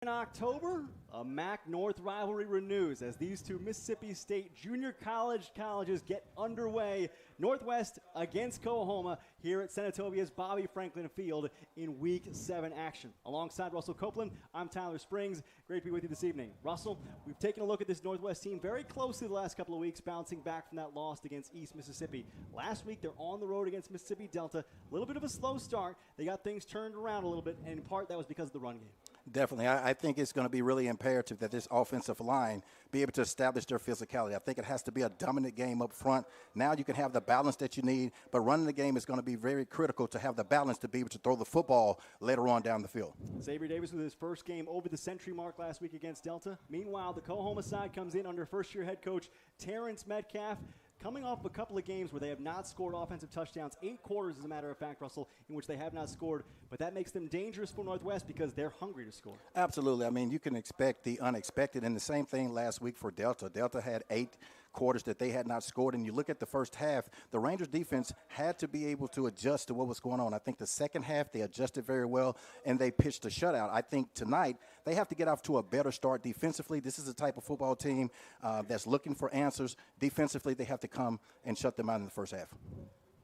In October, a MAC North rivalry renews as these two Mississippi State junior colleges get underway. Northwest against COAHOMA here at Senatobia's Bobby Franklin Field in Week 7 action. Alongside Russell Copeland, I'm Tyler Springs. Great to be with you this evening. Russell, we've taken a look at this Northwest team very closely the last couple of weeks, bouncing back from that loss against East Mississippi. Last week, they're on the road against Mississippi Delta. A little bit of a slow start. They got things turned around a little bit, and in part that was because of the run game. Definitely. I think it's going to be really imperative that this offensive line be able to establish their physicality. I think it has to be a dominant game up front. Now you can have the balance that you need, but running the game is going to be very critical to have the balance to be able to throw the football later on down the field. Xavier Davis with his first game over the century mark last week against Delta. Meanwhile, the COAHOMA side comes in under first-year head coach Terrence Metcalf, coming off of a couple of games where they have not scored offensive touchdowns, 8 quarters as a matter of fact, Russell, in which they have not scored, but that makes them dangerous for Northwest because they're hungry to score. Absolutely. I mean, you can expect the unexpected, and the same thing last week for Delta. Delta had 8 quarters that they had not scored, and you look at the first half, the Rangers defense had to be able to adjust to what was going on. I think the second half they adjusted very well, and they pitched a shutout. I think tonight they have to get off to a better start defensively. This is the type of football team that's looking for answers. Defensively, they have to come and shut them out in the first half.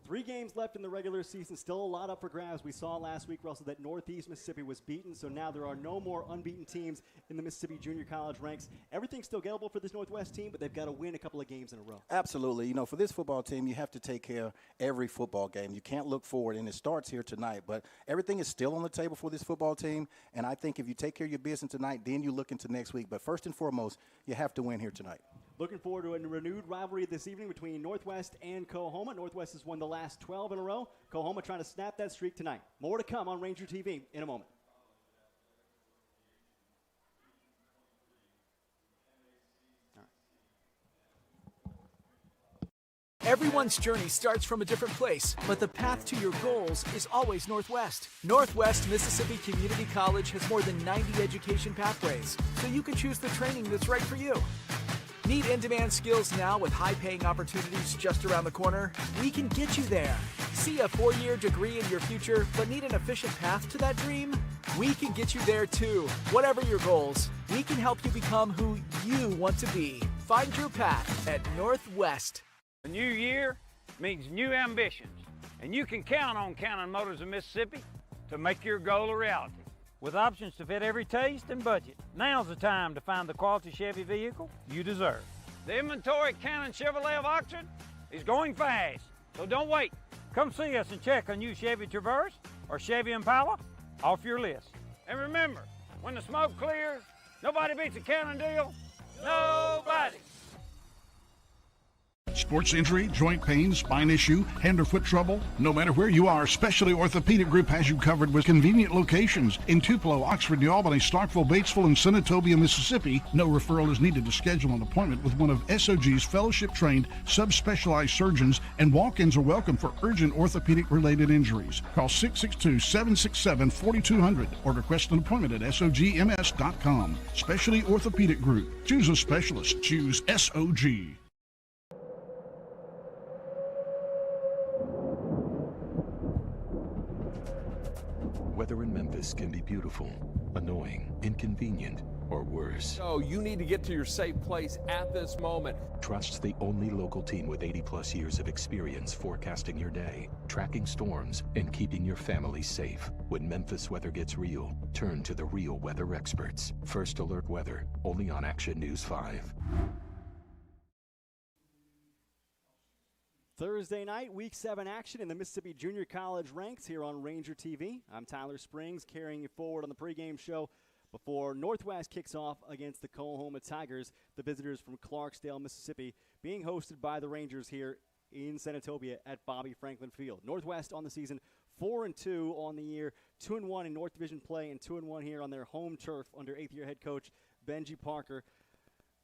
3 games left in the regular season, still a lot up for grabs. We saw last week, Russell, that Northeast Mississippi was beaten, so now there are no more unbeaten teams in the Mississippi Junior College ranks. Everything's still gettable for this Northwest team, but they've got to win a couple of games in a row. Absolutely. You know, for this football team, you have to take care of every football game. You can't look forward, and it starts here tonight, but everything is still on the table for this football team, and I think if you take care of your business tonight, then you look into next week. But first and foremost, you have to win here tonight. Looking forward to a renewed rivalry this evening between Northwest and COAHOMA. Northwest has won the last 12 in a row. COAHOMA trying to snap that streak tonight. More to come on Ranger TV in a moment. Everyone's journey starts from a different place, but the path to your goals is always Northwest. Northwest Mississippi Community College has more than 90 education pathways, so you can choose the training that's right for you. Need in-demand skills now with high-paying opportunities just around the corner? We can get you there. See a 4-year degree in your future, but need an efficient path to that dream? We can get you there too. Whatever your goals, we can help you become who you want to be. Find your path at Northwest. A new year means new ambitions, and you can count on Cannon Motors of Mississippi to make your goal a reality. With options to fit every taste and budget, now's the time to find the quality Chevy vehicle you deserve. The inventory at Cannon Chevrolet of Oxford is going fast, so don't wait. Come see us and check a new Chevy Traverse or Chevy Impala off your list. And remember, when the smoke clears, nobody beats a Cannon deal. Nobody. Sports injury, joint pain, spine issue, hand or foot trouble? No matter where you are, Specialty Orthopedic Group has you covered with convenient locations in Tupelo, Oxford, New Albany, Starkville, Batesville, and Senatobia, Mississippi. No referral is needed to schedule an appointment with one of SOG's fellowship-trained, subspecialized surgeons, and walk-ins are welcome for urgent orthopedic-related injuries. Call 662-767-4200 or request an appointment at SOGMS.com. Specialty Orthopedic Group. Choose a specialist. Choose SOG. Weather in Memphis can be beautiful, annoying, inconvenient, or worse. So you need to get to your safe place at this moment. Trust the only local team with 80+ years of experience forecasting your day, tracking storms, and keeping your family safe. When Memphis weather gets real, turn to the real weather experts. First Alert Weather, only on Action News 5. Thursday night, Week 7 action in the Mississippi Junior College ranks here on Ranger TV. I'm Tyler Springs, carrying you forward on the pregame show before Northwest kicks off against the COAHOMA Tigers, the visitors from Clarksdale, Mississippi, being hosted by the Rangers here in Senatobia at Bobby Franklin Field. Northwest on the season, 4-2 on the year, 2-1 in North Division play, and 2-1 here on their home turf under 8th-year head coach Benji Parker.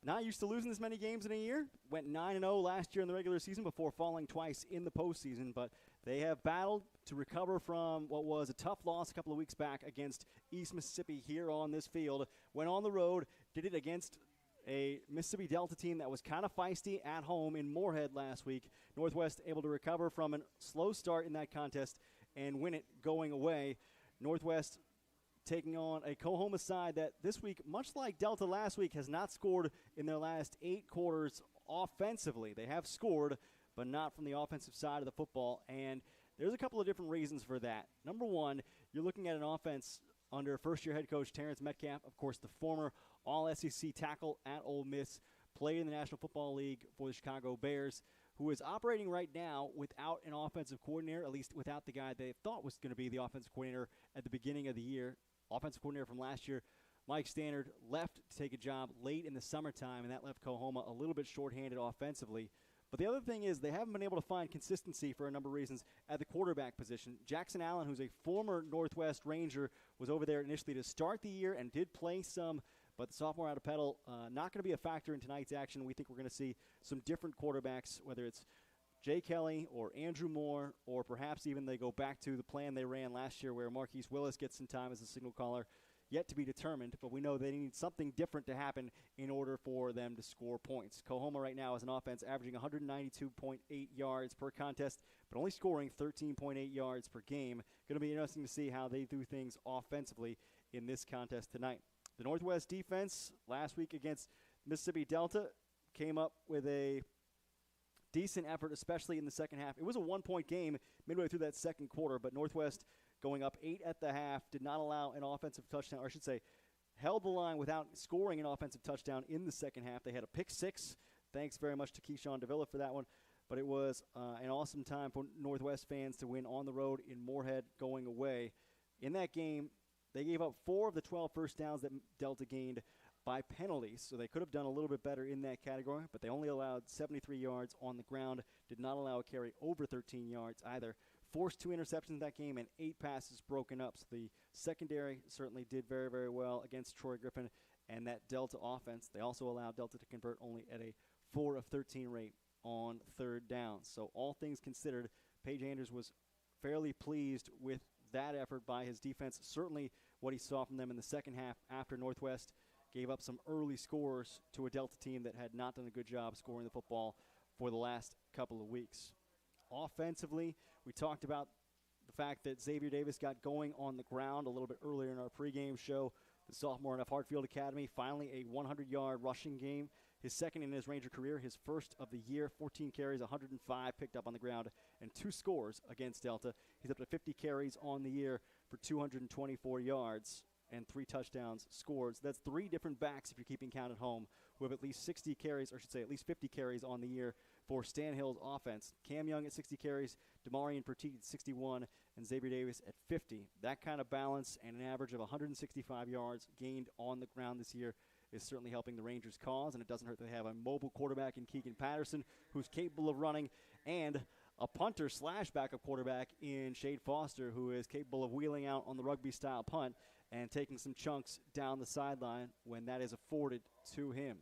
Not used to losing this many games in a year. Went 9-0 last year in the regular season before falling twice in the postseason. But they have battled to recover from what was a tough loss a couple of weeks back against East Mississippi here on this field. Went on the road, did it against a Mississippi Delta team that was kind of feisty at home in Moorhead last week. Northwest able to recover from a slow start in that contest and win it going away. Northwest taking on a COAHOMA side that this week, much like Delta last week, has not scored in their last 8 quarters offensively. They have scored, but not from the offensive side of the football, and there's a couple of different reasons for that. Number one, you're looking at an offense under first-year head coach Terrence Metcalf, of course, the former All-SEC tackle at Ole Miss, played in the National Football League for the Chicago Bears, who is operating right now without an offensive coordinator, at least without the guy they thought was going to be the offensive coordinator at the beginning of the year. Offensive coordinator from last year, Mike Stannard, left to take a job late in the summertime, and that left COAHOMA a little bit shorthanded offensively. But the other thing is they haven't been able to find consistency for a number of reasons at the quarterback position. Jackson Allen, who's a former Northwest Ranger, was over there initially to start the year and did play some, but the sophomore out of Petal, not going to be a factor in tonight's action. We think we're going to see some different quarterbacks, whether it's Jay Kelly or Andrew Moore, or perhaps even they go back to the plan they ran last year where Marquise Willis gets some time as a signal caller. Yet to be determined, but we know they need something different to happen in order for them to score points. COAHOMA right now is an offense averaging 192.8 yards per contest, but only scoring 13.8 yards per game. Going to be interesting to see how they do things offensively in this contest tonight. The Northwest defense last week against Mississippi Delta came up with a decent effort, especially in the second half. It was a one-point game midway through that second quarter, but Northwest going up 8 at the half, did not allow an offensive touchdown, or I should say, held the line without scoring an offensive touchdown in the second half. They had a pick six. Thanks very much to Keyshawn DeVilla for that one. But it was an awesome time for Northwest fans to win on the road in Moorhead going away. In that game, they gave up 4 of the 12 first downs that Delta gained by penalties, so they could have done a little bit better in that category, but they only allowed 73 yards on the ground, did not allow a carry over 13 yards either. Forced 2 interceptions in that game and 8 passes broken up. So the secondary certainly did very, very well against Troy Griffin and that Delta offense. They also allowed Delta to convert only at a 4 of 13 rate on third down. So all things considered, Paige Anders was fairly pleased with that effort by his defense. Certainly what he saw from them in the second half after Northwest gave up some early scores to a Delta team that had not done a good job scoring the football for the last couple of weeks. Offensively, we talked about the fact that Xavier Davis got going on the ground a little bit earlier in our pregame show. The sophomore out of Hartfield Academy, finally a 100-yard rushing game. His second in his Ranger career, his first of the year, 14 carries, 105 picked up on the ground, and 2 scores against Delta. He's up to 50 carries on the year for 224 yards and 3 touchdowns scored. So that's 3 different backs, if you're keeping count at home, who have at least 60 carries, or I should say at least 50 carries on the year for Stan Hill's offense. Cam Young at 60 carries, Demarion Petit at 61, and Xavier Davis at 50. That kind of balance and an average of 165 yards gained on the ground this year is certainly helping the Rangers' cause, and it doesn't hurt that they have a mobile quarterback in Keegan Patterson who's capable of running, and a punter slash backup quarterback in Shade Foster who is capable of wheeling out on the rugby-style punt and taking some chunks down the sideline when that is afforded to him.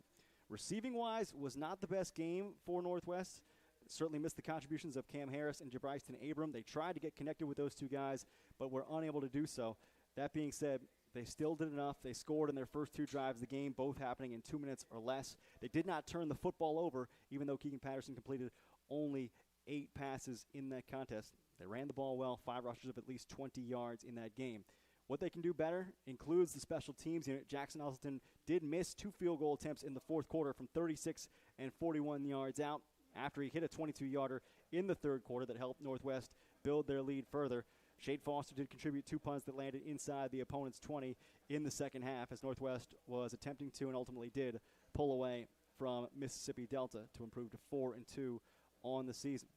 Receiving-wise, was not the best game for Northwest. Certainly missed the contributions of Cam Harris and Jabriston Abram. They tried to get connected with those 2 guys, but were unable to do so. That being said, they still did enough. They scored in their first 2 drives of the game, both happening in 2 minutes or less. They did not turn the football over, even though Keegan Patterson completed only 8 passes in that contest. They ran the ball well, 5 rushes of at least 20 yards in that game. What they can do better includes the special teams unit. Jackson Usleton did miss 2 field goal attempts in the fourth quarter from 36 and 41 yards out after he hit a 22-yarder in the third quarter that helped Northwest build their lead further. Shade Foster did contribute 2 punts that landed inside the opponent's 20 in the second half as Northwest was attempting to and ultimately did pull away from Mississippi Delta to improve to 4-2 on the season.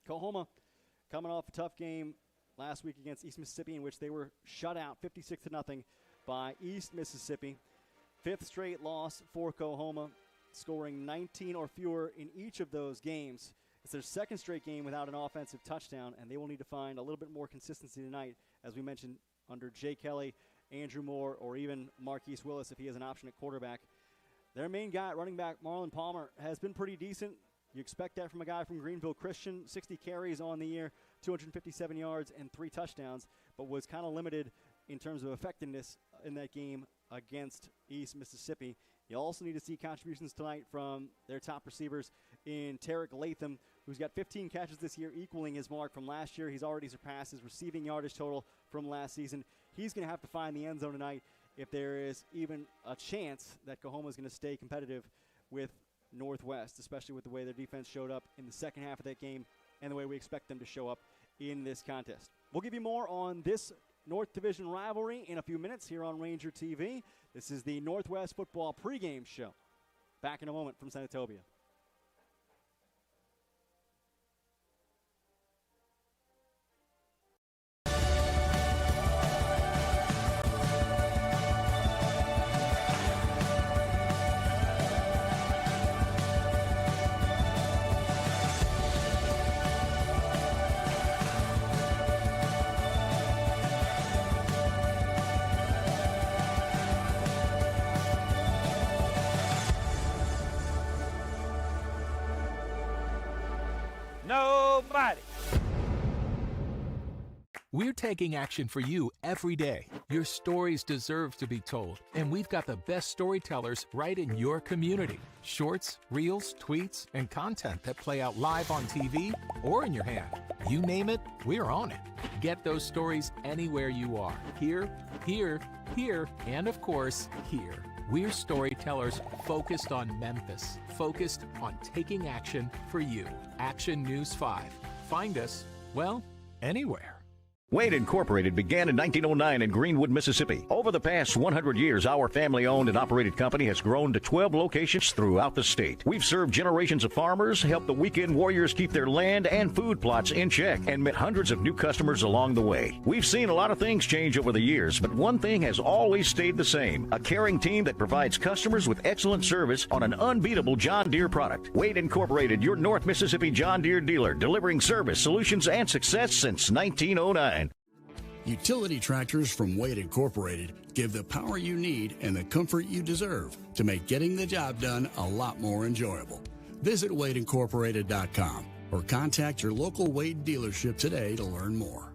COAHOMA coming off a tough game last week against East Mississippi, in which they were shut out 56-0 by East Mississippi. 5th straight loss for COAHOMA, scoring 19 or fewer in each of those games. It's their 2nd straight game without an offensive touchdown, and they will need to find a little bit more consistency tonight, as we mentioned, under Jay Kelly, Andrew Moore, or even Marquise Willis if he has an option at quarterback. Their main guy, running back Marlon Palmer, has been pretty decent. You expect that from a guy from Greenville Christian, 60 carries on the year, 257 yards and 3 touchdowns, but was kind of limited in terms of effectiveness in that game against East Mississippi. You also need to see contributions tonight from their top receivers in Tarek Latham, who's got 15 catches this year, equaling his mark from last year. He's already surpassed his receiving yardage total from last season. He's going to have to find the end zone tonight if there is even a chance that COAHOMA is going to stay competitive with Northwest, especially with the way their defense showed up in the second half of that game and the way we expect them to show up in this contest. We'll give you more on this North Division rivalry in a few minutes here on Ranger TV. This is the Northwest Football pregame show. Back in a moment from Senatobia. Nobody. We're taking action for you every day. Your stories deserve to be told, and we've got the best storytellers right in your community. Shorts, reels, tweets, and content that play out live on TV or in your hand. You name it, we're on it. Get those stories anywhere you are. Here, and of course, here. We're storytellers focused on Memphis, focused on taking action for you. Action News 5. Find us, well, anywhere. Wade Incorporated began in 1909 in Greenwood, Mississippi. Over the past 100 years, our family-owned and operated company has grown to 12 locations throughout the state. We've served generations of farmers, helped the weekend warriors keep their land and food plots in check, and met hundreds of new customers along the way. We've seen a lot of things change over the years, but one thing has always stayed the same: a caring team that provides customers with excellent service on an unbeatable John Deere product. Wade Incorporated, your North Mississippi John Deere dealer, delivering service, solutions, and success since 1909. Utility tractors from Wade Incorporated give the power you need and the comfort you deserve to make getting the job done a lot more enjoyable. Visit WadeIncorporated.com or contact your local Wade dealership today to learn more.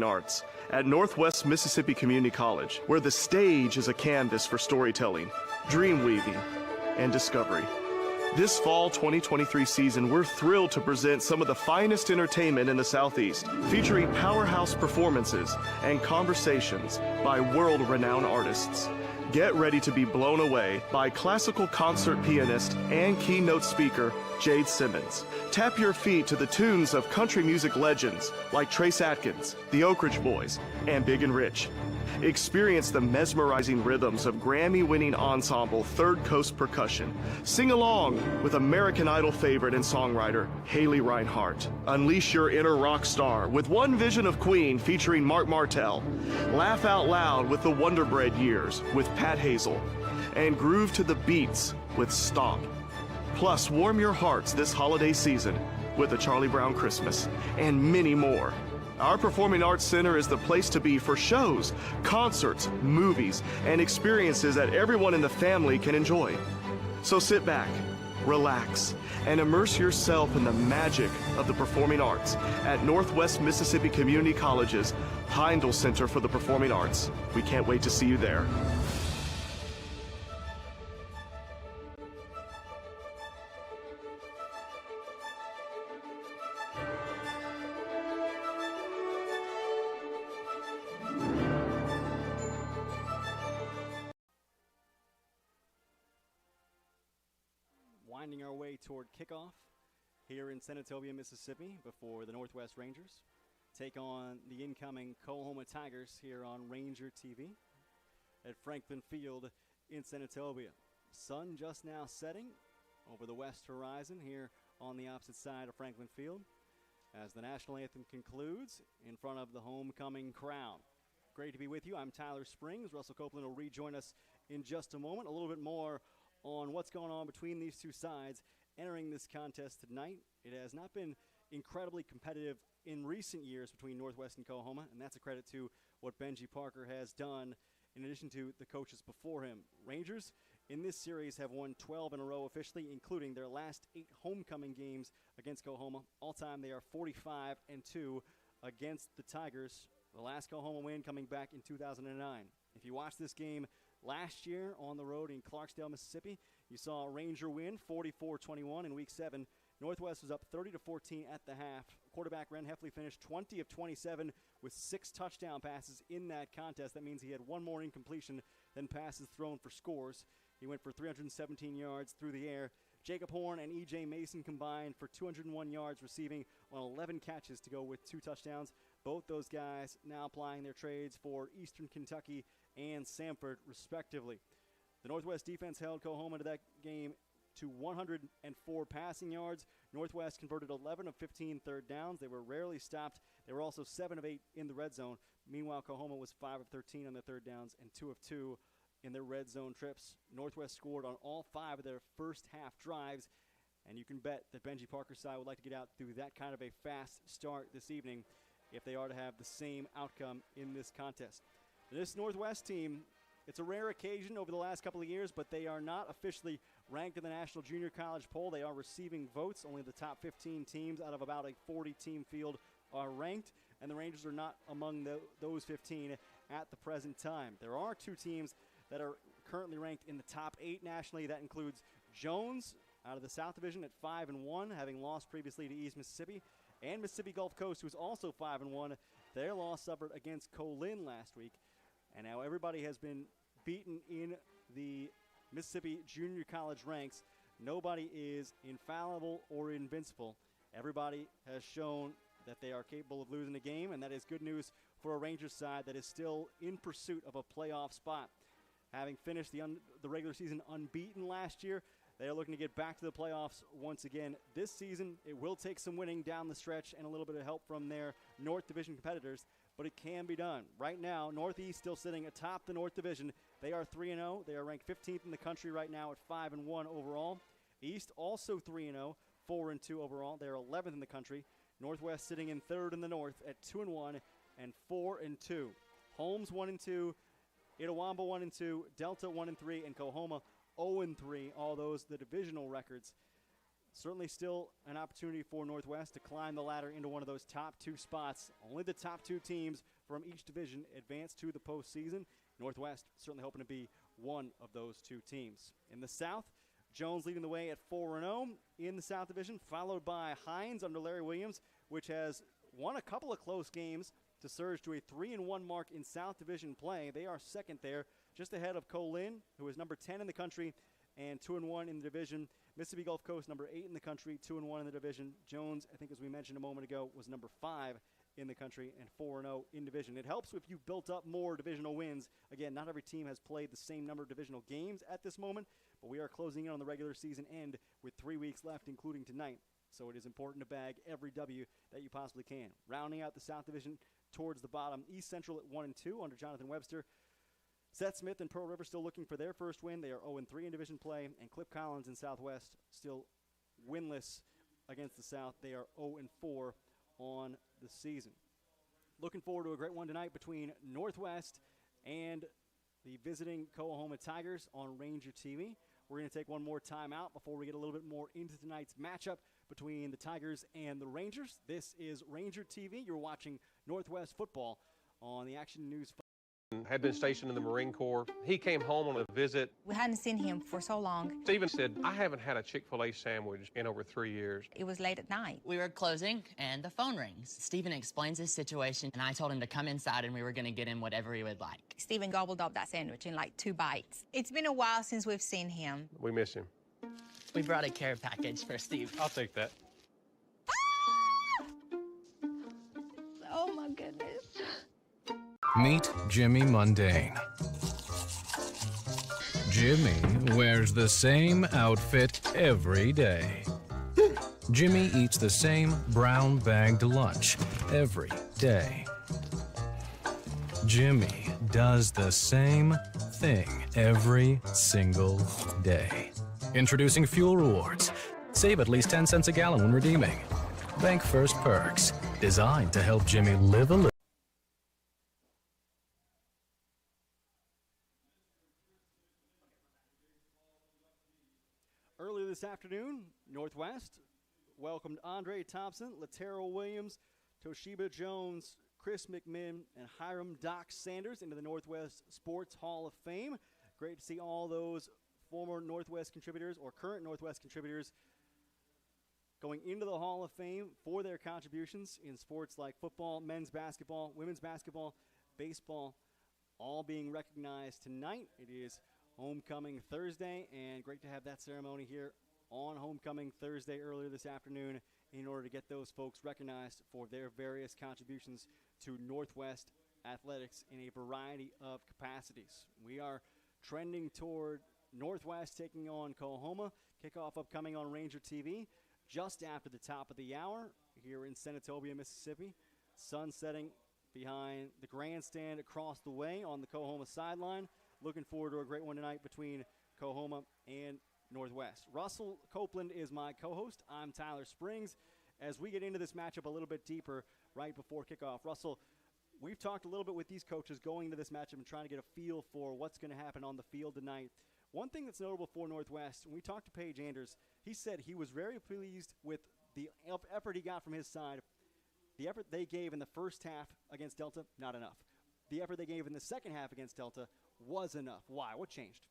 Arts at Northwest Mississippi Community College, where the stage is a canvas for storytelling, dream weaving, and discovery. This fall 2023 season, we're thrilled to present some of the finest entertainment in the Southeast, featuring powerhouse performances and conversations by world-renowned artists. Get ready to be blown away by classical concert pianist and keynote speaker Jade Simmons. Tap your feet to the tunes of country music legends like Trace Atkins, the Oak Ridge Boys, and Big and Rich. Experience the mesmerizing rhythms of Grammy-winning ensemble Third Coast Percussion. Sing along with American Idol favorite and songwriter Haley Reinhart. Unleash your inner rock star with One Vision of Queen featuring Mark Martel. Laugh out loud with the Wonder Bread Years with Pat Hazel. And groove to the beats with Stomp. Plus, warm your hearts this holiday season with a Charlie Brown Christmas and many more. Our Performing Arts Center is the place to be for shows, concerts, movies, and experiences that everyone in the family can enjoy. So sit back, relax, and immerse yourself in the magic of the performing arts at Northwest Mississippi Community College's Heindel Center for the Performing Arts. We can't wait to see you there. Winding our way toward kickoff here in Senatobia, Mississippi, before the Northwest Rangers take on the incoming COAHOMA Tigers here on Ranger TV at Franklin Field in Senatobia. Sun just now setting over the west horizon here on the opposite side of Franklin Field as the national anthem concludes in front of the homecoming crowd. Great to be with you. I'm Tyler Springs. Russell Copeland will rejoin us in just a moment. A little bit more on what's going on between these two sides entering this contest tonight. It has not been incredibly competitive in recent years between Northwest and COAHOMA, and that's a credit to what Benji Parker has done in addition to the coaches before him. Rangers in this series have won 12 in a row officially, including their last 8 homecoming games against COAHOMA. All time, they are 45-2 against the Tigers. The last COAHOMA win coming back in 2009. If you watched this game last year on the road in Clarksdale, Mississippi, you saw a Ranger win 44-21 in Week 7. Northwest was up 30-14 at the half. Quarterback Ren Heffley finished 20 of 27 with 6 touchdown passes in that contest. That means he had 1 more incompletion than passes thrown for scores. He went for 317 yards through the air. Jacob Horn and E.J. Mason combined for 201 yards receiving on 11 catches to go with 2 touchdowns. Both those guys now applying their trades for Eastern Kentucky and Samford, respectively. The Northwest defense held COAHOMA to that game to 104 passing yards. Northwest converted 11 of 15 third downs. They were rarely stopped. They were also 7 of 8 in the red zone. Meanwhile, COAHOMA was 5 of 13 on their third downs and 2 of 2 in their red zone trips. Northwest scored on all 5 of their first half drives, and you can bet that Benji Parker's side would like to get out through that kind of a fast start this evening if they are to have the same outcome in this contest. This Northwest team, it's a rare occasion over the last couple of years, but they are not officially ranked in the National Junior College poll. They are receiving votes. Only the top 15 teams out of about a 40-team field are ranked, and the Rangers are not among those 15 at the present time. There are 2 teams that are currently ranked in the top 8 nationally. That includes Jones out of the South Division at 5-1, having lost previously to East Mississippi, and Mississippi Gulf Coast, who's also 5-1. Their loss suffered against Colin last week, and now everybody has been beaten in the Mississippi Junior College ranks. Nobody is infallible or invincible. Everybody has shown that they are capable of losing a game, and that is good news for a Rangers side that is still in pursuit of a playoff spot. Having finished the regular season unbeaten last year, they are looking to get back to the playoffs once again this season. It will take some winning down the stretch and a little bit of help from their North Division competitors, but it can be done. Right now, Northeast still sitting atop the North Division. They are 3-0. They are ranked 15th in the country right now at 5-1 overall. East also 3-0, 4-2 overall. They are 11th in the country. Northwest sitting in 3rd in the North at 2-1 and 4-2. Holmes 1-2. Itawamba 1-2, Delta 1-3, and COAHOMA 0-3. All those the divisional records. Certainly still an opportunity for Northwest to climb the ladder into one of those top 2 spots. Only the top 2 teams from each division advance to the postseason. Northwest certainly hoping to be one of those 2 teams. In the South, Jones leading the way at 4-0 in the South Division, followed by Hines under Larry Williams, which has won a couple of close games to surge to a 3-1 mark in South Division play. They are second there, just ahead of Colin, who is number 10 in the country and 2-1 in the division. Mississippi Gulf Coast, number 8 in the country, 2-1 in the division. Jones, I think as we mentioned a moment ago, was number 5 in the country and 4-0 in division. It helps if you've built up more divisional wins. Again, not every team has played the same number of divisional games at this moment, but we are closing in on the regular season end with 3 weeks left, including tonight. So it is important to bag every W that you possibly can. Rounding out the South Division towards the bottom, East Central at 1-2 under Jonathan Webster. Seth Smith and Pearl River still looking for their first win. They are 0-3 in division play. And Cliff Collins in Southwest still winless against the South. They are 0-4 on the season. Looking forward to a great one tonight between Northwest and the visiting COAHOMA Tigers on Ranger TV. We're going to take one more time out before we get a little bit more into tonight's matchup between the Tigers and the Rangers. This is Ranger TV. You're watching Northwest football on the Action News. Had been stationed in the Marine Corps. He came home on a visit. We hadn't seen him for so long. Stephen said, I haven't had a Chick-fil-A sandwich in over 3 years. It was late at night. We were closing, and the phone rings. Stephen explains his situation, and I told him to come inside, and we were going to get him whatever he would like. Stephen gobbled up that sandwich in like 2 bites. It's been a while since we've seen him. We miss him. We brought a care package for Steve. I'll take that. Oh, my goodness. Meet Jimmy Mundane. Jimmy wears the same outfit every day. Jimmy eats the same brown-bagged lunch every day. Jimmy does the same thing every single day. Introducing Fuel Rewards. Save at least 10 cents a gallon when redeeming. Bank First Perks, designed to help Jimmy live a little. this afternoon, Northwest welcomed Andre Thompson, Laterrell Williams, Toshiba Jones, Chris McMinn, and Hiram Doc Sanders into the Northwest Sports Hall of Fame. Great to see all those former Northwest contributors or current Northwest contributors going into the Hall of Fame for their contributions in sports like football, men's basketball, women's basketball, baseball, all being recognized tonight. It is Homecoming Thursday, and great to have that ceremony here on Homecoming Thursday earlier this afternoon in order to get those folks recognized for their various contributions to Northwest athletics in a variety of capacities. We are trending toward Northwest taking on COAHOMA. Kickoff upcoming on Ranger TV just after the top of the hour here in Senatobia, Mississippi. Sun setting behind the grandstand across the way on the COAHOMA sideline. Looking forward to a great one tonight between COAHOMA and Northwest. Russell Copeland is my co-host. I'm Tyler Springs. As we get into this matchup a little bit deeper right before kickoff, Russell, we've talked a little bit with these coaches going into this matchup and trying to get a feel for what's going to happen on the field tonight. One thing that's notable for Northwest, when we talked to Paige Anders, he said he was very pleased with the effort he got from his side. The effort they gave in the first half against Delta, not enough. The effort they gave in the second half against Delta was enough. Why? What changed?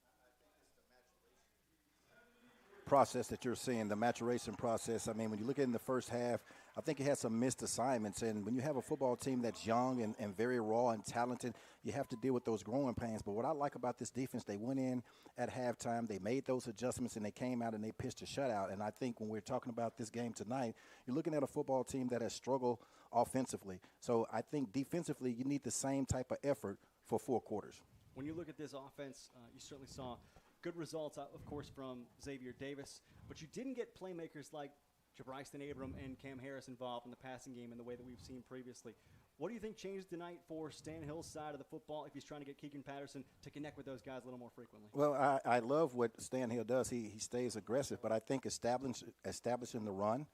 Process that you're seeing, the maturation process. I mean, when you look at it in the first half, I think he had some missed assignments. And when you have a football team that's young and very raw and talented, you have to deal with those growing pains. But what I like about this defense, they went in at halftime, they made those adjustments, and they came out and they pitched a shutout. And I think when we're talking about this game tonight, you're looking at a football team that has struggled offensively. So I think defensively, you need the same type of effort for 4 quarters. When you look at this offense, you certainly saw good results, of course, from Xavier Davis, but you didn't get playmakers like Jabriston Abram and Cam Harris involved in the passing game in the way that we've seen previously. What do you think changed tonight for Stan Hill's side of the football if he's trying to get Keegan Patterson to connect with those guys a little more frequently? Well, I love what Stan Hill does. He stays aggressive, but I think establishing the run,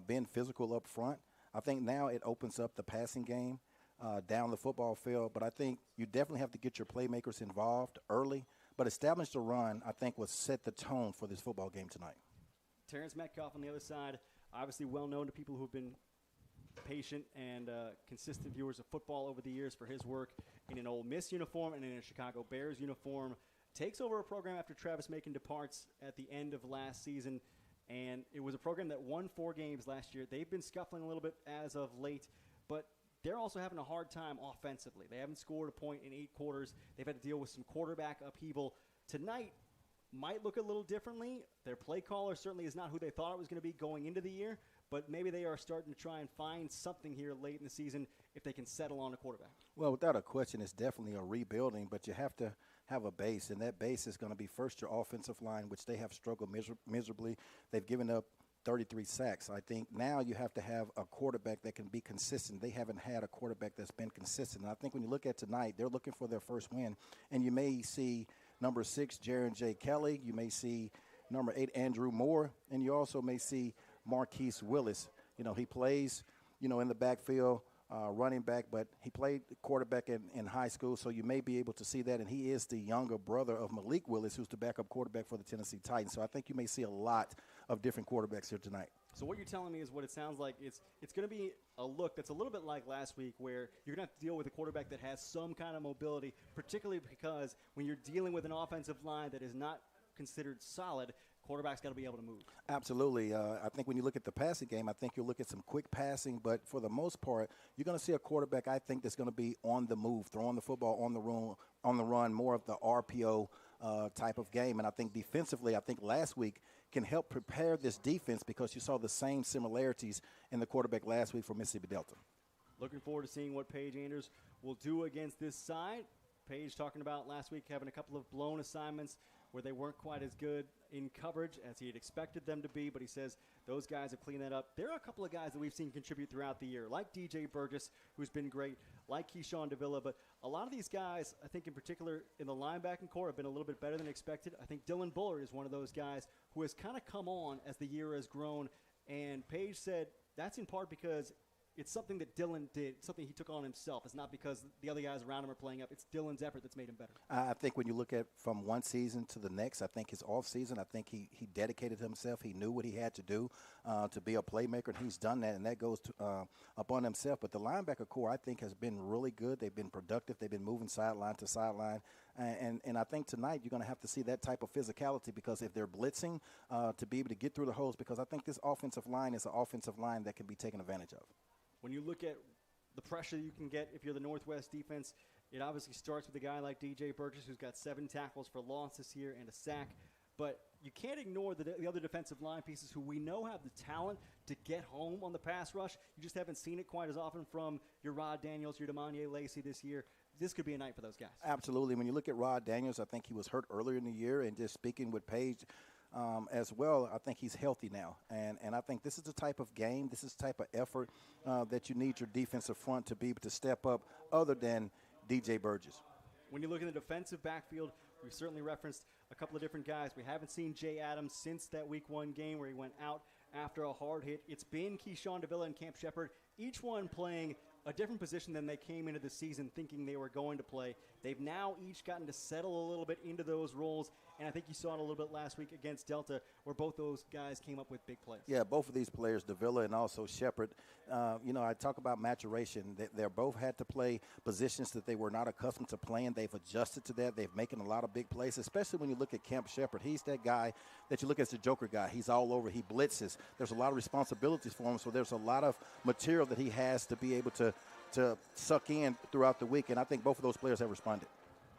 being physical up front, I think now it opens up the passing game down the football field. But I think you definitely have to get your playmakers involved early. But establish the run, I think, will set the tone for this football game tonight. Terrence Metcalf on the other side, obviously well known to people who have been patient and consistent viewers of football over the years for his work in an Ole Miss uniform and in a Chicago Bears uniform. Takes over a program after Travis Macon departs at the end of last season. And it was a program that won 4 games last year. They've been scuffling a little bit as of late, but they're also having a hard time offensively. They haven't scored a point in 8 quarters. They've had to deal with some quarterback upheaval. Tonight might look a little differently. Their play caller certainly is not who they thought it was going to be going into the year, but maybe they are starting to try and find something here late in the season if they can settle on a quarterback. Well, without a question, it's definitely a rebuilding, but you have to have a base, and that base is going to be first your offensive line, which they have struggled miserably. They've given up 33 sacks. I think now you have to have a quarterback that can be consistent. They haven't had a quarterback that's been consistent. And I think when you look at tonight, they're looking for their first win. And you may see number 6, Jaron J. Kelly. You may see number 8, Andrew Moore. And you also may see Marquise Willis. You know, he plays, in the backfield, running back, but he played quarterback in high school, so you may be able to see that. And he is the younger brother of Malik Willis, who's the backup quarterback for the Tennessee Titans. So I think you may see a lot of different quarterbacks here tonight. So what you're telling me is what it sounds like. It's going to be a look that's a little bit like last week where you're going to have to deal with a quarterback that has some kind of mobility, particularly because when you're dealing with an offensive line that is not considered solid, quarterback's got to be able to move. Absolutely. I think when you look at the passing game, I think you'll look at some quick passing, but for the most part, you're going to see a quarterback, I think, that's going to be on the move, throwing the football on the run, more of the RPO type of game. And I think defensively, I think last week can help prepare this defense because you saw the same similarities in the quarterback last week for Mississippi Delta. Looking forward to seeing what Paige Anders will do against this side. Paige talking about last week having a couple of blown assignments where they weren't quite as good in coverage as he had expected them to be, but he says those guys have cleaned that up. There are a couple of guys that we've seen contribute throughout the year, like DJ Burgess, who's been great, like Keyshawn Davila, but a lot of these guys, I think in particular in the linebacking core, have been a little bit better than expected. I think Dylan Bullard is one of those guys who has kind of come on as the year has grown, and Paige said that's in part because it's something that Dylan did, something he took on himself. It's not because the other guys around him are playing up. It's Dylan's effort that's made him better. I think when you look at from one season to the next, I think his off season, I think he dedicated himself. He knew what he had to do to be a playmaker, and he's done that, and that goes to, upon himself. But the linebacker core, I think, has been really good. They've been productive. They've been moving sideline to sideline. And I think tonight you're going to have to see that type of physicality, because if they're blitzing, to be able to get through the holes, because I think this offensive line is an offensive line that can be taken advantage of. When you look at the pressure you can get if you're the Northwest defense, it obviously starts with a guy like DJ Burgess, who's got 7 tackles for loss this year and a sack. But you can't ignore the other defensive line pieces who we know have the talent to get home on the pass rush. You just haven't seen it quite as often from your Rod Daniels, your Demanye Lacey this year. This could be a night for those guys. Absolutely. When you look at Rod Daniels, I think he was hurt earlier in the year, and just speaking with Paige as well, I think he's healthy now. And I think this is the type of game, this is the type of effort that you need your defensive front to be able to step up, other than DJ Burgess. When you look in the defensive backfield, we've certainly referenced a couple of different guys. We haven't seen Jay Adams since that Week 1 game where he went out after a hard hit. It's been Keyshawn Davila and Camp Shepard, each one playing a different position than they came into the season thinking they were going to play. They've now each gotten to settle a little bit into those roles, and I think you saw it a little bit last week against Delta, where both those guys came up with big plays. Yeah, both of these players, Davila and also Shepard, I talk about maturation. They're both had to play positions that they were not accustomed to playing. They've adjusted to that. They've making a lot of big plays, especially when you look at Camp Shepard. He's that guy that you look at as the joker guy. He's all over. He blitzes. There's a lot of responsibilities for him, so there's a lot of material that he has to be able to suck in throughout the week, and I think both of those players have responded.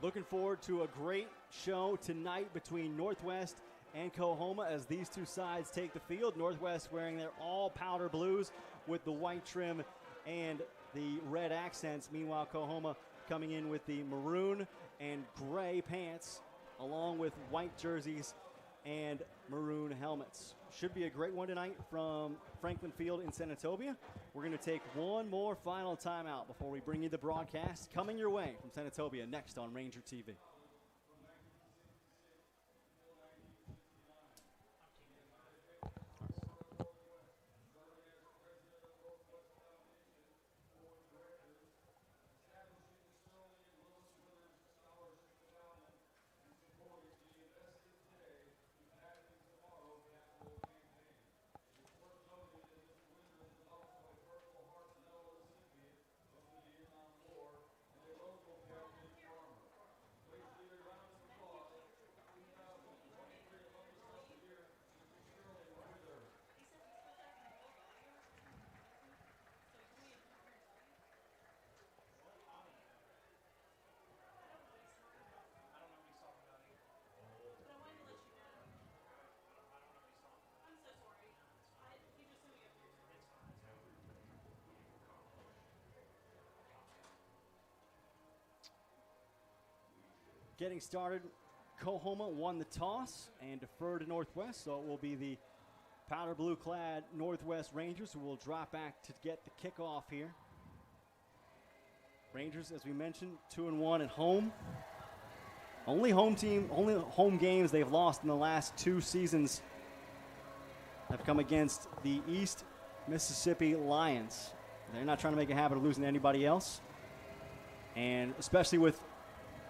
Looking forward to a great show tonight between Northwest and COAHOMA as these two sides take the field. Northwest wearing their all powder blues with the white trim and the red accents. Meanwhile, COAHOMA coming in with the maroon and gray pants along with white jerseys and maroon helmets. Should be a great one tonight from Franklin Field in Senatobia. We're going to take one more final timeout before we bring you the broadcast coming your way from Senatobia next on Ranger TV. Getting started, COAHOMA won the toss and deferred to Northwest, so it will be the powder blue clad Northwest Rangers who will drop back to get the kickoff here. Rangers, as we mentioned, 2-1 at home. Only home games they've lost in the last 2 seasons have come against the East Mississippi Lions. They're not trying to make a habit of losing to anybody else. And especially with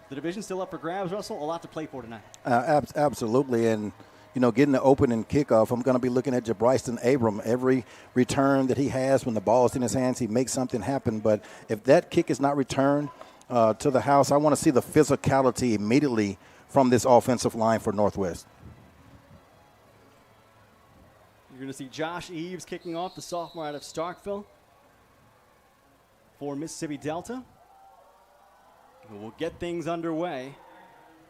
the division still up for grabs, Russell, a lot to play for tonight. Absolutely. And, getting the opening kickoff, I'm going to be looking at Jabriston Abram. Every return that he has when the ball is in his hands, he makes something happen. But if that kick is not returned to the house, I want to see the physicality immediately from this offensive line for Northwest. You're going to see Josh Eves kicking off, the sophomore out of Starkville for Mississippi Delta. We'll get things underway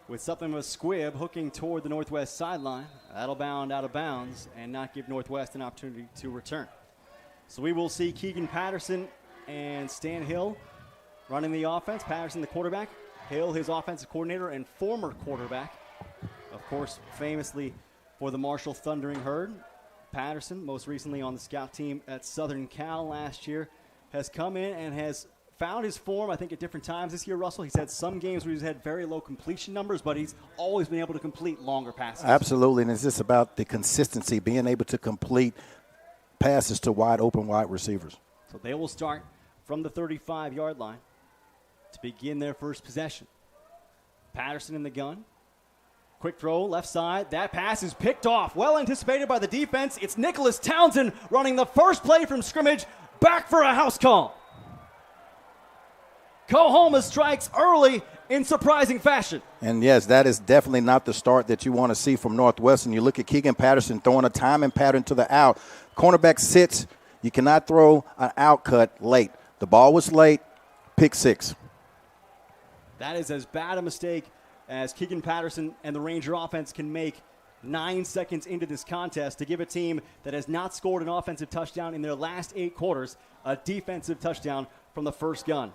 with something of a squib hooking toward the Northwest sideline. That'll bound out of bounds and not give Northwest an opportunity to return. So we will see Keegan Patterson and Stan Hill running the offense. Patterson, the quarterback. Hill, his offensive coordinator and former quarterback. Of course, famously for the Marshall Thundering Herd. Patterson, most recently on the scout team at Southern Cal last year, has come in and has found his form, I think, at different times this year, Russell. He's had some games where he's had very low completion numbers, but he's always been able to complete longer passes. Absolutely, and it's just about the consistency, being able to complete passes to wide open wide receivers. So they will start from the 35-yard line to begin their first possession. Patterson in the gun. Quick throw, left side. That pass is picked off. Well anticipated by the defense. It's Nicholas Townsend running the first play from scrimmage. Back for a house call. COAHOMA strikes early in surprising fashion. And yes, that is definitely not the start that you want to see from Northwestern. You look at Keegan Patterson throwing a timing pattern to the out. Cornerback sits. You cannot throw an out cut late. The ball was late. Pick six. That is as bad a mistake as Keegan Patterson and the Ranger offense can make 9 seconds into this contest to give a team that has not scored an offensive touchdown in their last 8 quarters a defensive touchdown from the first gun.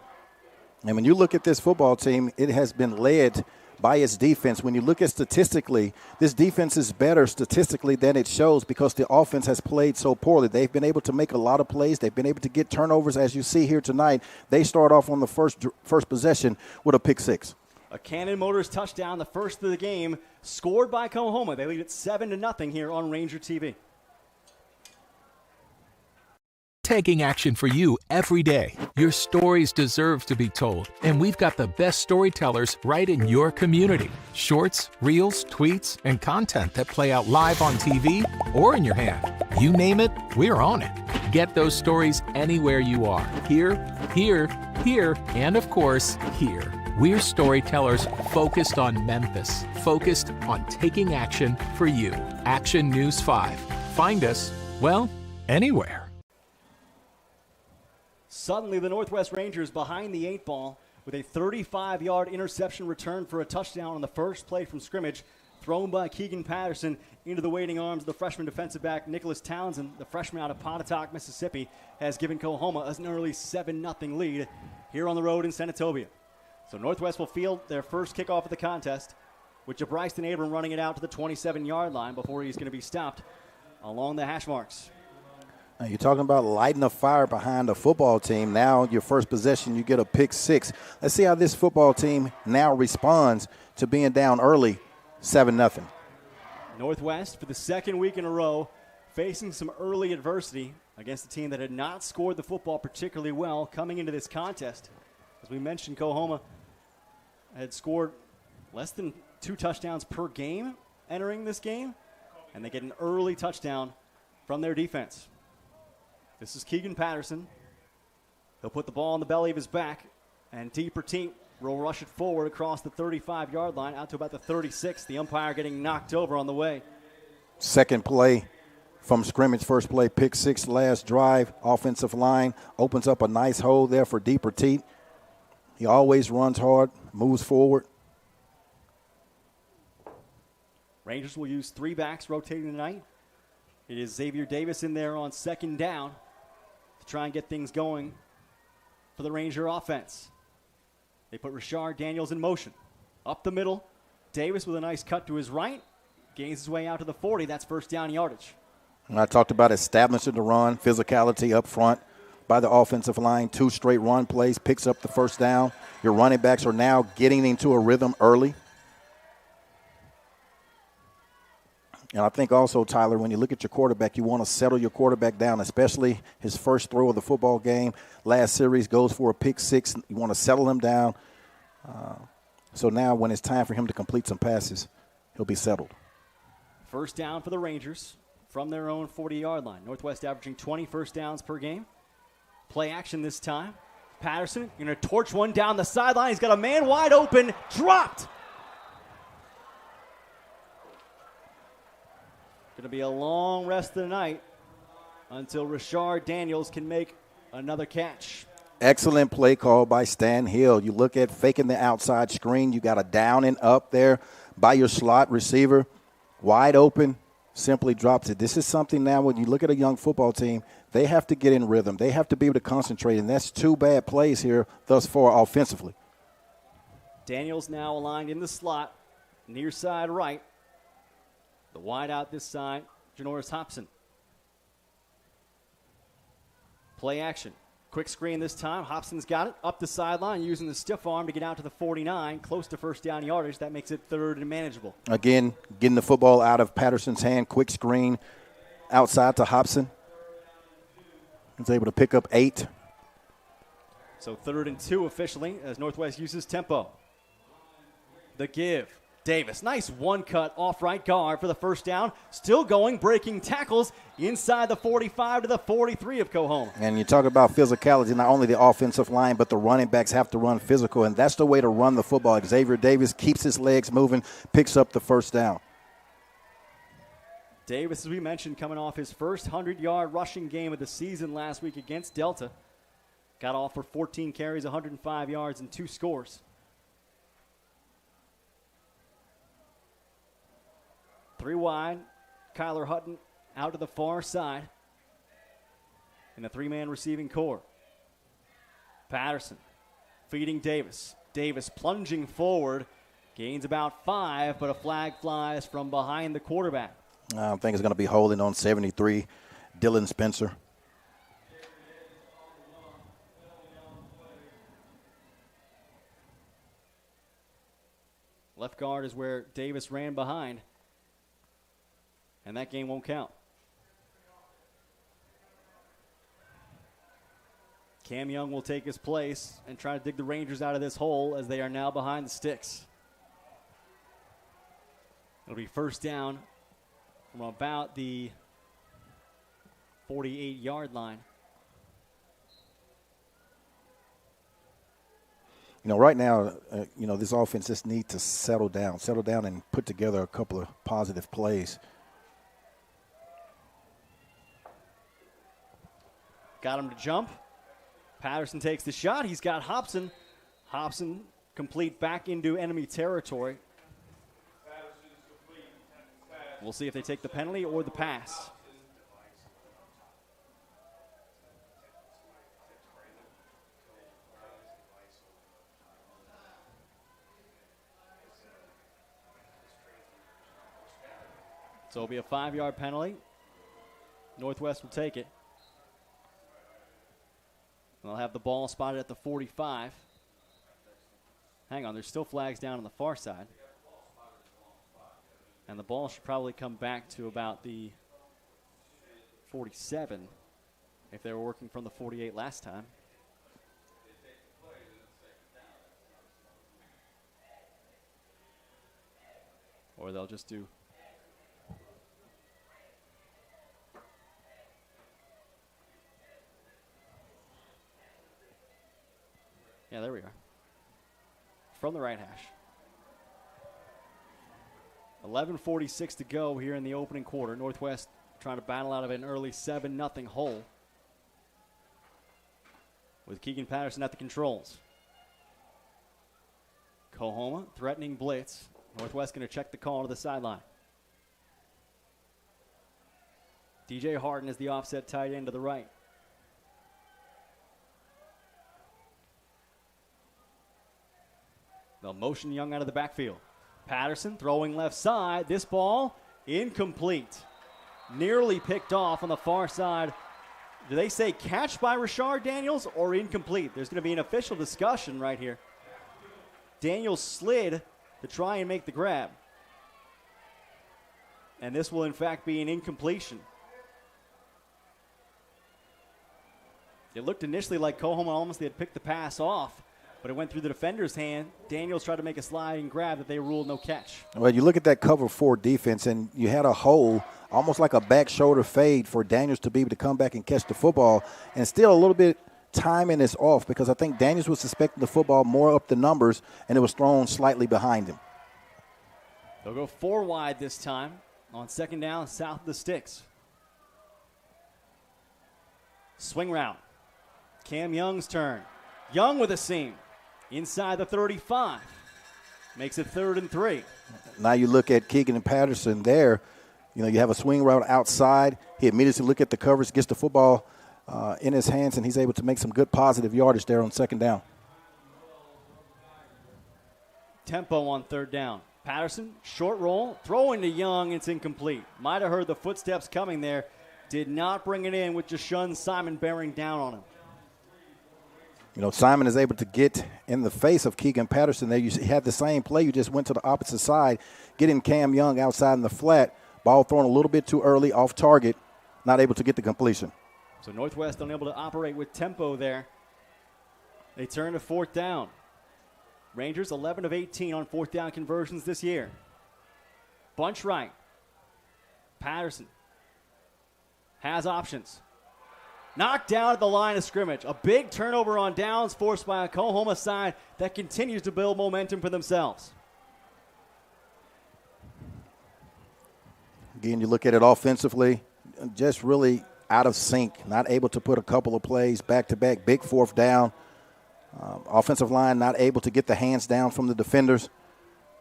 And when you look at this football team, it has been led by its defense. When you look at statistically, this defense is better statistically than it shows because the offense has played so poorly. They've been able to make a lot of plays. They've been able to get turnovers, as you see here tonight. They start off on the first possession with a pick six. A Cannon Motors touchdown, the first of the game, scored by COAHOMA. They lead it 7-0 here on Ranger TV. Taking action for you every day. Your stories deserve to be told, and we've got the best storytellers right in your community. Shorts, reels, tweets, and content that play out live on TV or in your hand. You name it, we're on it. Get those stories anywhere you are. Here, and of course, here. We're storytellers focused on Memphis, focused on taking action for you. Action News 5. Find us, well, anywhere. Suddenly, the Northwest Rangers behind the 8 ball with a 35-yard interception return for a touchdown on the first play from scrimmage, thrown by Keegan Patterson into the waiting arms of the freshman defensive back Nicholas Townsend. The freshman out of Pontotoc, Mississippi, has given COAHOMA an early 7-0 lead here on the road in Senatobia. So Northwest will field their first kickoff of the contest, with Bryson Abram running it out to the 27-yard line before he's going to be stopped along the hash marks. Now you're talking about lighting a fire behind a football team. Now your first possession, you get a pick six. Let's see how this football team now responds to being down early, 7-0. Northwest, for the second week in a row, facing some early adversity against a team that had not scored the football particularly well coming into this contest. As we mentioned, COAHOMA had scored less than 2 touchdowns per game entering this game, and they get an early touchdown from their defense. This is Keegan Patterson. He'll put the ball on the belly of his back, and Deeper Team will rush it forward across the 35-yard line out to about the 36. The umpire getting knocked over on the way. Second play from scrimmage, first play, pick six, last drive. Offensive line opens up a nice hole there for Deeper Team. He always runs hard, moves forward. Rangers will use 3 backs rotating tonight. It is Xavier Davis in there on second down to try and get things going for the Ranger offense. They put Rashard Daniels in motion. Up the middle, Davis with a nice cut to his right. Gains his way out to the 40. That's first down yardage. And I talked about establishing the run, physicality up front by the offensive line. 2 straight run plays, picks up the first down. Your running backs are now getting into a rhythm early. And I think also, Tyler, when you look at your quarterback, you want to settle your quarterback down, especially his first throw of the football game. Last series goes for a pick six. You want to settle him down. So now when it's time for him to complete some passes, he'll be settled. First down for the Rangers from their own 40-yard line. Northwest averaging 20 first downs per game. Play action this time. Patterson going to torch one down the sideline. He's got a man wide open. Dropped. Going to be a long rest of the night until Rashard Daniels can make another catch. Excellent play call by Stan Hill. You look at faking the outside screen. You got a down and up there by your slot receiver. Wide open, simply drops it. This is something now when you look at a young football team, they have to get in rhythm. They have to be able to concentrate, and that's 2 bad plays here thus far offensively. Daniels now aligned in the slot, near side right. The wide out this side, Janoris Hobson. Play action. Quick screen this time. Hobson's got it up the sideline using the stiff arm to get out to the 49, close to first down yardage. That makes it 3rd and manageable. Again, getting the football out of Patterson's hand. Quick screen outside to Hobson. He's able to pick up 8. So 3rd and 2 officially as Northwest uses tempo. The give. Davis, nice one-cut off right guard for the first down. Still going, breaking tackles inside the 45 to the 43 of COAHOMA. And you talk about physicality, not only the offensive line, but the running backs have to run physical, and that's the way to run the football. Xavier Davis keeps his legs moving, picks up the first down. Davis, as we mentioned, coming off his first 100-yard rushing game of the season last week against Delta. Got off for 14 carries, 105 yards, and 2 scores. 3 wide, Kyler Hutton out to the far side in a 3-man receiving core. Patterson feeding Davis. Davis plunging forward, gains about 5, but a flag flies from behind the quarterback. I think it's going to be holding on 73, Dylan Spencer. Left guard is where Davis ran behind. And that game won't count. Cam Young will take his place and try to dig the Rangers out of this hole as they are now behind the sticks. It'll be first down from about the 48-yard line. You know, right now, this offense just needs to settle down and put together a couple of positive plays. Got him to jump. Patterson takes the shot. He's got Hobson. Hobson complete back into enemy territory. We'll see if they take the penalty or the pass. So it'll be a 5-yard penalty. Northwest will take it. They'll have the ball spotted at the 45. Hang on, there's still flags down on the far side. And the ball should probably come back to about the 47 if they were working from the 48 last time. Or they'll just do. Yeah, there we are. From the right hash. 11:46 to go here in the opening quarter. Northwest trying to battle out of an early 7-0 hole with Keegan Patterson at the controls. COAHOMA threatening blitz. Northwest going to check the call to the sideline. DJ Harden is the offset tight end to the right. They'll motion Young out of the backfield. Patterson throwing left side. This ball incomplete. Nearly picked off on the far side. Do they say catch by Rashard Daniels or incomplete? There's going to be an official discussion right here. Daniels slid to try and make the grab. And this will, in fact, be an incompletion. It looked initially like COAHOMA almost had picked the pass off, but it went through the defender's hand. Daniels tried to make a sliding grab that they ruled no catch. Well, you look at that cover 4 defense, and you had a hole, almost like a back shoulder fade for Daniels to be able to come back and catch the football. And still a little bit timing is off because I think Daniels was suspecting the football more up the numbers, and it was thrown slightly behind him. They'll go 4 wide this time on second down south of the sticks. Swing route. Cam Young's turn. Young with a seam. Inside the 35. Makes it 3rd and 3. Now you look at Keegan and Patterson there. You know, you have a swing route outside. He immediately look at the coverage, gets the football in his hands, and he's able to make some good positive yardage there on second down. Tempo on 3rd down. Patterson, short roll, throwing to Young, it's incomplete. Might have heard the footsteps coming there. Did not bring it in with Jashun Simon bearing down on him. You know, Simon is able to get in the face of Keegan Patterson there. You had the same play. You just went to the opposite side, getting Cam Young outside in the flat. Ball thrown a little bit too early, off target, not able to get the completion. So Northwest unable to operate with tempo there. They turn to 4th down. Rangers 11 of 18 on 4th down conversions this year. Bunch right. Patterson has options. Knocked down at the line of scrimmage. A big turnover on downs forced by a COAHOMA side that continues to build momentum for themselves. Again, you look at it offensively, just really out of sync, not able to put a couple of plays back-to-back, big 4th down. Offensive line not able to get the hands down from the defenders.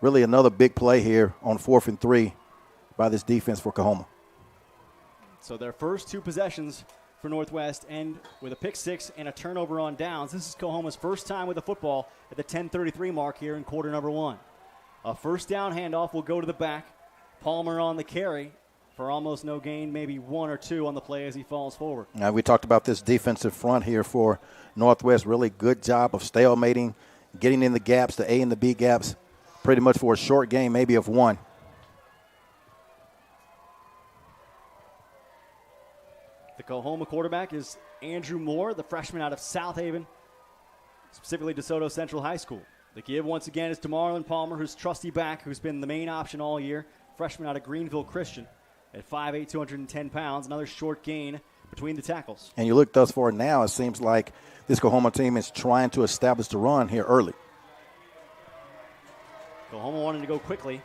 Really another big play here on 4th and 3 by this defense for COAHOMA. So their first 2 possessions for Northwest end with a pick 6 and a turnover on downs. This is COAHOMA's first time with the football at the 10:33 mark here in quarter number 1. A 1st down handoff will go to the back. Palmer on the carry for almost no gain, maybe 1 or 2 on the play as he falls forward. Now, we talked about this defensive front here for Northwest. Really good job of stalemating, getting in the gaps, the A and the B gaps, pretty much for a short game, maybe of 1. The COAHOMA quarterback is Andrew Moore, the freshman out of South Haven, specifically DeSoto Central High School. The give once again is to Marlon Palmer, who's trusty back, who's been the main option all year. Freshman out of Greenville Christian at 5'8", 210 pounds. Another short gain between the tackles. And you look thus far now, it seems like this COAHOMA team is trying to establish the run here early. COAHOMA wanted to go quickly,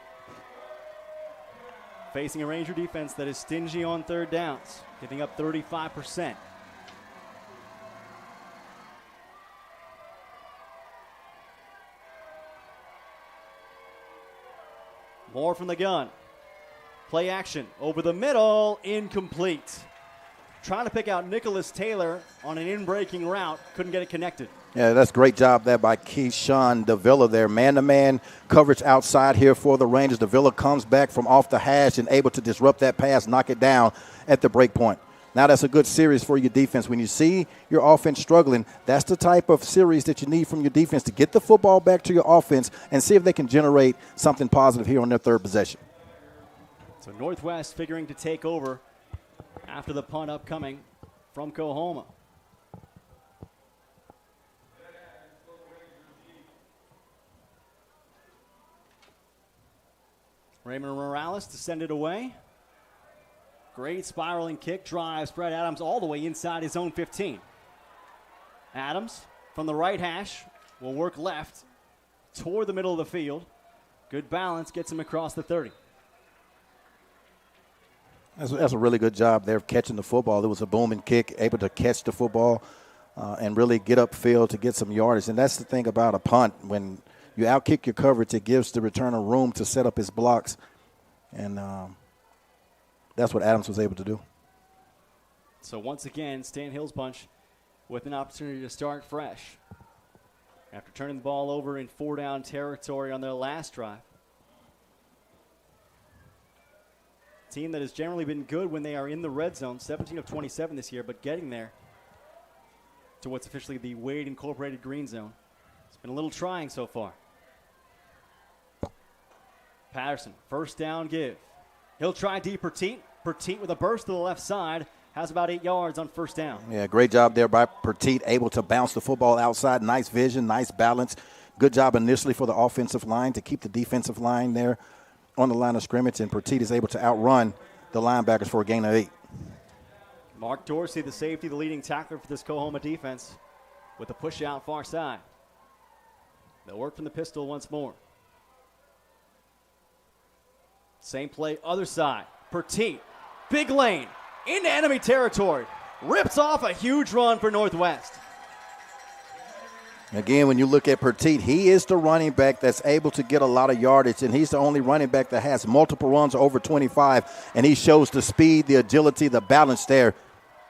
facing a Ranger defense that is stingy on 3rd downs, giving up 35%. More from the gun. Play action over the middle, incomplete. Trying to pick out Nicholas Taylor on an in-breaking route, couldn't get it connected. Yeah, that's a great job there by Keyshawn Davila there. Man-to-man coverage outside here for the Rangers. Davila comes back from off the hash and able to disrupt that pass, knock it down at the break point. Now that's a good series for your defense. When you see your offense struggling, that's the type of series that you need from your defense to get the football back to your offense and see if they can generate something positive here on their 3rd possession. So Northwest figuring to take over after the punt upcoming from COAHOMA. Raymond Morales to send it away. Great spiraling kick, drives Brett Adams all the way inside his own 15. Adams from the right hash will work left toward the middle of the field. Good balance, gets him across the 30. That's a really good job there of catching the football. It was a booming kick, able to catch the football and really get upfield to get some yardage. And that's the thing about a punt. When you outkick your coverage, it gives the returner room to set up his blocks. And that's what Adams was able to do. So once again, Stan Hill's bunch with an opportunity to start fresh after turning the ball over in 4-down territory on their last drive. Team that has generally been good when they are in the red zone, 17 of 27 this year, but getting there to what's officially the Wade Incorporated green zone. It's been a little trying so far. Patterson, 1st down give. He'll try deep Petit. Petit with a burst to the left side, has about 8 yards on 1st down. Yeah, great job there by Petit, able to bounce the football outside. Nice vision, nice balance. Good job initially for the offensive line to keep the defensive line there on the line of scrimmage, and Petit is able to outrun the linebackers for a gain of 8. Mark Dorsey, the safety, the leading tackler for this COAHOMA defense, with a push out far side. They'll work from the pistol once more. Same play, other side. Petit, big lane, into enemy territory. Rips off a huge run for Northwest. Again, when you look at Petit, he is the running back that's able to get a lot of yardage, and he's the only running back that has multiple runs over 25, and he shows the speed, the agility, the balance there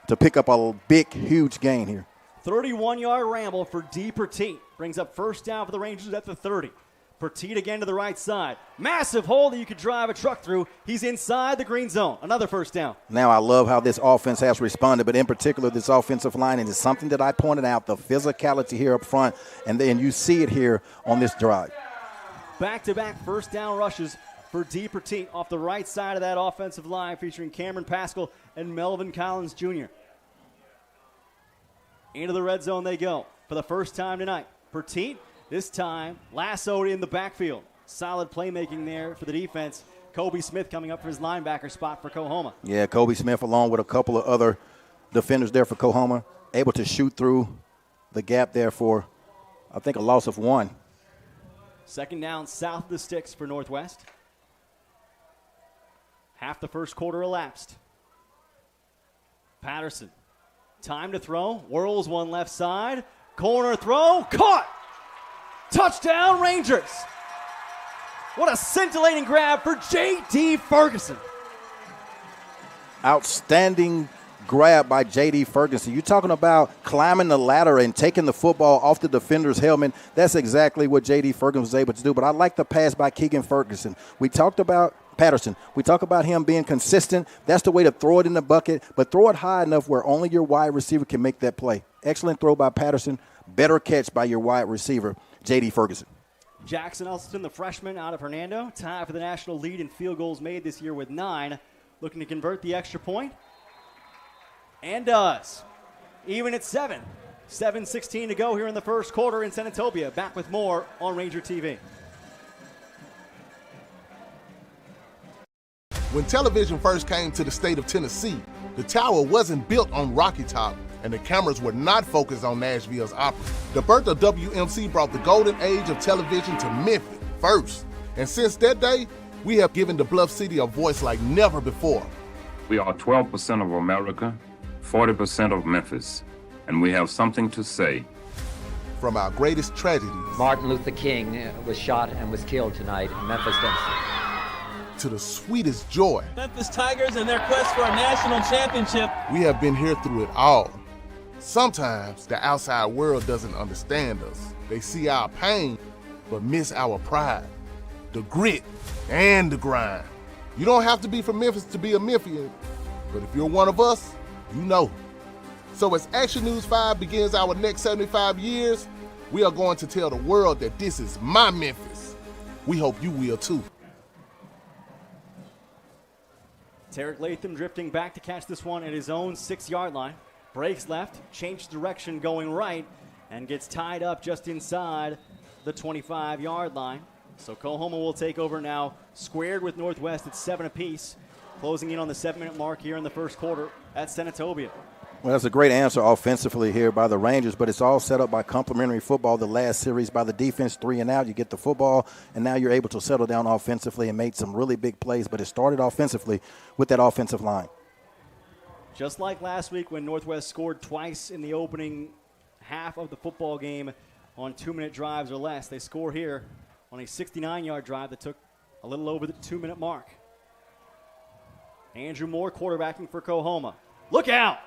to pick up a big, huge gain here. 31-yard ramble for D. Petit. Brings up 1st down for the Rangers at the 30. Petit again to the right side. Massive hole that you could drive a truck through. He's inside the green zone. Another 1st down. Now I love how this offense has responded, but in particular this offensive line, and it's something that I pointed out, the physicality here up front, and then you see it here on this drive. Back-to-back 1st down rushes for D. Petit off the right side of that offensive line, featuring Cameron Pascal and Melvin Collins Jr. Into the red zone they go for the first time tonight. Petit, this time lassoed in the backfield. Solid playmaking there for the defense. Kobe Smith coming up for his linebacker spot for COAHOMA. Yeah, Kobe Smith along with a couple of other defenders there for COAHOMA, able to shoot through the gap there for, I think, a loss of 1. Second down south of the sticks for Northwest. Half the first quarter elapsed. Patterson, time to throw, whirls one left side, corner throw, caught! Touchdown Rangers! What a scintillating grab for J.D. Ferguson. Outstanding grab by J.D. Ferguson. You're talking about climbing the ladder and taking the football off the defender's helmet. That's exactly what J.D. Ferguson was able to do. But I like the pass by Keegan Ferguson. We talked about Patterson. We talk about him being consistent. That's the way to throw it in the bucket, but throw it high enough where only your wide receiver can make that play. Excellent throw by Patterson. Better catch by your wide receiver, J.D. Ferguson. Jackson Elston, the freshman out of Hernando, tied for the national lead in field goals made this year with 9, looking to convert the extra point. And does. Even at 7. 7:16 to go here in the first quarter in Senatobia. Back with more on Ranger TV. When television first came to the state of Tennessee, the tower wasn't built on Rocky Top, and the cameras were not focused on Nashville's opera. The birth of WMC brought the golden age of television to Memphis first. And since that day, we have given the Bluff City a voice like never before. We are 12% of America, 40% of Memphis, and we have something to say. From our greatest tragedies, Martin Luther King was shot and was killed tonight in Memphis, Tennessee, to the sweetest joy. Memphis Tigers and their quest for a national championship. We have been here through it all. Sometimes the outside world doesn't understand us. They see our pain, but miss our pride, the grit, and the grind. You don't have to be from Memphis to be a Memphian, but if you're one of us, you know. So as Action News 5 begins our next 75 years, we are going to tell the world that this is my Memphis. We hope you will too. Tarek Latham drifting back to catch this one at his own 6-yard line. Breaks left, changes direction going right, and gets tied up just inside the 25-yard line. So COAHOMA will take over now, squared with Northwest at 7 apiece, closing in on the 7-minute mark here in the first quarter at Senatobia. Well, that's a great answer offensively here by the Rangers, but it's all set up by complementary football. The last series by the defense, 3 and out, you get the football, and now you're able to settle down offensively and make some really big plays, but it started offensively with that offensive line. Just like last week when Northwest scored twice in the opening half of the football game on 2-minute drives or less, they score here on a 69-yard drive that took a little over the 2-minute mark. Andrew Moore quarterbacking for COAHOMA. Look out!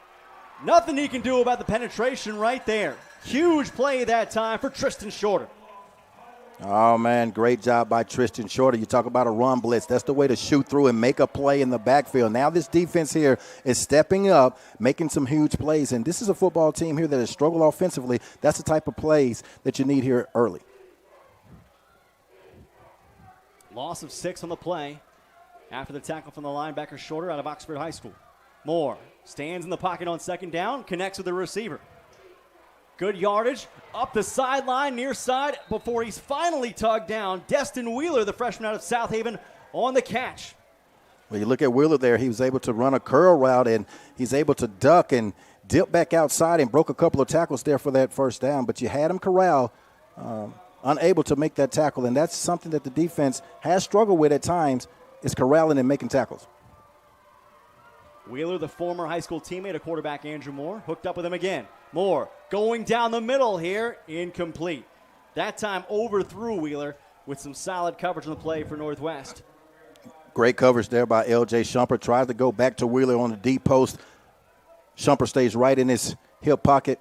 Nothing he can do about the penetration right there. Huge play that time for Tristan Shorter. Oh, man, great job by Tristan Shorter. You talk about a run blitz. That's the way to shoot through and make a play in the backfield. Now this defense here is stepping up, making some huge plays. And this is a football team here that has struggled offensively. That's the type of plays that you need here early. Loss of 6 on the play after the tackle from the linebacker Shorter out of Oxford High School. Moore stands in the pocket on 2nd down, connects with the receiver. Good yardage, up the sideline, near side, before he's finally tugged down. Destin Wheeler, the freshman out of South Haven, on the catch. Well, you look at Wheeler there. He was able to run a curl route, and he's able to duck and dip back outside and broke a couple of tackles there for that first down. But you had him corral, unable to make that tackle, and that's something that the defense has struggled with at times, is corralling and making tackles. Wheeler, the former high school teammate of quarterback Andrew Moore, hooked up with him again. Moore going down the middle here, incomplete. That time overthrew Wheeler with some solid coverage on the play for Northwest. Great coverage there by L.J. Shumpert. Tries to go back to Wheeler on the deep post. Shumpert stays right in his hip pocket.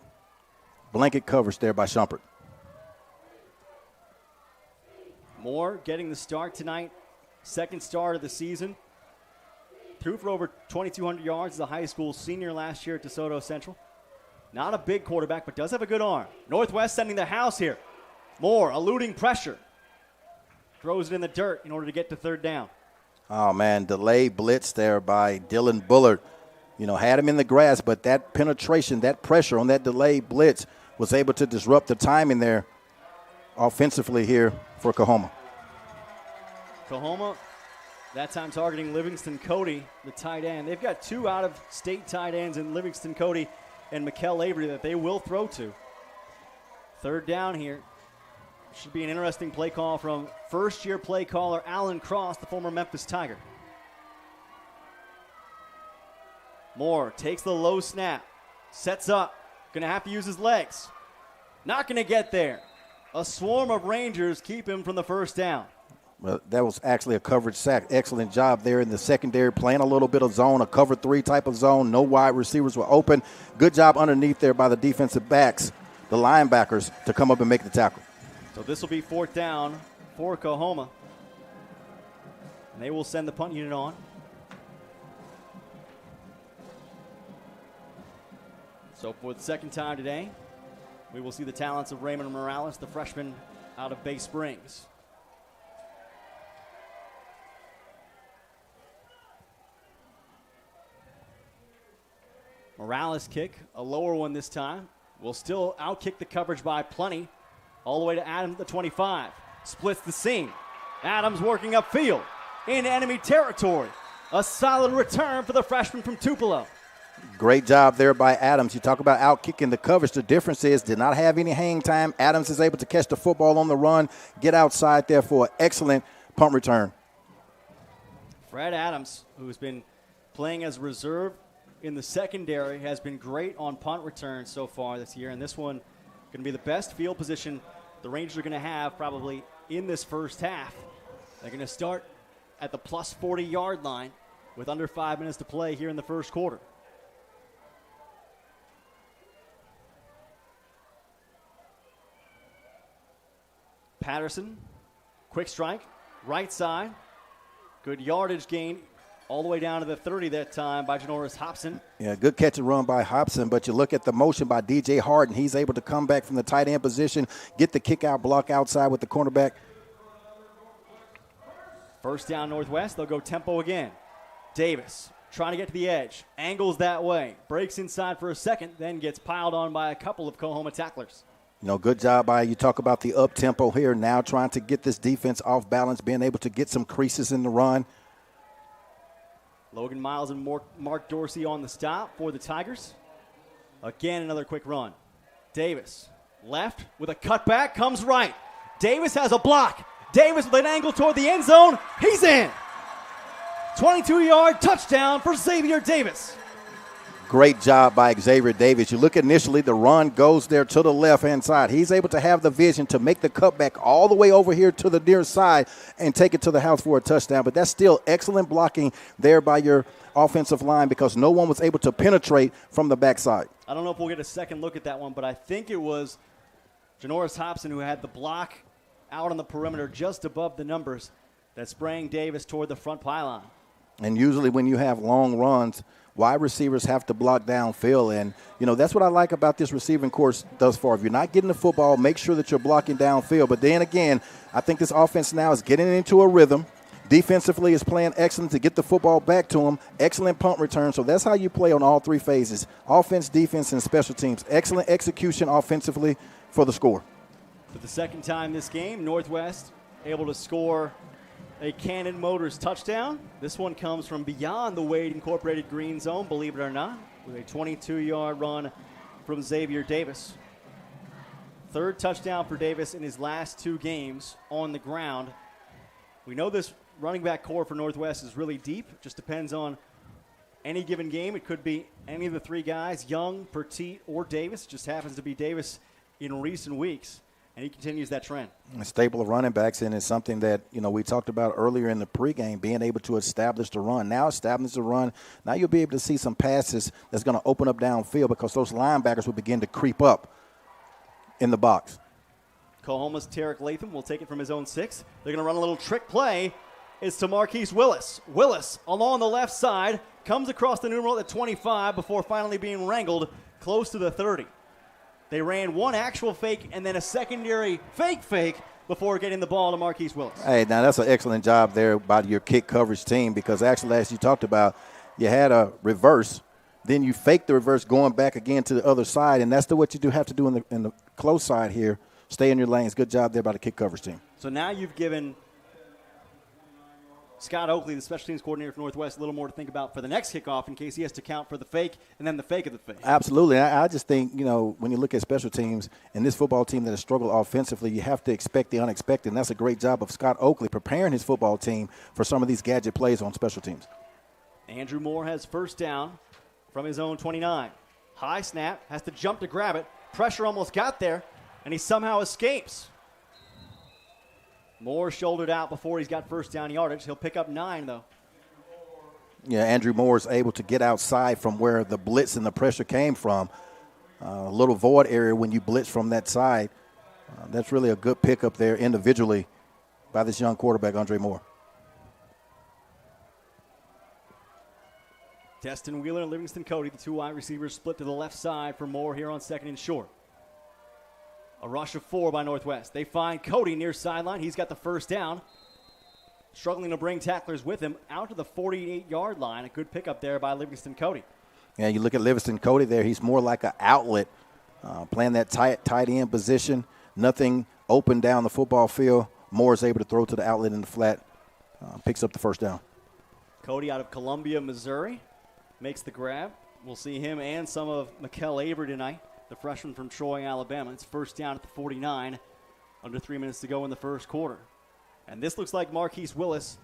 Blanket coverage there by Shumpert. Moore getting the start tonight. Second start of the season. Threw for over 2,200 yards as a high school senior last year at DeSoto Central. Not a big quarterback, but does have a good arm. Northwest sending the house here. Moore eluding pressure. Throws it in the dirt in order to get to 3rd down. Oh, man, delayed blitz there by Dylan Bullard. Had him in the grass, but that penetration, that pressure on that delayed blitz was able to disrupt the timing there offensively here for COAHOMA. COAHOMA, that time targeting Livingston Cody, the tight end. They've got 2 out-of-state tight ends in Livingston Cody and Mikkel Avery that they will throw to. 3rd down here. Should be an interesting play call from first-year play caller Alan Cross, the former Memphis Tiger. Moore takes the low snap, sets up, going to have to use his legs. Not going to get there. A swarm of Rangers keep him from the first down. Well, that was actually a coverage sack. Excellent job there in the secondary, playing a little bit of zone, a cover 3 type of zone. No wide receivers were open. Good job underneath there by the defensive backs, the linebackers, to come up and make the tackle. So this will be 4th down for COAHOMA. And they will send the punt unit on. So for the 2nd time today, we will see the talents of Raymond Morales, the freshman out of Bay Springs. Morales' kick, a lower one this time, will still outkick the coverage by plenty, all the way to Adams at the 25. Splits the seam. Adams working upfield in enemy territory. A solid return for the freshman from Tupelo. Great job there by Adams. You talk about outkicking the coverage. The difference is did not have any hang time. Adams is able to catch the football on the run, get outside there for an excellent punt return. Fred Adams, who's been playing as reserve in the secondary, has been great on punt returns so far this year. And this one going to be the best field position the Rangers are going to have probably in this first half. They're going to start at the plus 40-yard line with under 5 minutes to play here in the first quarter. Patterson, quick strike, right side. Good yardage gain all the way down to the 30 that time by Janoris Hobson. Yeah, good catch and run by Hobson, but you look at the motion by DJ Harden. He's able to come back from the tight end position, get the kick out block outside with the cornerback. First down Northwest, they'll go tempo again. Davis trying to get to the edge, angles that way, breaks inside for a second, then gets piled on by a couple of COAHOMA tacklers. Good job by, you talk about the up-tempo here, now trying to get this defense off balance, being able to get some creases in the run. Logan Miles and Mark Dorsey on the stop for the Tigers. Again, another quick run. Davis, left with a cutback, comes right. Davis has a block. Davis with an angle toward the end zone. He's in. 22-yard touchdown for Xavier Davis. Great job by Xavier Davis. You look initially, the run goes there to the left-hand side. He's able to have the vision to make the cutback all the way over here to the near side and take it to the house for a touchdown. But that's still excellent blocking there by your offensive line because no one was able to penetrate from the backside. I don't know if we'll get a second look at that one, but I think it was Janoris Hobson who had the block out on the perimeter just above the numbers that sprang Davis toward the front pylon. And usually when you have long runs, wide receivers have to block downfield. And, that's what I like about this receiving course thus far. If you're not getting the football, make sure that you're blocking downfield. But then again, I think this offense now is getting into a rhythm. Defensively is playing excellent to get the football back to them. Excellent punt return. So that's how you play on all 3 phases. Offense, defense, and special teams. Excellent execution offensively for the score. For the second time this game, Northwest able to score a Cannon Motors touchdown. This one comes from beyond the Wade Incorporated green zone, believe it or not, with a 22-yard run from Xavier Davis. 3rd touchdown for Davis in his last 2 games on the ground. We know this running back core for Northwest is really deep. It just depends on any given game. It could be any of the 3 guys, Young, Petit, or Davis. It just happens to be Davis in recent weeks. And he continues that trend. A staple of running backs, and it's something that, we talked about earlier in the pregame, being able to establish the run. Now establish the run. Now you'll be able to see some passes that's going to open up downfield because those linebackers will begin to creep up in the box. COAHOMA's Tarek Latham will take it from his own 6. They're going to run a little trick play. It's to Marquise Willis. Willis along the left side comes across the numeral at 25 before finally being wrangled close to the 30. They ran one actual fake and then a secondary fake before getting the ball to Marquise Willis. Hey, now that's an excellent job there by your kick coverage team because actually, as you talked about, you had a reverse then you fake the reverse going back again to the other side, and that's what you do have to do in the close side here. Stay in your lanes. Good job there by the kick coverage team. So now you've given Scott Oakley, the special teams coordinator for Northwest, a little more to think about for the next kickoff in case he has to count for the fake and then the fake of the fake. Absolutely. I just think, when you look at special teams and this football team that has struggled offensively, you have to expect the unexpected, and that's a great job of Scott Oakley preparing his football team for some of these gadget plays on special teams. Andrew Moore has first down from his own 29. High snap, has to jump to grab it. Pressure almost got there, and he somehow escapes. Moore shouldered out before he's got first down yardage. He'll pick up 9, though. Yeah, Andrew Moore is able to get outside from where the blitz and the pressure came from. A little void area when you blitz from that side. That's really a good pickup there individually by this young quarterback, Andre Moore. Destin Wheeler and Livingston Cody, the two wide receivers, split to the left side for Moore here on second and short. A rush of 4 by Northwest. They find Cody near sideline. He's got the first down. Struggling to bring tacklers with him out to the 48-yard line. A good pickup there by Livingston Cody. Yeah, you look at Livingston Cody there. He's more like an outlet, playing that tight end position. Nothing open down the football field. Moore is able to throw to the outlet in the flat. Picks up the first down. Cody out of Columbia, Missouri, makes the grab. We'll see him and some of Mikel Avery tonight, the freshman from Troy, Alabama. It's first down at the 49. Under 3 minutes to go in the first quarter. And this looks like Marquise Willis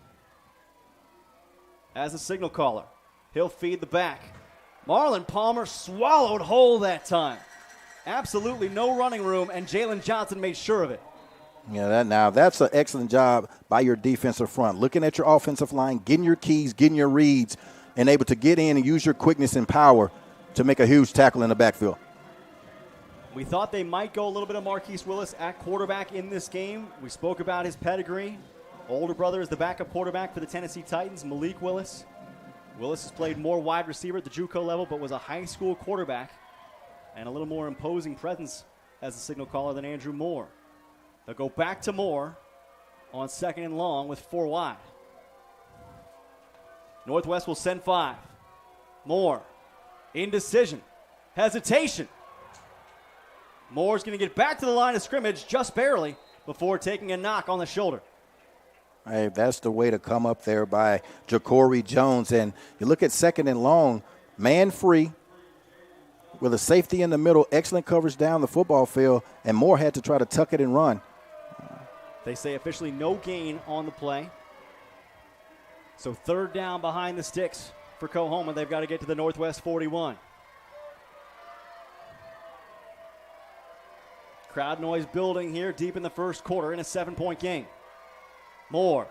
as a signal caller. He'll feed the back. Marlon Palmer swallowed whole that time. Absolutely no running room, and Jalen Johnson made sure of it. Yeah, that's an excellent job by your defensive front. Looking at your offensive line, getting your keys, getting your reads, and able to get in and use your quickness and power to make a huge tackle in the backfield. We thought they might go a little bit of Marquise Willis at quarterback in this game. We spoke about his pedigree. Older brother is the backup quarterback for the Tennessee Titans, Malik Willis. Willis has played more wide receiver at the JUCO level, but was a high school quarterback and a little more imposing presence as a signal caller than Andrew Moore. They'll go back to Moore on second and long with 4 wide. Northwest will send 5. Moore, indecision, hesitation. Moore's going to get back to the line of scrimmage just barely before taking a knock on the shoulder. Hey, that's the way to come up there by Ja'Cory Jones. And you look at second and long, man free, with a safety in the middle, excellent coverage down the football field, and Moore had to try to tuck it and run. They say officially no gain on the play. So third down behind the sticks for COAHOMA. They've got to get to the Northwest 41. Crowd noise building here deep in the first quarter in a 7-point game. Moore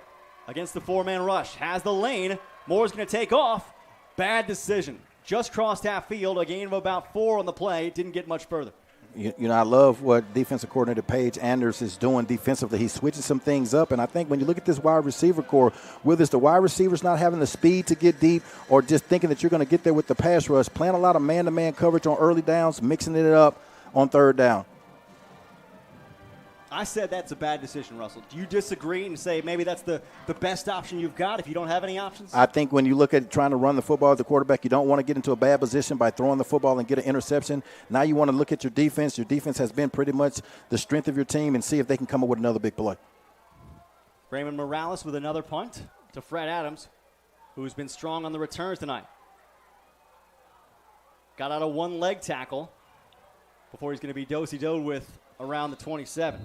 against the 4-man rush. Has the lane. Moore's going to take off. Bad decision. Just crossed half field. A gain of about 4 on the play. Didn't get much further. I love what defensive coordinator Paige Anders is doing defensively. He's switching some things up, and I think when you look at this wide receiver core, whether it's the wide receivers not having the speed to get deep or just thinking that you're going to get there with the pass rush, playing a lot of man-to-man coverage on early downs, mixing it up on third down. I said that's a bad decision, Russell. Do you disagree and say maybe that's the best option you've got if you don't have any options? I think when you look at trying to run the football at the quarterback, you don't want to get into a bad position by throwing the football and get an interception. Now you want to look at your defense. Your defense has been pretty much the strength of your team and see if they can come up with another big play. Raymond Morales with another punt to Fred Adams, who's been strong on the returns tonight. Got out a one-leg tackle before he's going to be do-si-doed with around the 27.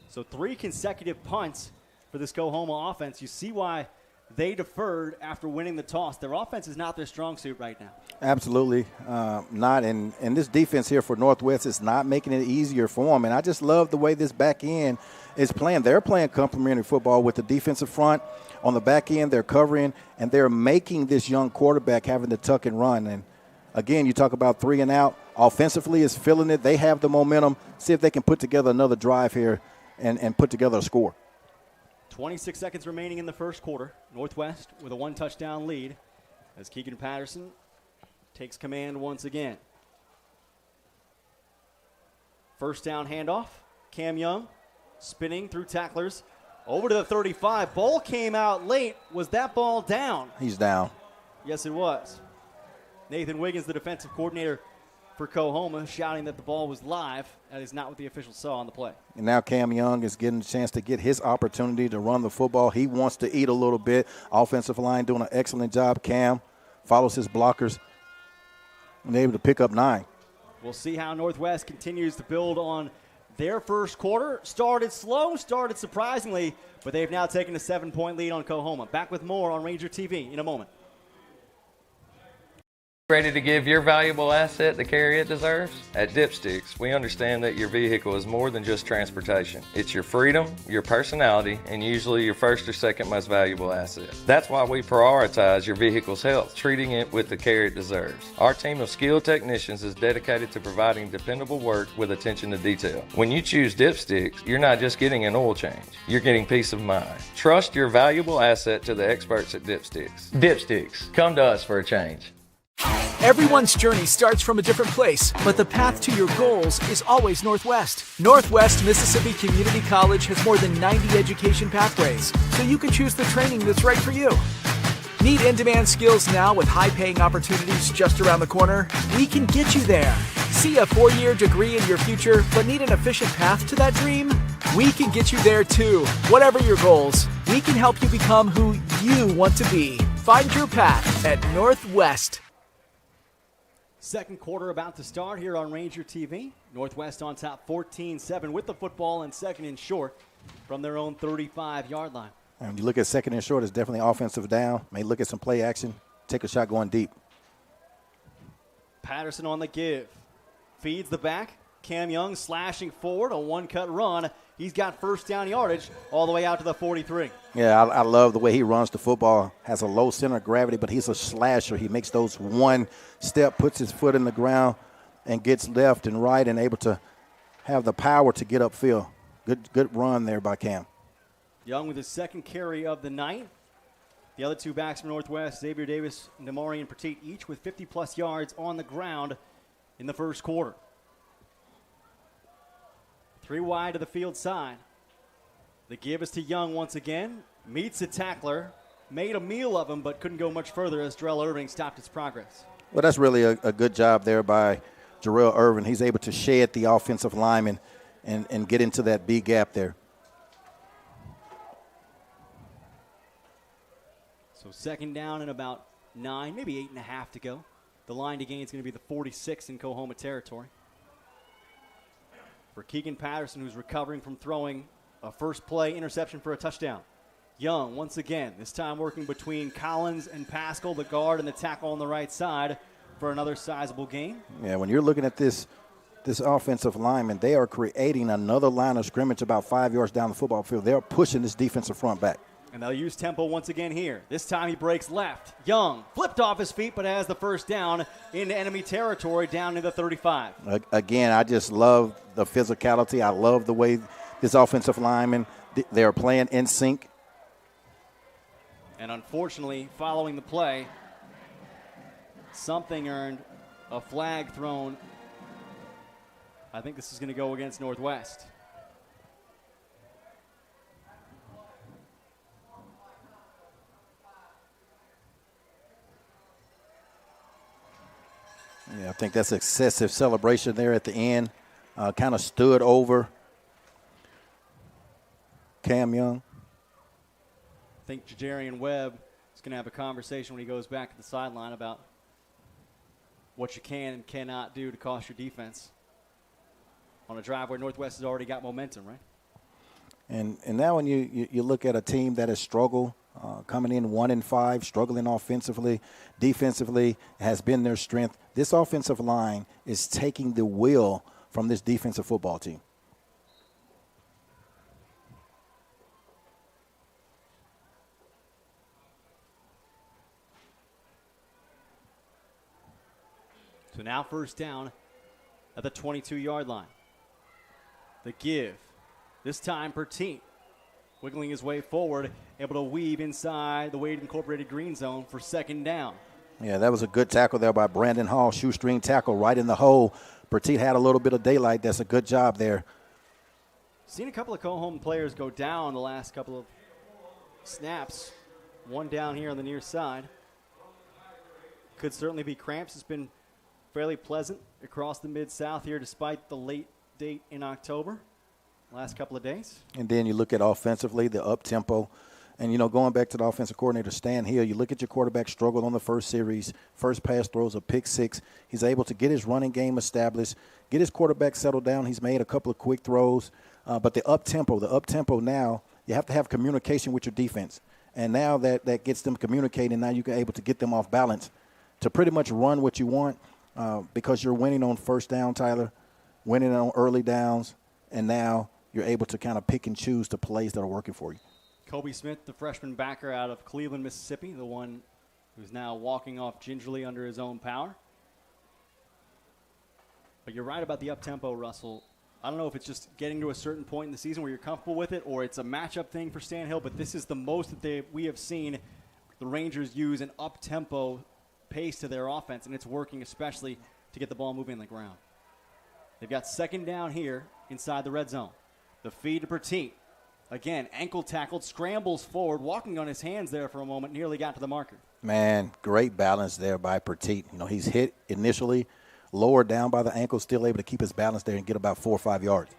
So 3 consecutive punts for this COAHOMA offense. You see why they deferred after winning the toss. Their offense is not their strong suit right now. Absolutely not. And this defense here for Northwest is not making it easier for them. And I just love the way this back end is playing. They're playing complementary football with the defensive front. On the back end, they're covering, and they're making this young quarterback having to tuck and run. And, again, you talk about 3 and out. Offensively is feeling it. They have the momentum. See if they can put together another drive here and put together a score. 26 seconds remaining in the first quarter. Northwest with a 1-touchdown lead as Keegan Patterson takes command once again. First down handoff. Cam Young spinning through tacklers. Over to the 35. Ball came out late. Was that ball down? He's down. Yes, it was. Nathan Wiggins, the defensive coordinator for COAHOMA, shouting that the ball was live. That is not what the officials saw on the play. And now Cam Young is getting a chance to get his opportunity to run the football. He wants to eat a little bit. Offensive line doing an excellent job. Cam follows his blockers and able to pick up 9. We'll see how Northwest continues to build on their first quarter. Started slow, started surprisingly, but they've now taken a 7-point lead on COAHOMA. Back with more on Ranger TV in a moment. Ready to give your valuable asset the care it deserves? At Dipsticks, we understand that your vehicle is more than just transportation. It's your freedom, your personality, and usually your first or second most valuable asset. That's why we prioritize your vehicle's health, treating it with the care it deserves. Our team of skilled technicians is dedicated to providing dependable work with attention to detail. When you choose Dipsticks, you're not just getting an oil change, you're getting peace of mind. Trust your valuable asset to the experts at Dipsticks. Dipsticks, come to us for a change. Everyone's journey starts from a different place, but the path to your goals is always Northwest. Northwest Mississippi Community College has more than 90 education pathways, so you can choose the training that's right for you. Need in-demand skills now with high-paying opportunities just around the corner? We can get you there. See a 4-year degree in your future, but need an efficient path to that dream? We can get you there too. Whatever your goals, we can help you become who you want to be. Find your path at Northwest. Second quarter about to start here on Ranger TV. Northwest on top 14-7 with the football and second and short from their own 35-yard line. And you look at second and short, it's definitely offensive down. May look at some play action, take a shot going deep. Patterson on the give. Feeds the back. Cam Young slashing forward, a one-cut run. He's got first down yardage all the way out to the 43. Yeah, I love the way he runs the football. Has a low center of gravity, but he's a slasher. He makes those one step, puts his foot in the ground, and gets left and right and able to have the power to get upfield. Good run there by Cam. Young with his second carry of the night. The other two backs from Northwest, Xavier Davis and Demarian Petit, each with 50-plus yards on the ground in the first quarter. 3 wide to the field side. The give is to Young once again. Meets a tackler. Made a meal of him, but couldn't go much further as Jarrell Irving stopped his progress. Well, that's really a good job there by Jarrell Irving. He's able to shed the offensive lineman and get into that B gap there. So second down and about 9, maybe 8.5 to go. The line to gain is going to be the 46 in COAHOMA territory. For Keegan Patterson, who's recovering from throwing a first play interception for a touchdown. Young, once again, this time working between Collins and Pascal, the guard and the tackle on the right side for another sizable gain. Yeah, when you're looking at this offensive lineman, they are creating another line of scrimmage about 5 yards down the football field. They're pushing this defensive front back. And they'll use tempo once again here. This time he breaks left. Young flipped off his feet, but has the first down into enemy territory down to the 35. Again, I just love the physicality. I love the way this offensive lineman, they're playing in sync. And unfortunately, following the play, something earned a flag thrown. I think this is going to go against Northwest. Yeah, I think that's excessive celebration there at the end. Kind of stood over Cam Young. I think Jajarian Webb is going to have a conversation when he goes back to the sideline about what you can and cannot do to cost your defense on a drive where Northwest has already got momentum, right? And now when you look at a team that has struggled, coming in 1-5, struggling offensively, defensively has been their strength. This offensive line is taking the wheel from this defensive football team. So now first down at the 22-yard line. The give. This time Petit wiggling his way forward, able to weave inside the Wade Incorporated green zone for second down. Yeah, that was a good tackle there by Brandon Hall. Shoestring tackle right in the hole. Petit had a little bit of daylight. That's a good job there. Seen a couple of COAHOMA players go down the last couple of snaps. One down here on the near side. could certainly be cramps. It's been fairly pleasant across the Mid-South here despite the late date in October, last couple of days. And then you look at offensively, the up-tempo. And, you know, going back to the offensive coordinator, Stan Hill, you look at your quarterback struggled on the first series. First pass throws a pick six. He's able to get his running game established, get his quarterback settled down. He's made a couple of quick throws. But the up-tempo now, you have to have communication with your defense. And now that gets them communicating, now you're able to get them off balance to pretty much run what you want because you're winning on first down, Tyler, winning on early downs, and now you're able to kind of pick and choose the plays that are working for you. Kobe Smith, the freshman backer out of Cleveland, Mississippi, the one who's now walking off gingerly under his own power. But you're right about the up-tempo, Russell. I don't know if it's just getting to a certain point in the season where you're comfortable with it or it's a matchup thing for Stan Hill, but this is the most that we have seen the Rangers use an up-tempo pace to their offense, and it's working especially to get the ball moving on the ground. They've got second down here inside the red zone. The feed to Petit. Again, ankle tackled, scrambles forward, walking on his hands there for a moment, nearly got to the marker. Man, great balance there by Petit. You know, he's hit initially, lowered down by the ankle, still able to keep his balance there and get about 4 or 5 yards.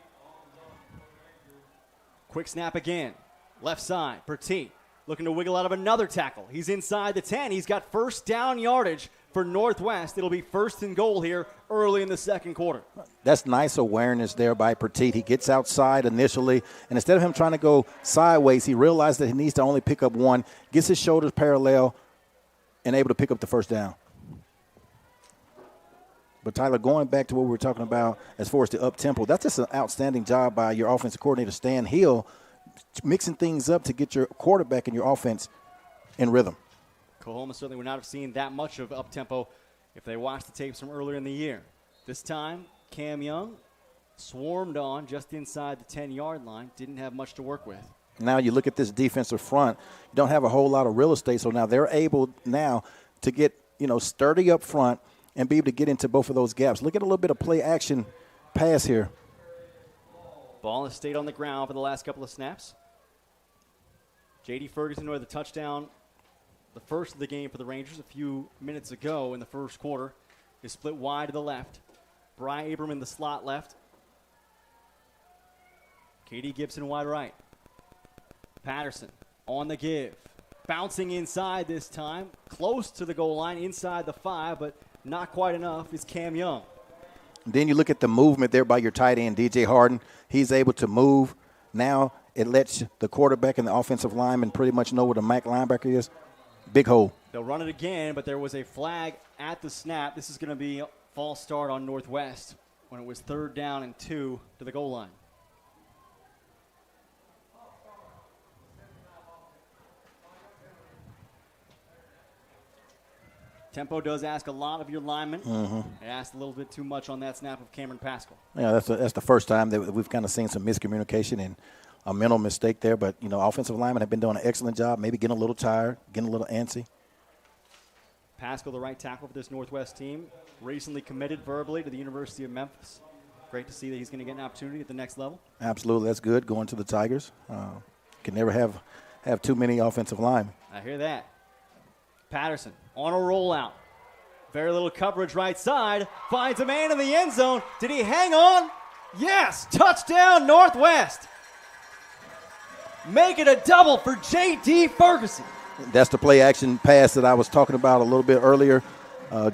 Quick snap again. Left side, Petit looking to wiggle out of another tackle. He's inside the 10. He's got first down yardage for Northwest. It'll be first and goal here early in the second quarter. That's nice awareness there by Petit. He gets outside initially, and instead of him trying to go sideways, he realized that he needs to only pick up one, gets his shoulders parallel, and able to pick up the first down. But, Tyler, going back to what we were talking about as far as the up-tempo, that's just an outstanding job by your offensive coordinator, Stan Hill, mixing things up to get your quarterback and your offense in rhythm. COAHOMA certainly would not have seen that much of up-tempo if they watched the tapes from earlier in the year. This time, Cam Young swarmed on just inside the 10-yard line, didn't have much to work with. Now you look at this defensive front, you don't have a whole lot of real estate, so now they're able now to get, sturdy up front and be able to get into both of those gaps. Look at a little bit of play action pass here. Ball has stayed on the ground for the last couple of snaps. J.D. Ferguson with the touchdown, the first of the game for the Rangers a few minutes ago in the first quarter, is split wide to the left. Bry Abram in the slot left. K.D. Gibson wide right. Patterson on the give. Bouncing inside this time, close to the goal line, inside the 5, but not quite enough is Cam Young. Then you look at the movement there by your tight end, DJ Harden. He's able to move. Now it lets the quarterback and the offensive lineman pretty much know where the MAC linebacker is. Big hole. They'll run it again, but there was a flag at the snap. This is going to be a false start on Northwest when it was 3rd down and 2 to the goal line. Tempo does ask a lot of your linemen. They asked a little bit too much on that snap of Cameron Pascal. Yeah, that's the first time that we've kind of seen some miscommunication and a mental mistake there. But, offensive linemen have been doing an excellent job, maybe getting a little tired, getting a little antsy. Pascal, the right tackle for this Northwest team, recently committed verbally to the University of Memphis. Great to see that he's going to get an opportunity at the next level. Absolutely. That's good, going to the Tigers. Can never have too many offensive linemen. I hear that. Patterson on a rollout. Very little coverage right side. Finds a man in the end zone. Did he hang on? Yes! Touchdown Northwest! Make it a double for J.D. Ferguson. That's the play action pass that I was talking about a little bit earlier.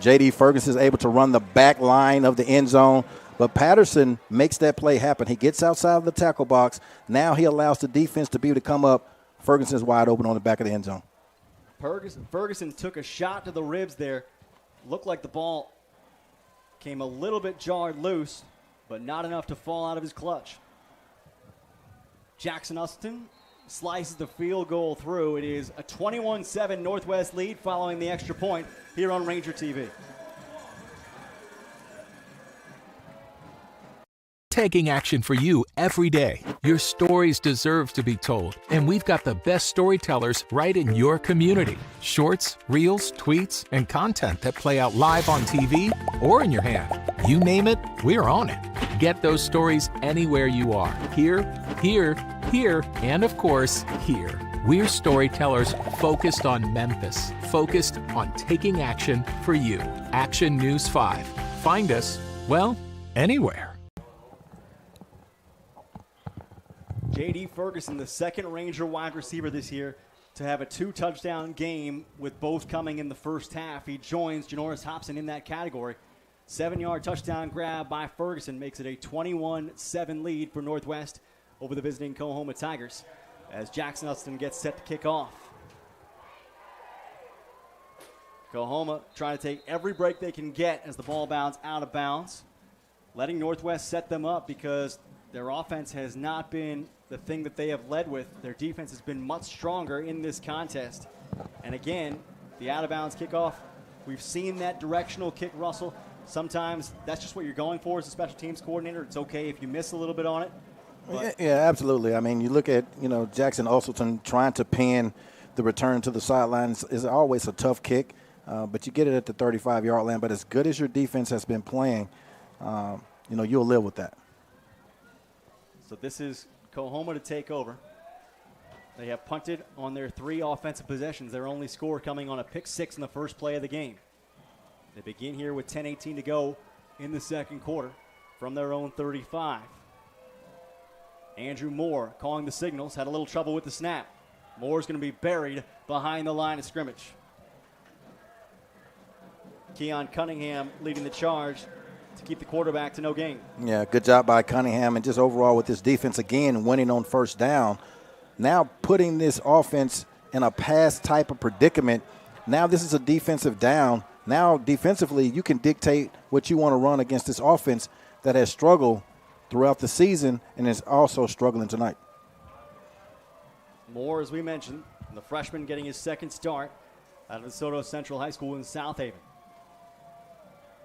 J.D. Ferguson is able to run the back line of the end zone, but Patterson makes that play happen. He gets outside of the tackle box. Now he allows the defense to be able to come up. Ferguson's wide open on the back of the end zone. Ferguson took a shot to the ribs there. Looked like the ball came a little bit jarred loose, but not enough to fall out of his clutch. Jackson Uston slices the field goal through. It is a 21-7 Northwest lead following the extra point here on Ranger TV. Taking action for you every day. Your stories deserve to be told, and we've got the best storytellers right in your community. Shorts, reels, tweets, and content that play out live on TV or in your hand. You name it, we're on it. Get those stories anywhere you are. Here, and of course, here. We're storytellers focused on Memphis, focused on taking action for you. Action News 5. Find us, well, anywhere. J.D. Ferguson, the second Ranger wide receiver this year to have a 2-touchdown game, with both coming in the first half. He joins Janoris Hobson in that category. 7-yard touchdown grab by Ferguson makes it a 21-7 lead for Northwest over the visiting COAHOMA Tigers, as Jackson Elston gets set to kick off. COAHOMA trying to take every break they can get as the ball bounds out of bounds, letting Northwest set them up because their offense has not been the thing that they have led with. Their defense has been much stronger in this contest. And again, the out-of-bounds kickoff, we've seen that directional kick, Russell. Sometimes that's just what you're going for as a special teams coordinator. It's okay if you miss a little bit on it. Yeah, absolutely. I mean, you look at, Jackson Usselton trying to pin the return to the sidelines is always a tough kick, but you get it at the 35-yard line. But as good as your defense has been playing, you'll live with that. So this is COAHOMA to take over. They have punted on their 3 offensive possessions. Their only score coming on a pick 6 in the first play of the game. They begin here with 10:18 to go in the second quarter from their own 35. Andrew Moore calling the signals, had a little trouble with the snap. Moore's going to be buried behind the line of scrimmage. Keon Cunningham leading the charge to keep the quarterback to no gain. Yeah, good job by Cunningham, and just overall with this defense, again, winning on first down. Now putting this offense in a pass type of predicament. Now this is a defensive down. Now defensively, you can dictate what you want to run against this offense that has struggled throughout the season and is also struggling tonight. Moore, as we mentioned, the freshman getting his second start out of DeSoto Central High School in South Haven.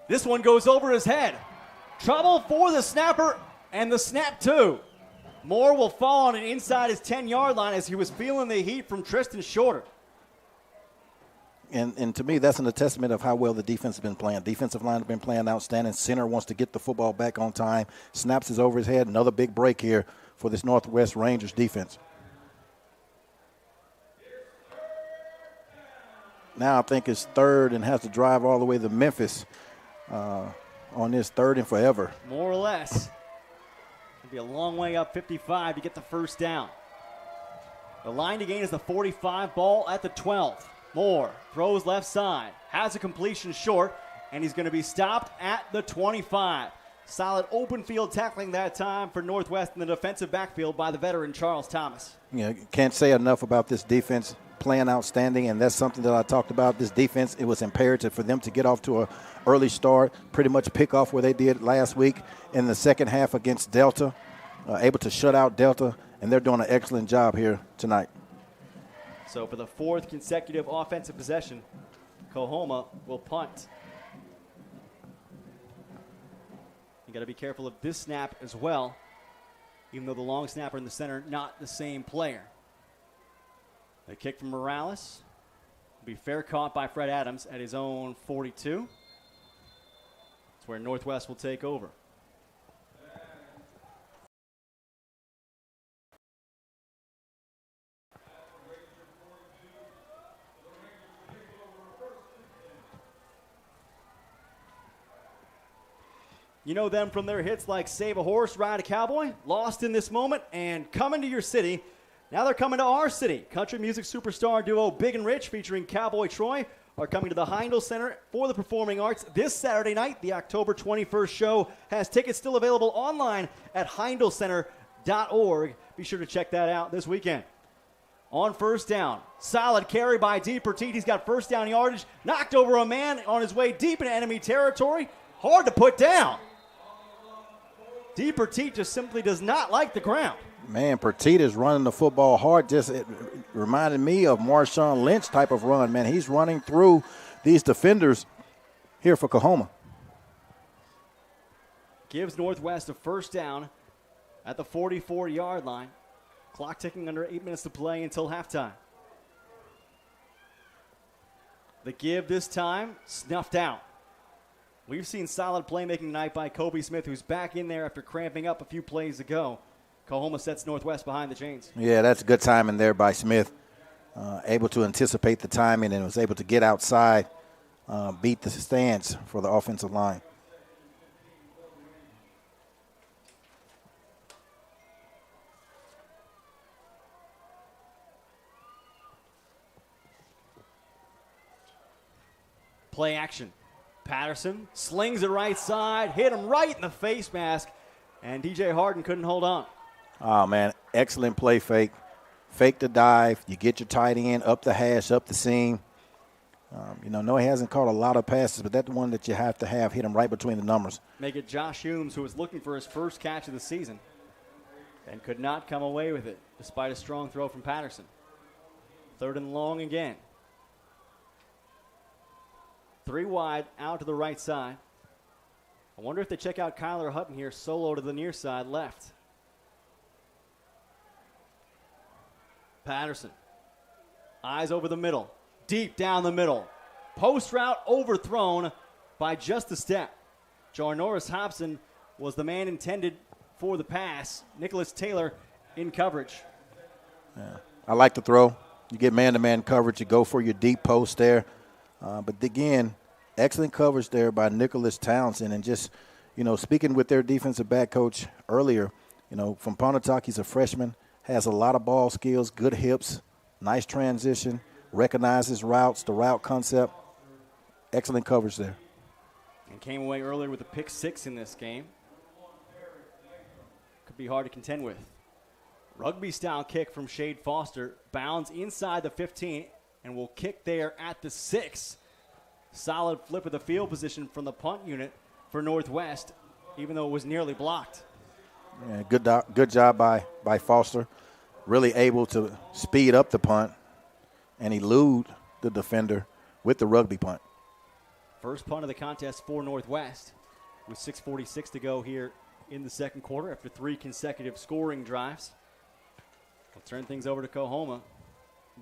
This one goes over his head. Trouble for the snapper, and the snap too. Moore will fall on it inside his 10-yard line as he was feeling the heat from Tristan Shorter. And to me, that's a testament of how well the defense has been playing. Defensive line has been playing outstanding. Center wants to get the football back on time. Snaps is over his head. Another big break here for this Northwest Rangers defense. Now I think it's third and has to drive all the way to Memphis on this third and forever. More or less. It'll be a long way up 55 to get the first down. The line to gain is the 45, ball at the 12. Moore throws left side, has a completion short, and he's going to be stopped at the 25. Solid open field tackling that time for Northwest in the defensive backfield by the veteran Charles Thomas. Yeah, can't say enough about this defense playing outstanding, and that's something that I talked about. This defense, it was imperative for them to get off to an early start, pretty much pick off where they did last week in the second half against Delta, able to shut out Delta, and they're doing an excellent job here tonight. So for the 4th consecutive offensive possession, COAHOMA will punt. You got to be careful of this snap as well, even though the long snapper in the center, not the same player. The kick from Morales will be fair caught by Fred Adams at his own 42. That's where Northwest will take over. You know them from their hits like Save a Horse, Ride a Cowboy, Lost in This Moment, and Coming to Your City. Now they're coming to our city. Country music superstar duo Big and Rich featuring Cowboy Troy are coming to the Heindel Center for the Performing Arts this Saturday night. The October 21st show has tickets still available online at heindelcenter.org. Be sure to check that out this weekend. On first down, solid carry by D. Petit. He's got first down yardage, knocked over a man on his way deep into enemy territory. Hard to put down. D. Petit just simply does not like the ground. Man, Petit is running the football hard. It reminded me of Marshawn Lynch type of run, man. He's running through these defenders here for COAHOMA. Gives Northwest a first down at the 44-yard line. Clock ticking under 8 minutes to play until halftime. The give this time snuffed out. We've seen solid playmaking tonight by Kobe Smith, who's back in there after cramping up a few plays ago. COAHOMA sets Northwest behind the chains. Yeah, that's good timing there by Smith. able to anticipate the timing and was able to get outside, beat the stance for the offensive line. Play action. Patterson slings it right side, hit him right in the face mask, and DJ Harden couldn't hold on. Oh, man, excellent play fake. Fake the dive. You get your tight end up the hash, up the seam. No, he hasn't caught a lot of passes, but that's one that you have to have hit him right between the numbers. Make it Josh Humes, who was looking for his first catch of the season and could not come away with it despite a strong throw from Patterson. 3rd and long again. 3 wide out to the right side. I wonder if they check out Kyler Hutton here solo to the near side left. Patterson. Eyes over the middle. Deep down the middle. Post route overthrown by just a step. Jarnoris Hobson was the man intended for the pass. Nicholas Taylor in coverage. Yeah. I like the throw. You get man-to-man coverage. You go for your deep post there. But again, excellent coverage there by Nicholas Townsend. And just, speaking with their defensive back coach earlier, from Pontotoc, he's a freshman, has a lot of ball skills, good hips, nice transition, recognizes routes, the route concept. Excellent coverage there. And came away earlier with a pick 6 in this game. Could be hard to contend with. Rugby-style kick from Shade Foster. Bounds inside the 15 and will kick there at the 6. Solid flip of the field position from the punt unit for Northwest, even though it was nearly blocked. Yeah, good job by Foster. Really able to speed up the punt and elude the defender with the rugby punt. First punt of the contest for Northwest with 6:46 to go here in the second quarter after 3 consecutive scoring drives. We'll turn things over to COAHOMA.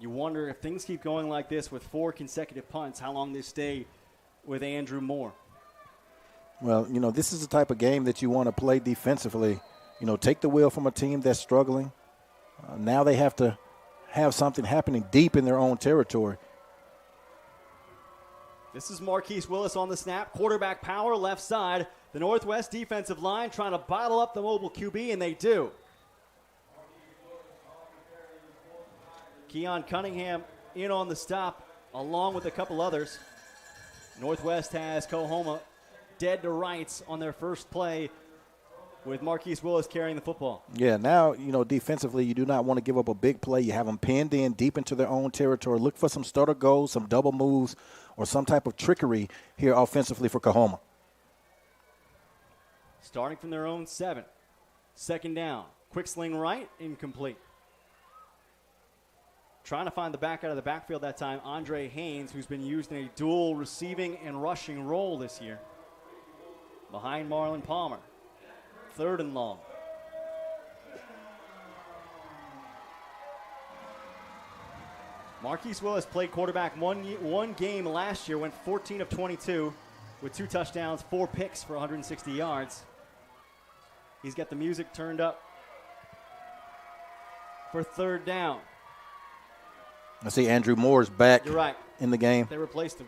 You wonder if things keep going like this with 4 consecutive punts, how long they stay with Andrew Moore. Well, this is the type of game that you want to play defensively. Take the wheel from a team that's struggling. Now they have to have something happening deep in their own territory. This is Marquise Willis on the snap. Quarterback power, left side. The Northwest defensive line trying to bottle up the mobile QB, and they do. Keon Cunningham in on the stop, along with a couple others. Northwest has COAHOMA dead to rights on their first play with Marquise Willis carrying the football. Yeah, now, defensively, you do not want to give up a big play. You have them pinned in deep into their own territory. Look for some stutter goals, some double moves, or some type of trickery here offensively for COAHOMA. Starting from their own 7. 2nd down. Quick sling right, incomplete. Trying to find the back out of the backfield that time, Andre Haynes, who's been used in a dual receiving and rushing role this year. Behind Marlon Palmer. 3rd and long. Marquise Willis played quarterback one game last year, went 14 of 22 with 2 touchdowns, 4 picks for 160 yards. He's got the music turned up for 3rd down. I see Andrew Moore's back. You're right. In the game. They replaced him.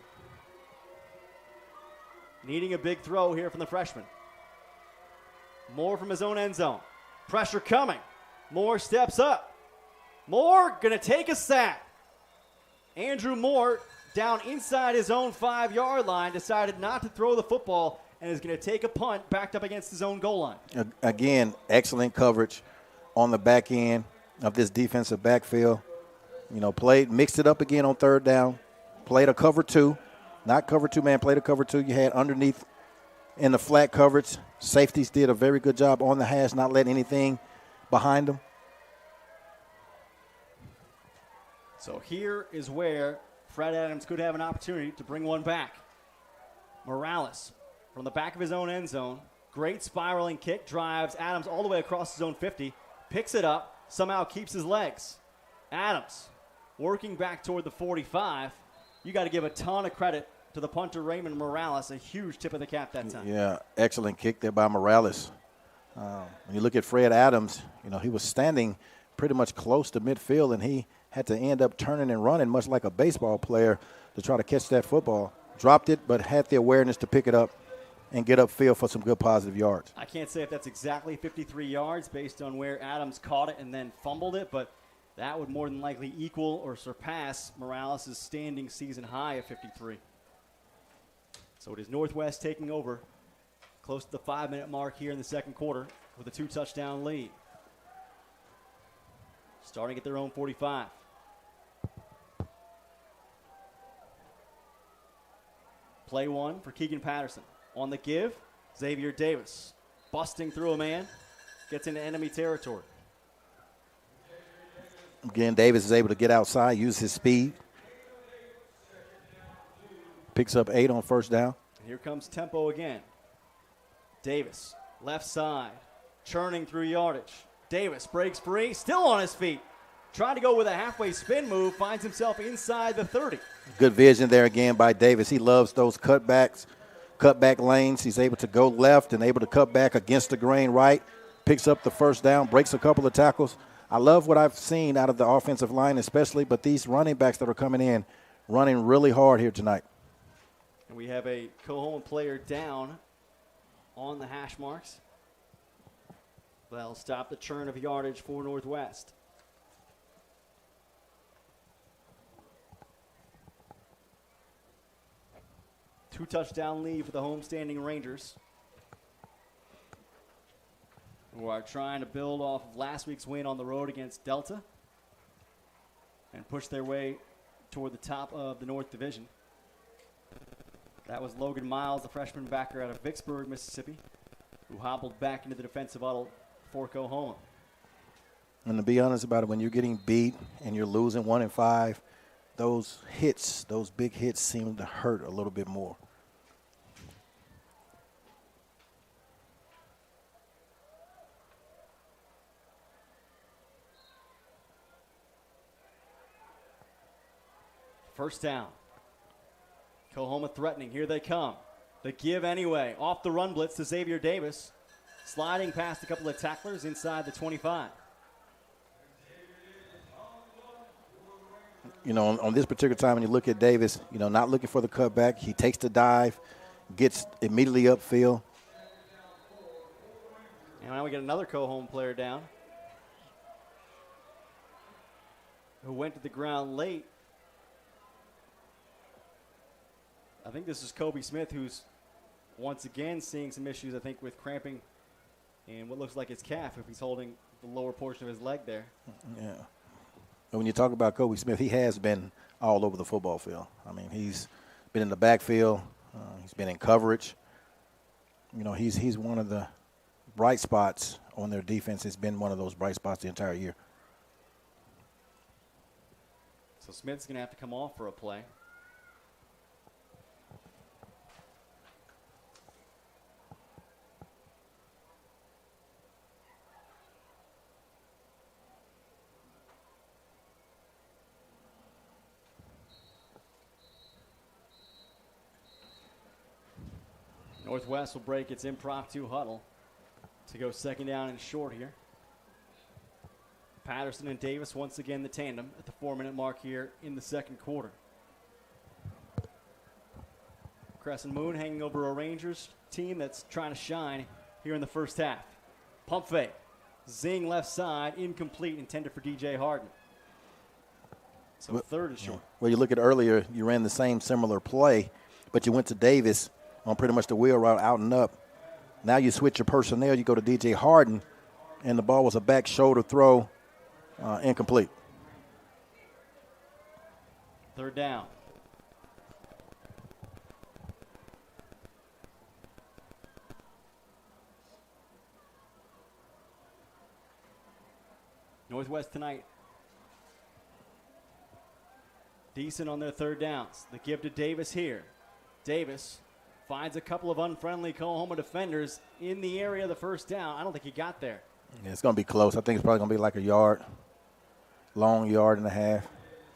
Needing a big throw here from the freshman. Moore from his own end zone. Pressure coming. Moore steps up. Moore going to take a sack. Andrew Moore down inside his own 5-yard line decided not to throw the football and is going to take a punt backed up against his own goal line. Again, excellent coverage on the back end of this defensive backfield. Mixed it up again on 3rd down. Played a cover 2. Not cover 2, man. Played a cover 2. You had underneath in the flat coverage. Safeties did a very good job on the hash, not letting anything behind them. So here is where Fred Adams could have an opportunity to bring one back. Morales from the back of his own end zone. Great spiraling kick. Drives Adams all the way across his own 50. Picks it up. Somehow keeps his legs. Adams working back toward the 45. You got to give a ton of credit to the punter Raymond Morales. A huge tip of the cap that time. Yeah, excellent kick there by Morales. When you look at Fred Adams, he was standing pretty much close to midfield, and he had to end up turning and running much like a baseball player to try to catch that football. Dropped it, but had the awareness to pick it up and get upfield for some good positive yards. I can't say if that's exactly 53 yards based on where Adams caught it and then fumbled it, but that would more than likely equal or surpass Morales' standing season high of 53. So it is Northwest taking over close to the 5-minute mark here in the second quarter with a 2-touchdown lead. Starting at their own 45. Play one for Keegan Patterson. On the give, Xavier Davis busting through a man, gets into enemy territory. Again, Davis is able to get outside, use his speed. Picks up 8 on first down. And here comes tempo again. Davis, left side, churning through yardage. Davis breaks free, still on his feet. Trying to go with a halfway spin move, finds himself inside the 30. Good vision there again by Davis. He loves those cutback lanes. He's able to go left and able to cut back against the grain right. Picks up the first down, breaks a couple of tackles. I love what I've seen out of the offensive line especially, but these running backs that are coming in, running really hard here tonight. And we have a COAHOMA player down on the hash marks. That'll stop the churn of yardage for Northwest. Two-touchdown lead for the homestanding Rangers, who are trying to build off of last week's win on the road against Delta and push their way toward the top of the North Division. That was Logan Miles, the freshman backer out of Vicksburg, Mississippi, who hobbled back into the defensive huddle for COAHOMA. And to be honest about it, when you're getting beat and you're losing 1-5, those hits, those big hits seem to hurt a little bit more. First down. COAHOMA threatening. Here they come. The give anyway. Off the run blitz to Xavier Davis. Sliding past a couple of tacklers inside the 25. You know, on this particular time, when you look at Davis, you know, not looking for the cutback. He takes the dive, gets immediately upfield. And now we get another COAHOMA player down who went to the ground late. I think this is Kobe Smith, who's once again seeing some issues, I think, with cramping in what looks like his calf if he's holding the lower portion of his leg there. Yeah. But when you talk about Kobe Smith, he has been all over the football field. I mean, he's been in the backfield. He's been in coverage. You know, he's one of the bright spots on their defense. It's been one of those bright spots the entire year. So Smith's going to have to come off for a play. Northwest will break its impromptu huddle to go second down and short here. Patterson and Davis once again the tandem at the 4-minute mark here in the second quarter. Crescent Moon hanging over a Rangers team that's trying to shine here in the first half. Pump fake. Zing left side, incomplete, intended for DJ Harden. So third is short. Well, you look at earlier, you ran the same similar play, but you went to Davis on pretty much the wheel route out and up. Now you switch your personnel, you go to DJ Harden, and the ball was a back shoulder throw, incomplete. Third down. Northwest tonight decent on their third downs. The give to Davis here. Davis finds a couple of unfriendly COAHOMA defenders in the area of the first down. I don't think he got there. Yeah, it's going to be close. I think it's probably going to be like a yard, long yard and a half.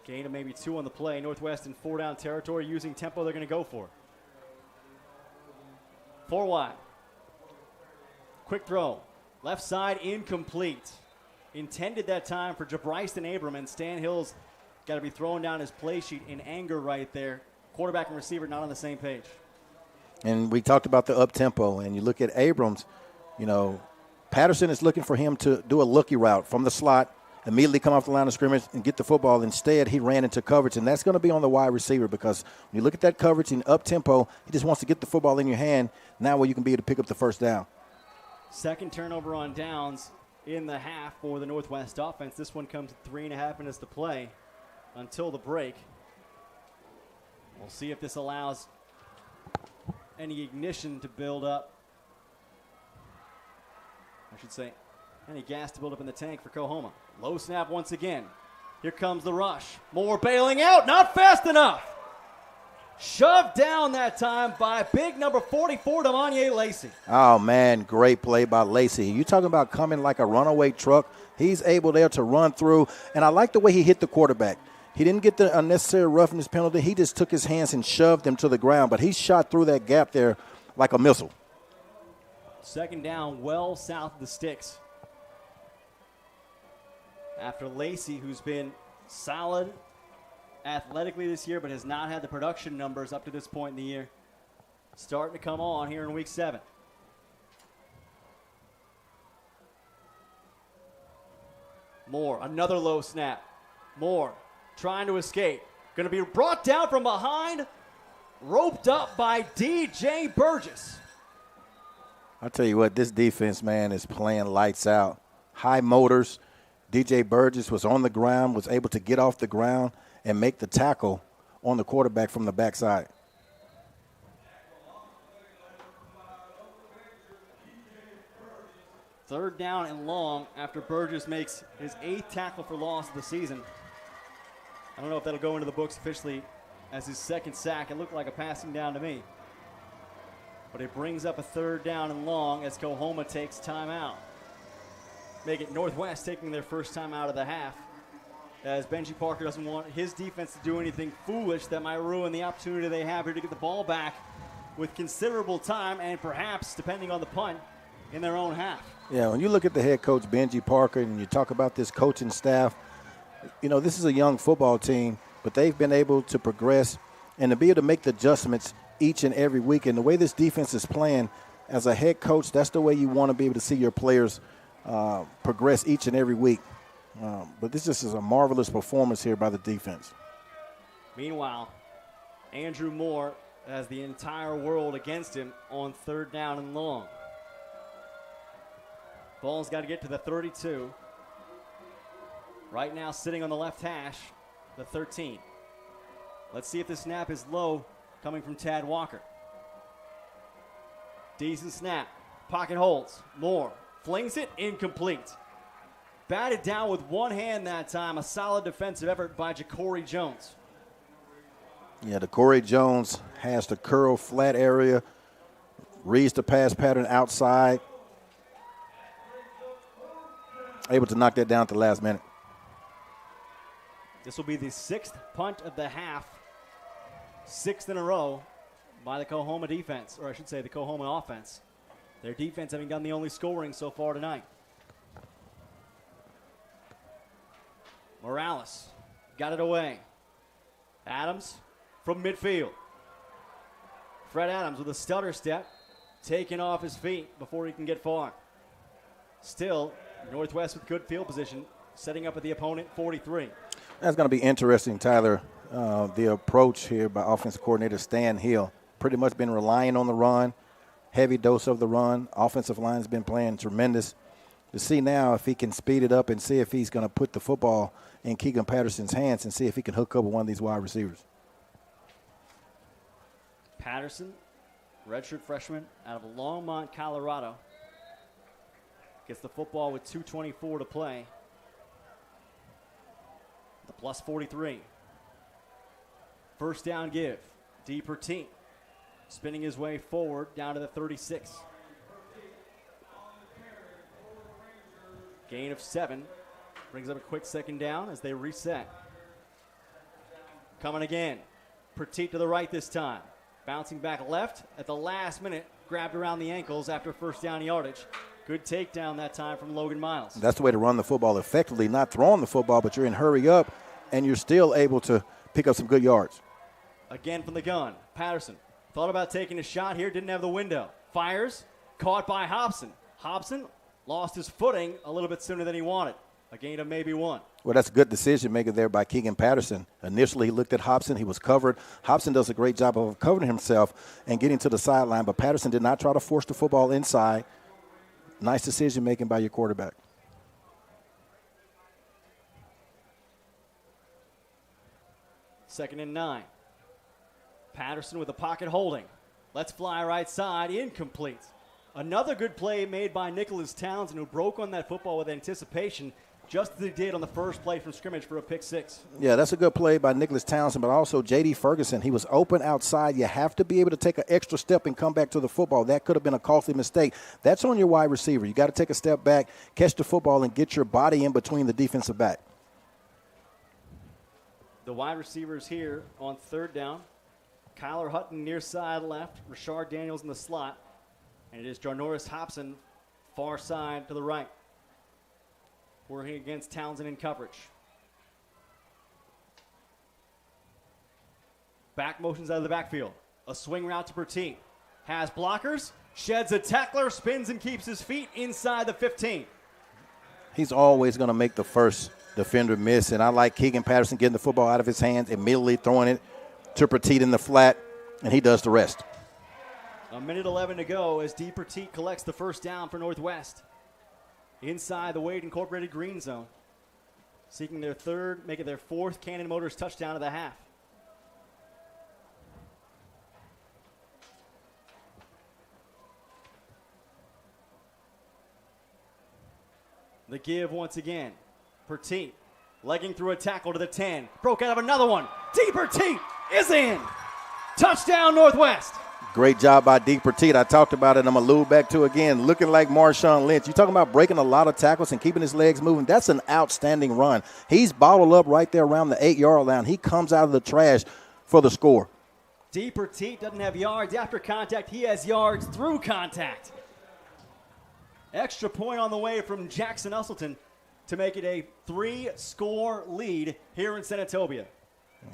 Gain of maybe 2 on the play. Northwest in 4-down territory using tempo they're going to go for. 4 wide. Quick throw. Left side incomplete. intended that time for Jabriston Abram, and Stan Hill's got to be throwing down his play sheet in anger right there. Quarterback and receiver not on the same page. And we talked about the up-tempo, and you look at Abrams, Patterson is looking for him to do a looky route from the slot, immediately come off the line of scrimmage and get the football. Instead, he ran into coverage, and that's going to be on the wide receiver because when you look at that coverage and up-tempo, he just wants to get the football in your hand now where you can be able to pick up the first down. Second turnover on downs in the half for the Northwest offense. This one comes at 3.5 minutes to play until the break. We'll see if this allows any ignition to build up. I should say, any gas to build up in the tank for COAHOMA. Low snap once again. Here comes the rush. Moore bailing out, not fast enough. Shoved down that time by big number 44, Damanye Lacey. Oh, man, great play by Lacey. You talking about coming like a runaway truck. He's able there to run through, and I like the way he hit the quarterback. He didn't get the unnecessary roughness penalty. He just took his hands and shoved him to the ground, but he shot through that gap there like a missile. Second down, well south of the sticks. After Lacey, who's been solid athletically this year but has not had the production numbers up to this point in the year, starting to come on here in week 7. Moore, another low snap. Moore trying to escape. Going to be brought down from behind, roped up by DJ Burgess. I'll tell you what, this defense, man, is playing lights out. High motors. DJ Burgess was on the ground, was able to get off the ground and make the tackle on the quarterback from the backside. Third down and long after Burgess makes his 8th tackle for loss of the season. I don't know if that'll go into the books officially as his 2nd sack. It looked like a passing down to me. But it brings up a third down and long as COAHOMA takes timeout. Make it Northwest taking their first time out of the half, as Benji Parker doesn't want his defense to do anything foolish that might ruin the opportunity they have here to get the ball back with considerable time and perhaps, depending on the punt, in their own half. Yeah, when you look at the head coach, Benji Parker, and you talk about this coaching staff, this is a young football team, but they've been able to progress and to be able to make the adjustments each and every week. And the way this defense is playing, as a head coach, that's the way you want to be able to see your players progress each and every week. But this just is a marvelous performance here by the defense. Meanwhile, Andrew Moore has the entire world against him on third down and long. Ball's got to get to the 32. Right now sitting on the left hash, the 13. Let's see if the snap is low coming from Tad Walker. Decent snap. Pocket holds. Moore flings it, incomplete. Batted down with one hand that time. A solid defensive effort by Ja'Cory Jones. Yeah, Ja'Cory Jones has the curl flat area, reads the pass pattern outside. Able to knock that down at the last minute. This will be the 6th punt of the half, 6th in a row by the COAHOMA defense, or I should say the COAHOMA offense. Their defense having done the only scoring so far tonight. Morales got it away. Adams from midfield. Fred Adams with a stutter step, taking off his feet before he can get far. Still, Northwest with good field position, setting up at the opponent 43. That's going to be interesting, Tyler. The approach here by offensive coordinator Stan Hill. Pretty much been relying on the run, heavy dose of the run. Offensive line's been playing tremendous. To see now if he can speed it up and see if he's going to put the football in Keegan Patterson's hands and see if he can hook up with one of these wide receivers. Patterson, redshirt freshman out of Longmont, Colorado. Gets the football with 2:24 to play. The plus 43. First down give. Deeper team. Spinning his way forward down to the 36. Gain of 7. Brings up a quick second down as they reset. Coming again. Petit to the right this time. Bouncing back left at the last minute. Grabbed around the ankles after first down yardage. Good takedown that time from Logan Miles. That's the way to run the football effectively, not throwing the football, but you're in hurry up, and you're still able to pick up some good yards. Again from the gun, Patterson thought about taking a shot here, didn't have the window. Fires, caught by Hobson. Hobson lost his footing a little bit sooner than he wanted. A gain of maybe 1. Well, that's a good decision maker there by Keegan Patterson. Initially, he looked at Hobson. He was covered. Hobson does a great job of covering himself and getting to the sideline, but Patterson did not try to force the football inside. Nice decision making by your quarterback. Second and 9. Patterson with a pocket holding. Let's fly right side, incomplete. Another good play made by Nicholas Townsend, who broke on that football with anticipation, just as he did on the first play from scrimmage for a pick 6. Yeah, that's a good play by Nicholas Townsend, but also J.D. Ferguson. He was open outside. You have to be able to take an extra step and come back to the football. That could have been a costly mistake. That's on your wide receiver. You got to take a step back, catch the football, and get your body in between the defensive back. The wide receivers here on third down. Kyler Hutton near side left, Rashard Daniels in the slot, and it is Jarnoris Hobson far side to the right, working against Townsend in coverage. Back motions out of the backfield. A swing route to Bertine. Has blockers, sheds a tackler, spins and keeps his feet inside the 15. He's always going to make the first defender miss, and I like Keegan Patterson getting the football out of his hands, immediately throwing it to Petit in the flat, and he does the rest. A minute 11 to go as D. Petit collects the first down for Northwest. Inside the Wade Incorporated green zone. Seeking their third, making their fourth Cannon Motors touchdown of the half. The give once again. Petit legging through a tackle to the 10. Broke out of another one. D. Petit is in. Touchdown Northwest. Great job by D. Petit. I talked about it. I'm going to allude back to again. Looking like Marshawn Lynch. You're talking about breaking a lot of tackles and keeping his legs moving. That's an outstanding run. He's bottled up right there around the 8-yard line. He comes out of the trash for the score. D. Petit doesn't have yards after contact. He has yards through contact. Extra point on the way from Jackson Usselton to make it a 3-score lead here in Senatobia.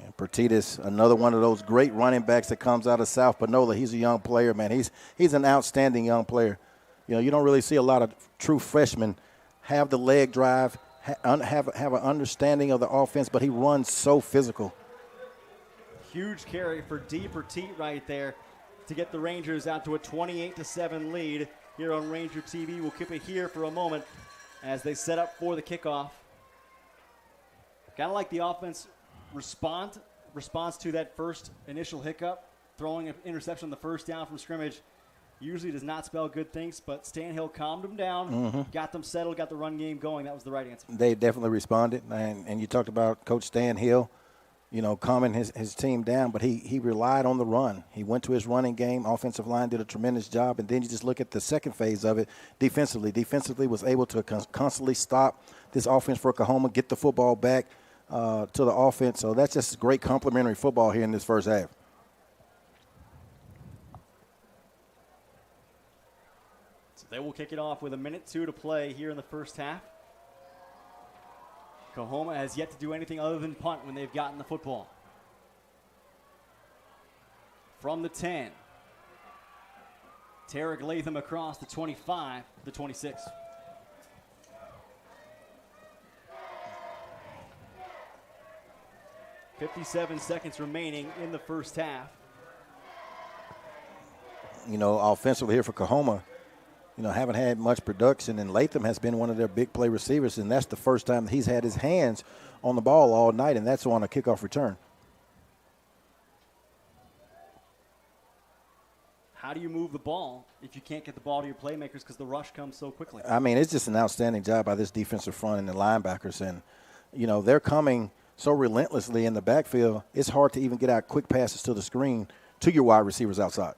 And Petit is another one of those great running backs that comes out of South Panola. He's a young player, man. He's an outstanding young player. You know, you don't really see a lot of true freshmen have the leg drive, have an understanding of the offense, but he runs so physical. Huge carry for D. Petit right there to get the Rangers out to a 28-7 lead here on Ranger TV. We'll keep it here for a moment as they set up for the kickoff. Kind of like the offense response to that first initial hiccup. Throwing an interception on the first down from scrimmage usually does not spell good things, but Stan Hill calmed them down, got them settled, got the run game going. That was the right answer. They definitely responded, and you talked about Coach Stan Hill, you know, calming his team down, but he relied on the run. He went to his running game. Offensive line did a tremendous job, and then you just look at the second phase of it defensively. Defensively was able to constantly stop this offense for COAHOMA, get the football back to the offense. So that's just great complementary football here in this first half. So they will kick it off with 1:02 to play here in the first half. COAHOMA has yet to do anything other than punt when they've gotten the football. From the 10, Tarek Latham across the 25, the 26. .57 seconds remaining in the first half. You know, offensively here for COAHOMA, you know, haven't had much production, and Latham has been one of their big play receivers, and that's the first time he's had his hands on the ball all night, and that's on a kickoff return. How do you move the ball if you can't get the ball to your playmakers because the rush comes so quickly? I mean, it's just an outstanding job by this defensive front and the linebackers, and, you know, they're coming so relentlessly in the backfield, it's hard to even get out quick passes to the screen to your wide receivers outside.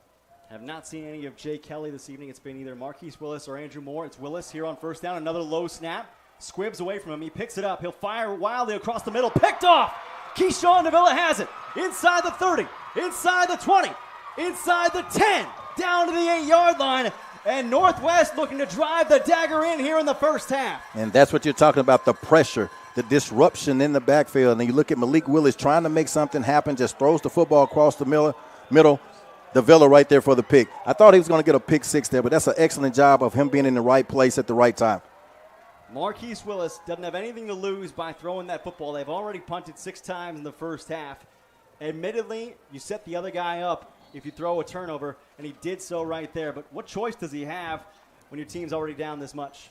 Have not seen any of Jay Kelly this evening. It's been either Marquise Willis or Andrew Moore. It's Willis here on first down. Another low snap. Squibs away from him. He picks it up. He'll fire wildly across the middle. Picked off. Keyshawn Davila has it. Inside the 30. Inside the 20. Inside the 10. Down to the 8-yard line. And Northwest looking to drive the dagger in here in the first half. And that's what you're talking about, the pressure, the disruption in the backfield. And you look at Malik Willis trying to make something happen, just throws the football across the middle. Davila right there for the pick. I thought he was going to get a pick six there, but that's an excellent job of him being in the right place at the right time. Marquise Willis doesn't have anything to lose by throwing that football. They've already punted 6 times in the first half. Admittedly, you set the other guy up if you throw a turnover, and he did so right there. But what choice does he have when your team's already down this much?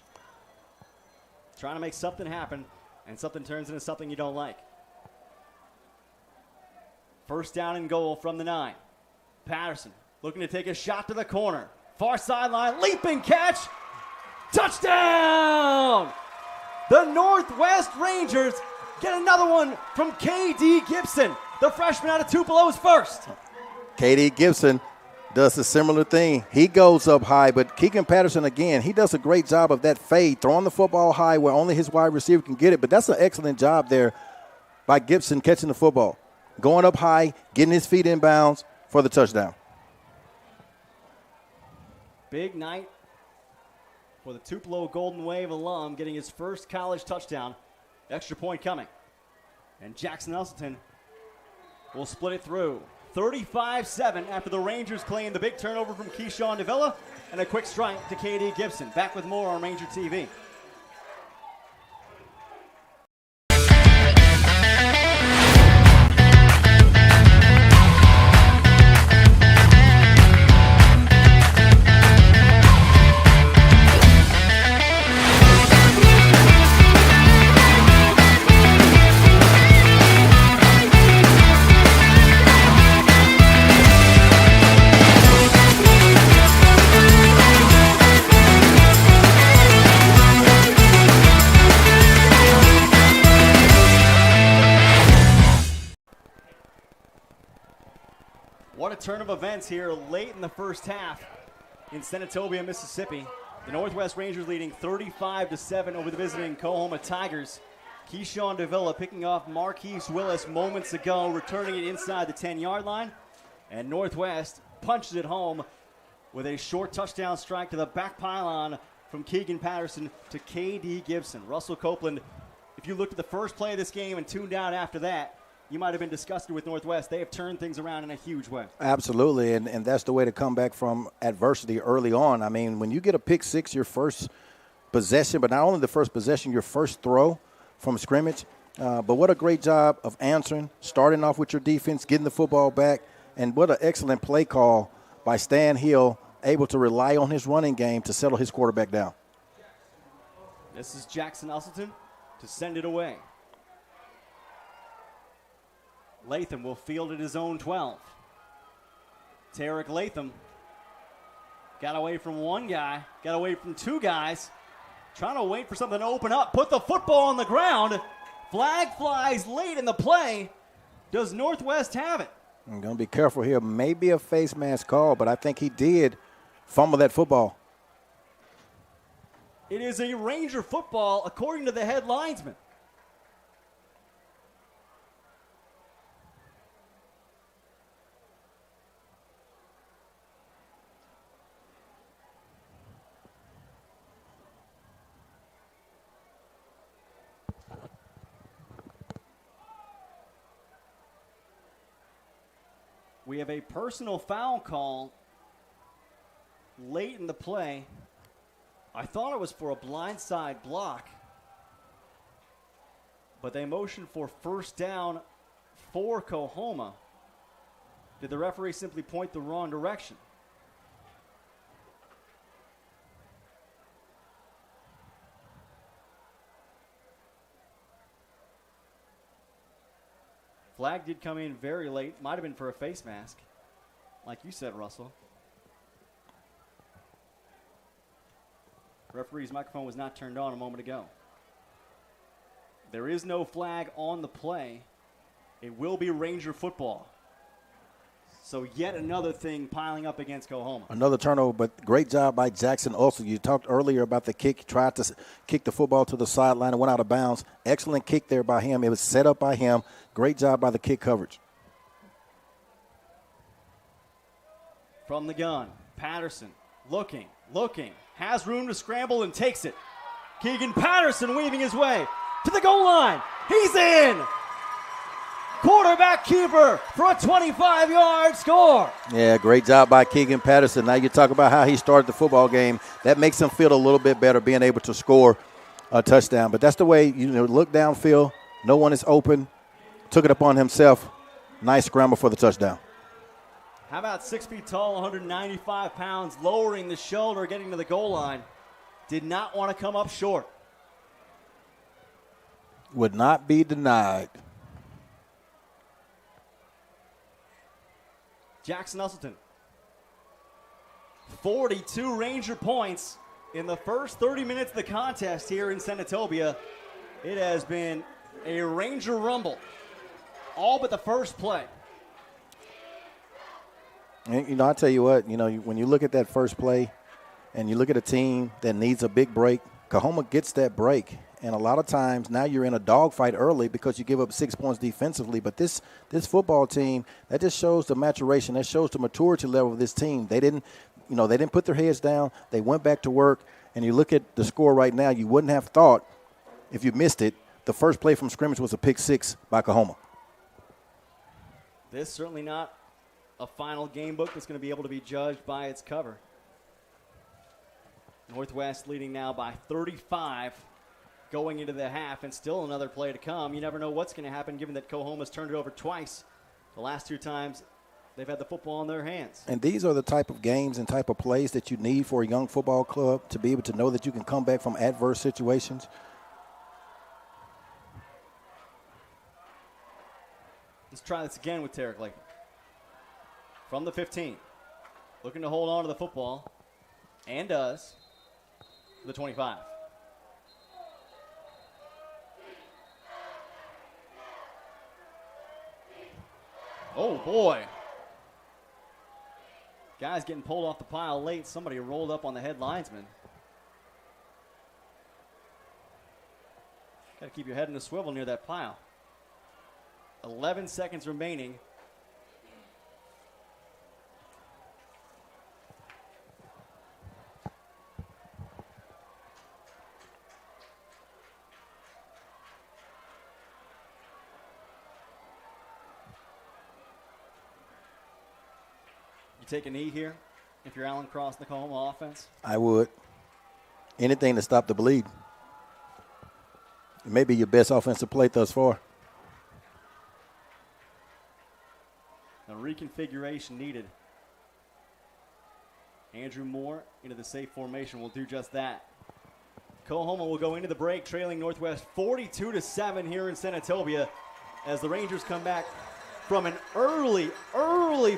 Trying to make something happen, and something turns into something you don't like. First down and goal from the 9. Patterson looking to take a shot to the corner. Far sideline, leaping catch. Touchdown! The Northwest Rangers get another one from K.D. Gibson, the freshman out of Tupelo's first. K.D. Gibson does a similar thing. He goes up high, but Keegan Patterson, again, he does a great job of that fade, throwing the football high where only his wide receiver can get it. But that's an excellent job there by Gibson catching the football. Going up high, getting his feet in bounds for the touchdown. Big night for the Tupelo Golden Wave alum getting his first college touchdown. Extra point coming. And Jackson Elselton will split it through. 35-7 after the Rangers claim the big turnover from Keyshawn Davila and a quick strike to K.D. Gibson. Back with more on Ranger TV. What a turn of events here late in the first half in Senatobia, Mississippi. The Northwest Rangers leading 35-7 over the visiting COAHOMA Tigers. Keyshawn Davila picking off Marquise Willis moments ago, returning it inside the 10-yard line. And Northwest punches it home with a short touchdown strike to the back pylon from Keegan Patterson to K.D. Gibson. Russell Copeland, if you looked at the first play of this game and tuned out after that, you might have been disgusted with Northwest. They have turned things around in a huge way. Absolutely, and that's the way to come back from adversity early on. I mean, when you get a pick six, your first possession, but not only the first possession, your first throw from scrimmage. But what a great job of answering, starting off with your defense, getting the football back, and what an excellent play call by Stan Hill, able to rely on his running game to settle his quarterback down. This is Jackson Elselton to send it away. Latham will field at his own 12. Tarek Latham got away from one guy, got away from 2 guys, trying to wait for something to open up, put the football on the ground. Flag flies late in the play. Does Northwest have it? I'm going to be careful here. Maybe a face mask call, but I think he did fumble that football. It is a Ranger football, according to the head linesman. We have a personal foul call late in the play. I thought it was for a blindside block, but they motioned for first down for COAHOMA. Did the referee simply point the wrong direction? Flag did come in very late. Might have been for a face mask, like you said, Russell. Referee's microphone was not turned on a moment ago. There is no flag on the play. It will be Ranger football. So yet another thing piling up against COAHOMA. Another turnover, but great job by Jackson also. You talked earlier about the kick. He tried to kick the football to the sideline and went out of bounds. Excellent kick there by him. It was set up by him. Great job by the kick coverage. From the gun, Patterson looking, looking, has room to scramble and takes it. Keegan Patterson weaving his way to the goal line. He's in. Quarterback keeper for a 25-yard score. Yeah, great job by Keegan Patterson. Now you talk about how he started the football game. That makes him feel a little bit better being able to score a touchdown. But that's the way, look downfield. No one is open. Took it upon himself. Nice scramble for the touchdown. How about 6 feet tall, 195 pounds, lowering the shoulder, getting to the goal line. Did not want to come up short. Would not be denied. Jackson Usselton. 42 Ranger points in the first 30 minutes of the contest here in Senatobia. It has been a Ranger rumble, all but the first play. And, I tell you what, when you look at that first play and you look at a team that needs a big break, COAHOMA gets that break. And a lot of times now you're in a dogfight early because you give up 6 points defensively. But this football team, that just shows the maturation. That shows the maturity level of this team. They didn't put their heads down. They went back to work. And you look at the score right now, you wouldn't have thought, if you missed it, the first play from scrimmage was a pick 6 by COAHOMA. This certainly not a final game book that's going to be able to be judged by its cover. Northwest leading now by 35 going into the half, and still another play to come. You never know what's going to happen given that COAHOMA's turned it over twice. The last 2 times they've had the football in their hands. And these are the type of games and type of plays that you need for a young football club to be able to know that you can come back from adverse situations. Let's try this again with Tarek Lakeman. From the 15. Looking to hold on to the football. And does. The 25. Oh, boy. Guys getting pulled off the pile late. Somebody rolled up on the head linesman. Got to keep your head in a swivel near that pile. 11 seconds remaining. You take a knee here if you're Alan Cross in the COAHOMA offense? I would. Anything to stop the bleed. It may be your best offensive play thus far. A reconfiguration needed. Andrew Moore into the safe formation will do just that. COAHOMA will go into the break trailing Northwest 42-7 here in Senatobia as the Rangers come back from an early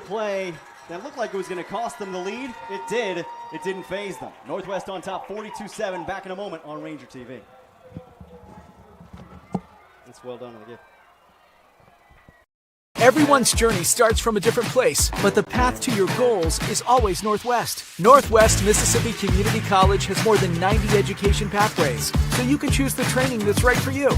play that looked like it was going to cost them the lead. It did. It didn't faze them. Northwest on top 42-7. Back in a moment on Ranger TV. It's well done on the gift. Everyone's journey starts from a different place, but the path to your goals is always Northwest. Northwest Mississippi Community College has more than 90 education pathways, so you can choose the training that's right for you.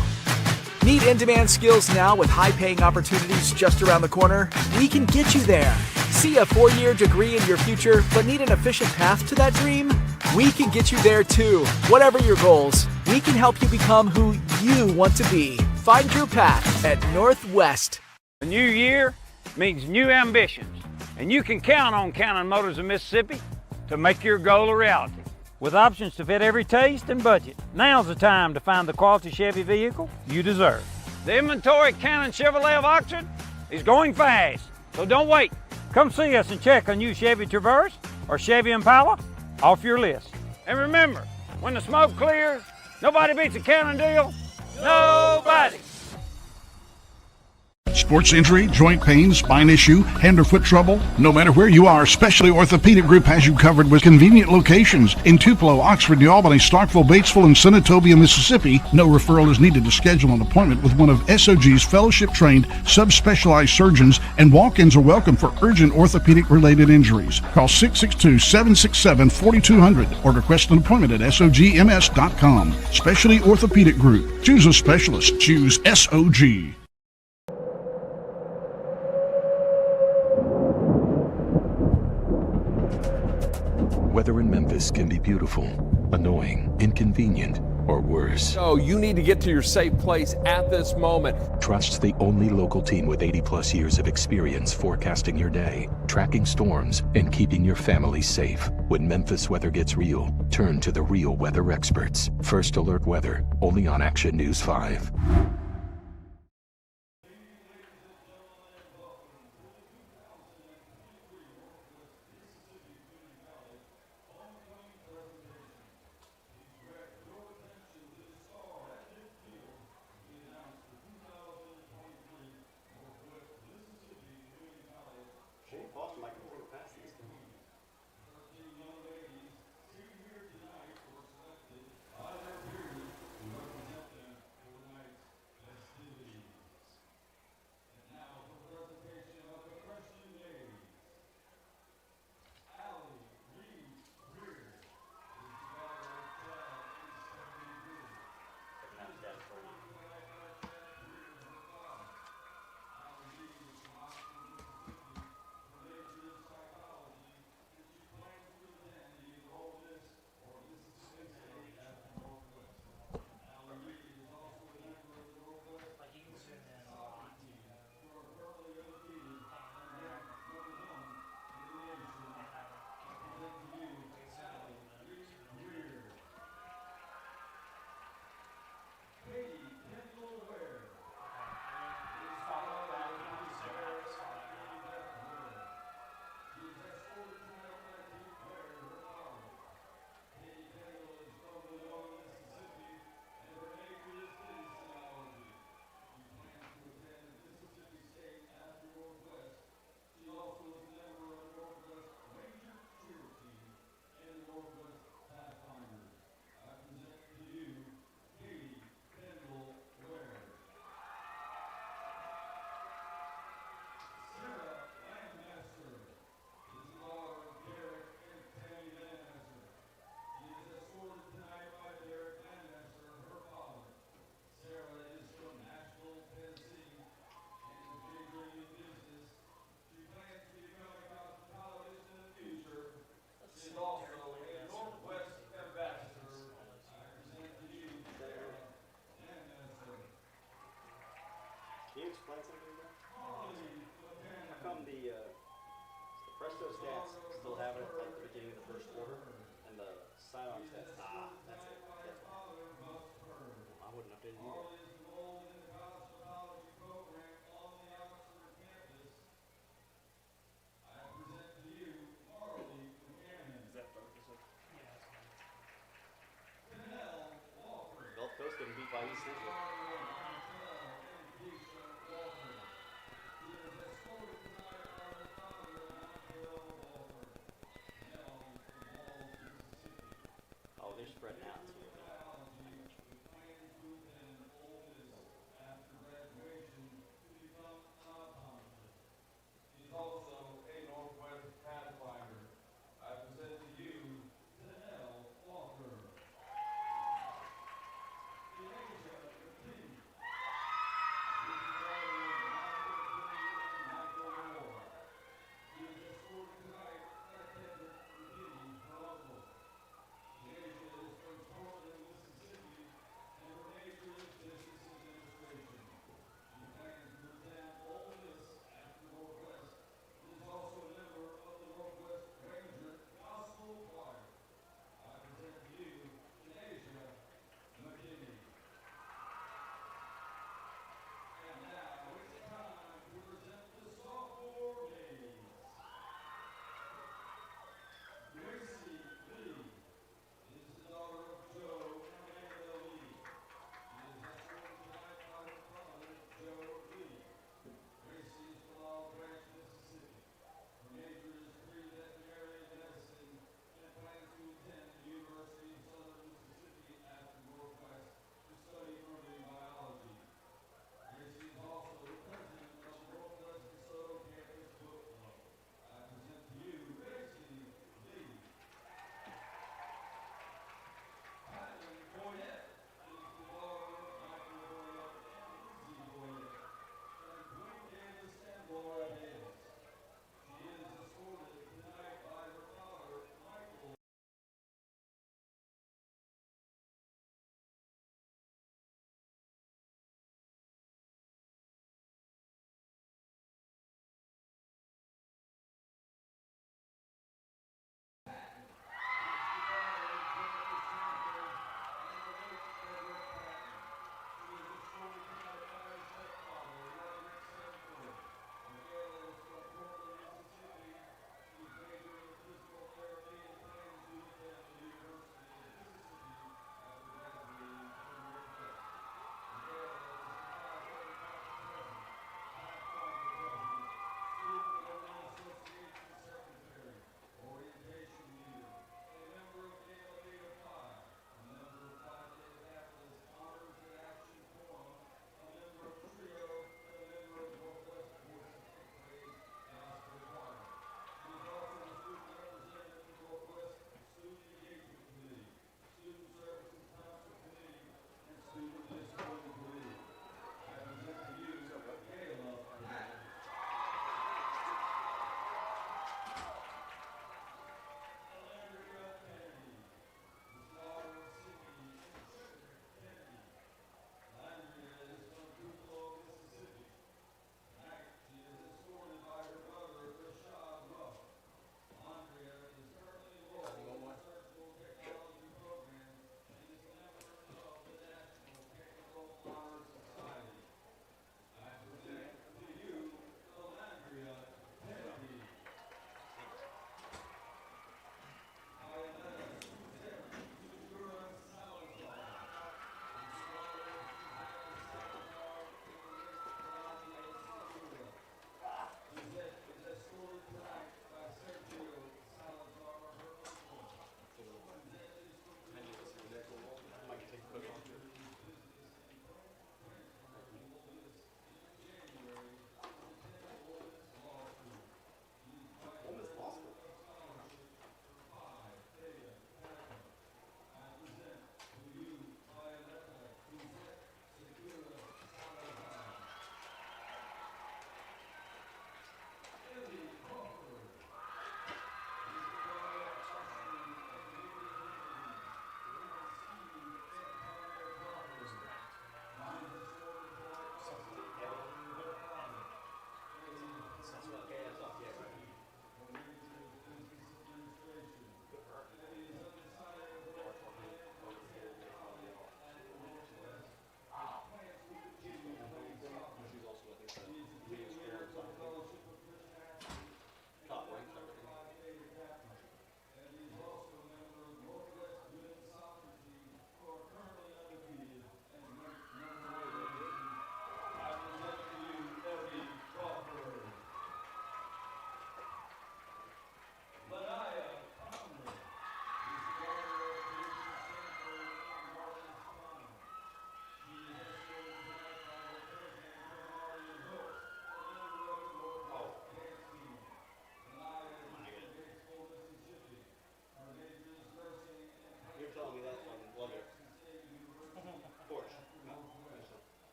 Need in-demand skills now with high-paying opportunities just around the corner? We can get you there. See a 4-year degree in your future, but need an efficient path to that dream? We can get you there too. Whatever your goals, we can help you become who you want to be. Find your path at Northwest. A new year means new ambitions, and you can count on Cannon Motors of Mississippi to make your goal a reality. With options to fit every taste and budget, now's the time to find the quality Chevy vehicle you deserve. The inventory at Cannon Chevrolet of Oxford is going fast, so don't wait. Come see us and check a new Chevy Traverse or Chevy Impala off your list. And remember, when the smoke clears, nobody beats a Cannon deal. Nobody. Sports injury, joint pain, spine issue, hand or foot trouble? No matter where you are, Specialty Orthopedic Group has you covered with convenient locations in Tupelo, Oxford, New Albany, Starkville, Batesville, and Senatobia, Mississippi. No referral is needed to schedule an appointment with one of SOG's fellowship-trained, subspecialized surgeons, and walk-ins are welcome for urgent orthopedic-related injuries. Call 662-767-4200 or request an appointment at SOGMS.com. Specialty Orthopedic Group. Choose a specialist. Choose SOG. Weather in Memphis can be beautiful, annoying, inconvenient, or worse. So you need to get to your safe place at this moment. Trust the only local team with 80+ years of experience forecasting your day, tracking storms, and keeping your family safe. When Memphis weather gets real, turn to the real weather experts. First Alert Weather, only on Action News 5. Can you explain something there? How come the Presto stats still have it at the beginning of the first quarter, and the sidearm stats? That's it. That's it. I wouldn't update it either. Gulf Coast getting beat by East Central. Oh, they're spreading out.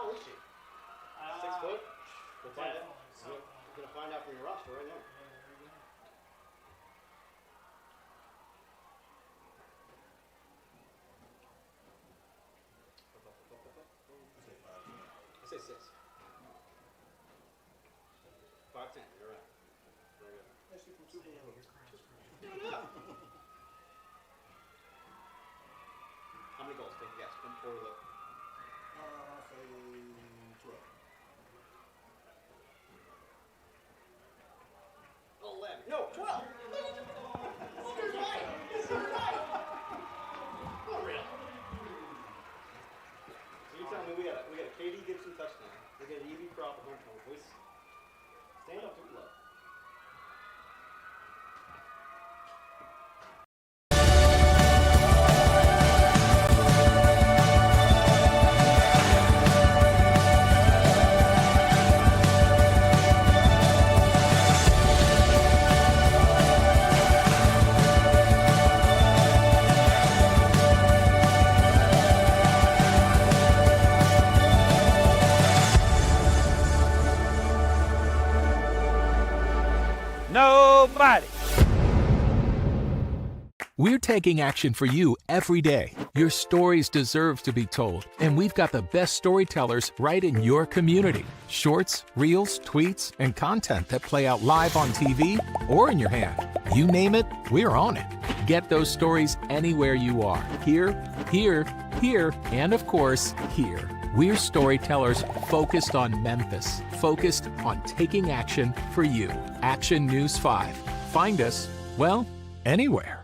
tall is she? 6 foot? We'll find out. We're going to find out from your roster right now. I say 6. 5'10", you're right. Very good. How many goals? Take a guess. Come forward, look. I'll say 12. 11. No, 12. You're right. You're right. Not real. So you tell me we got a Katie Gibson touchdown. We got an Evie Crawford home run. Boys, stand up to the left. Nobody. We're taking action for you every day. Your stories deserve to be told, and we've got the best storytellers right in your community. Shorts, reels, tweets, and content that play out live on TV or in your hand. You name it, we're on it. Get those stories anywhere you are. Here, and of course, here. We're storytellers focused on Memphis, focused on taking action for you. Action News 5. Find us, well, anywhere.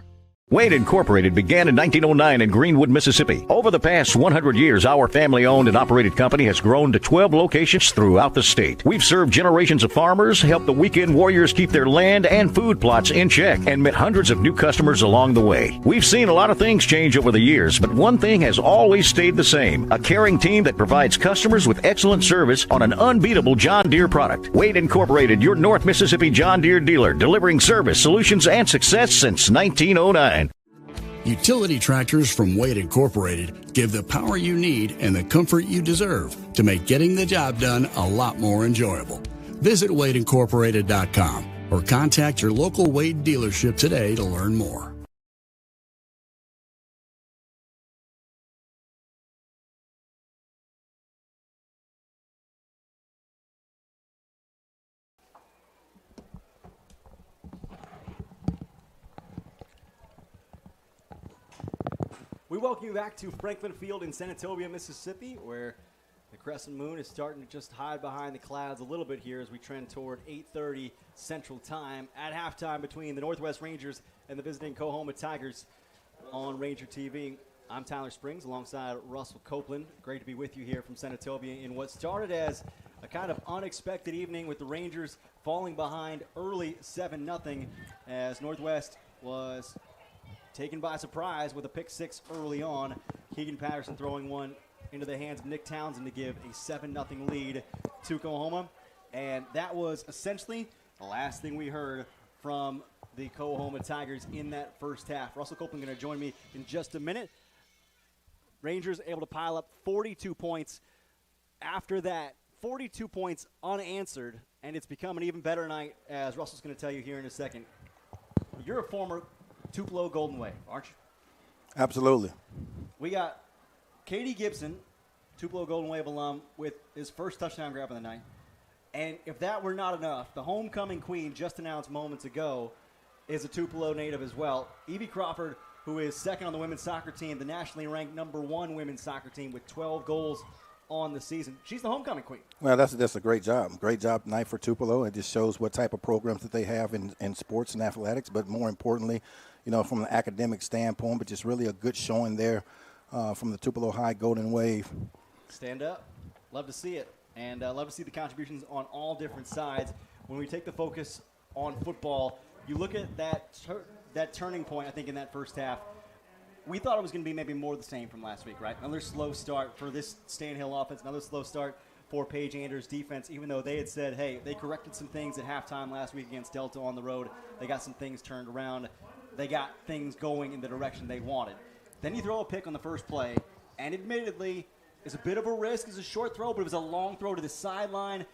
Wade Incorporated began in 1909 in Greenwood, Mississippi. Over the past 100 years, our family-owned and operated company has grown to 12 locations throughout the state. We've served generations of farmers, helped the weekend warriors keep their land and food plots in check, and met hundreds of new customers along the way. We've seen a lot of things change over the years, but one thing has always stayed the same: a caring team that provides customers with excellent service on an unbeatable John Deere product. Wade Incorporated, your North Mississippi John Deere dealer, delivering service, solutions, and success since 1909. Utility tractors from Wade Incorporated give the power you need and the comfort you deserve to make getting the job done a lot more enjoyable. Visit WadeIncorporated.com or contact your local Wade dealership today to learn more. We welcome you back to Franklin Field in Senatobia, Mississippi, where the crescent moon is starting to just hide behind the clouds a little bit here as we trend toward 8:30 Central Time at halftime between the Northwest Rangers and the visiting COAHOMA Tigers on Ranger TV. I'm Tyler Springs alongside Russell Copeland. Great to be with you here from Senatobia in what started as a kind of unexpected evening with the Rangers falling behind early 7-0 as Northwest was taken by surprise with a pick six early on. Keegan Patterson throwing one into the hands of Nick Townsend to give a 7-0 lead to COAHOMA. And that was essentially the last thing we heard from the COAHOMA Tigers in that first half. Russell Copeland going to join me in just a minute. Rangers able to pile up 42 points. After that, 42 points unanswered, and it's become an even better night, as Russell's going to tell you here in a second. You're a former Tupelo Golden Wave, aren't you? Absolutely. We got Katie Gibson, Tupelo Golden Wave alum, with his first touchdown grab of the night. And if that were not enough, the homecoming queen just announced moments ago is a Tupelo native as well. Evie Crawford, who is second on the women's soccer team, the nationally ranked #1 women's soccer team with 12 goals on the season. She's the homecoming queen. Well, that's a great job. Great job tonight for Tupelo. It just shows what type of programs that they have in sports and athletics, but more importantly, from an academic standpoint, but just really a good showing there from the Tupelo High Golden Wave. Stand up. Love to see it. And love to see the contributions on all different sides. When we take the focus on football, you look at that turning point, I think, in that first half. We thought it was going to be maybe more the same from last week, right? Another slow start for this Stan Hill offense, another slow start for Paige Anders' defense, even though they had said, hey, they corrected some things at halftime last week against Delta on the road. They got some things turned around. They got things going in the direction they wanted. Then you throw a pick on the first play, and admittedly, is a bit of a risk. It's a short throw, but it was a long throw to the sideline.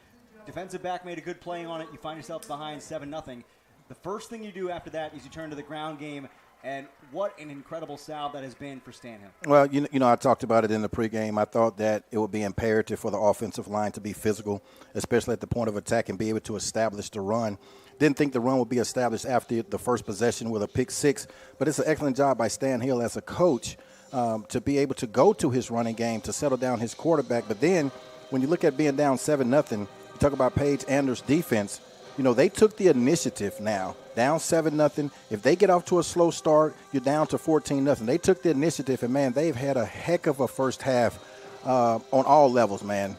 Defensive back made a good play on it. You find yourself behind 7-0. The first thing you do after that is you turn to the ground game, and what an incredible salve that has been for Stan Hill. Well, you know, I talked about it in the pregame. I thought that it would be imperative for the offensive line to be physical, especially at the point of attack, and be able to establish the run. Didn't think the run would be established after the first possession with a pick six, but it's an excellent job by Stan Hill as a coach to be able to go to his running game, to settle down his quarterback. But then when you look at being down 7-0, you talk about Paige Anders' defense. You know, they took the initiative now, down 7-0. If they get off to a slow start, you're down to 14-0. They took the initiative, and, man, they've had a heck of a first half on all levels, man.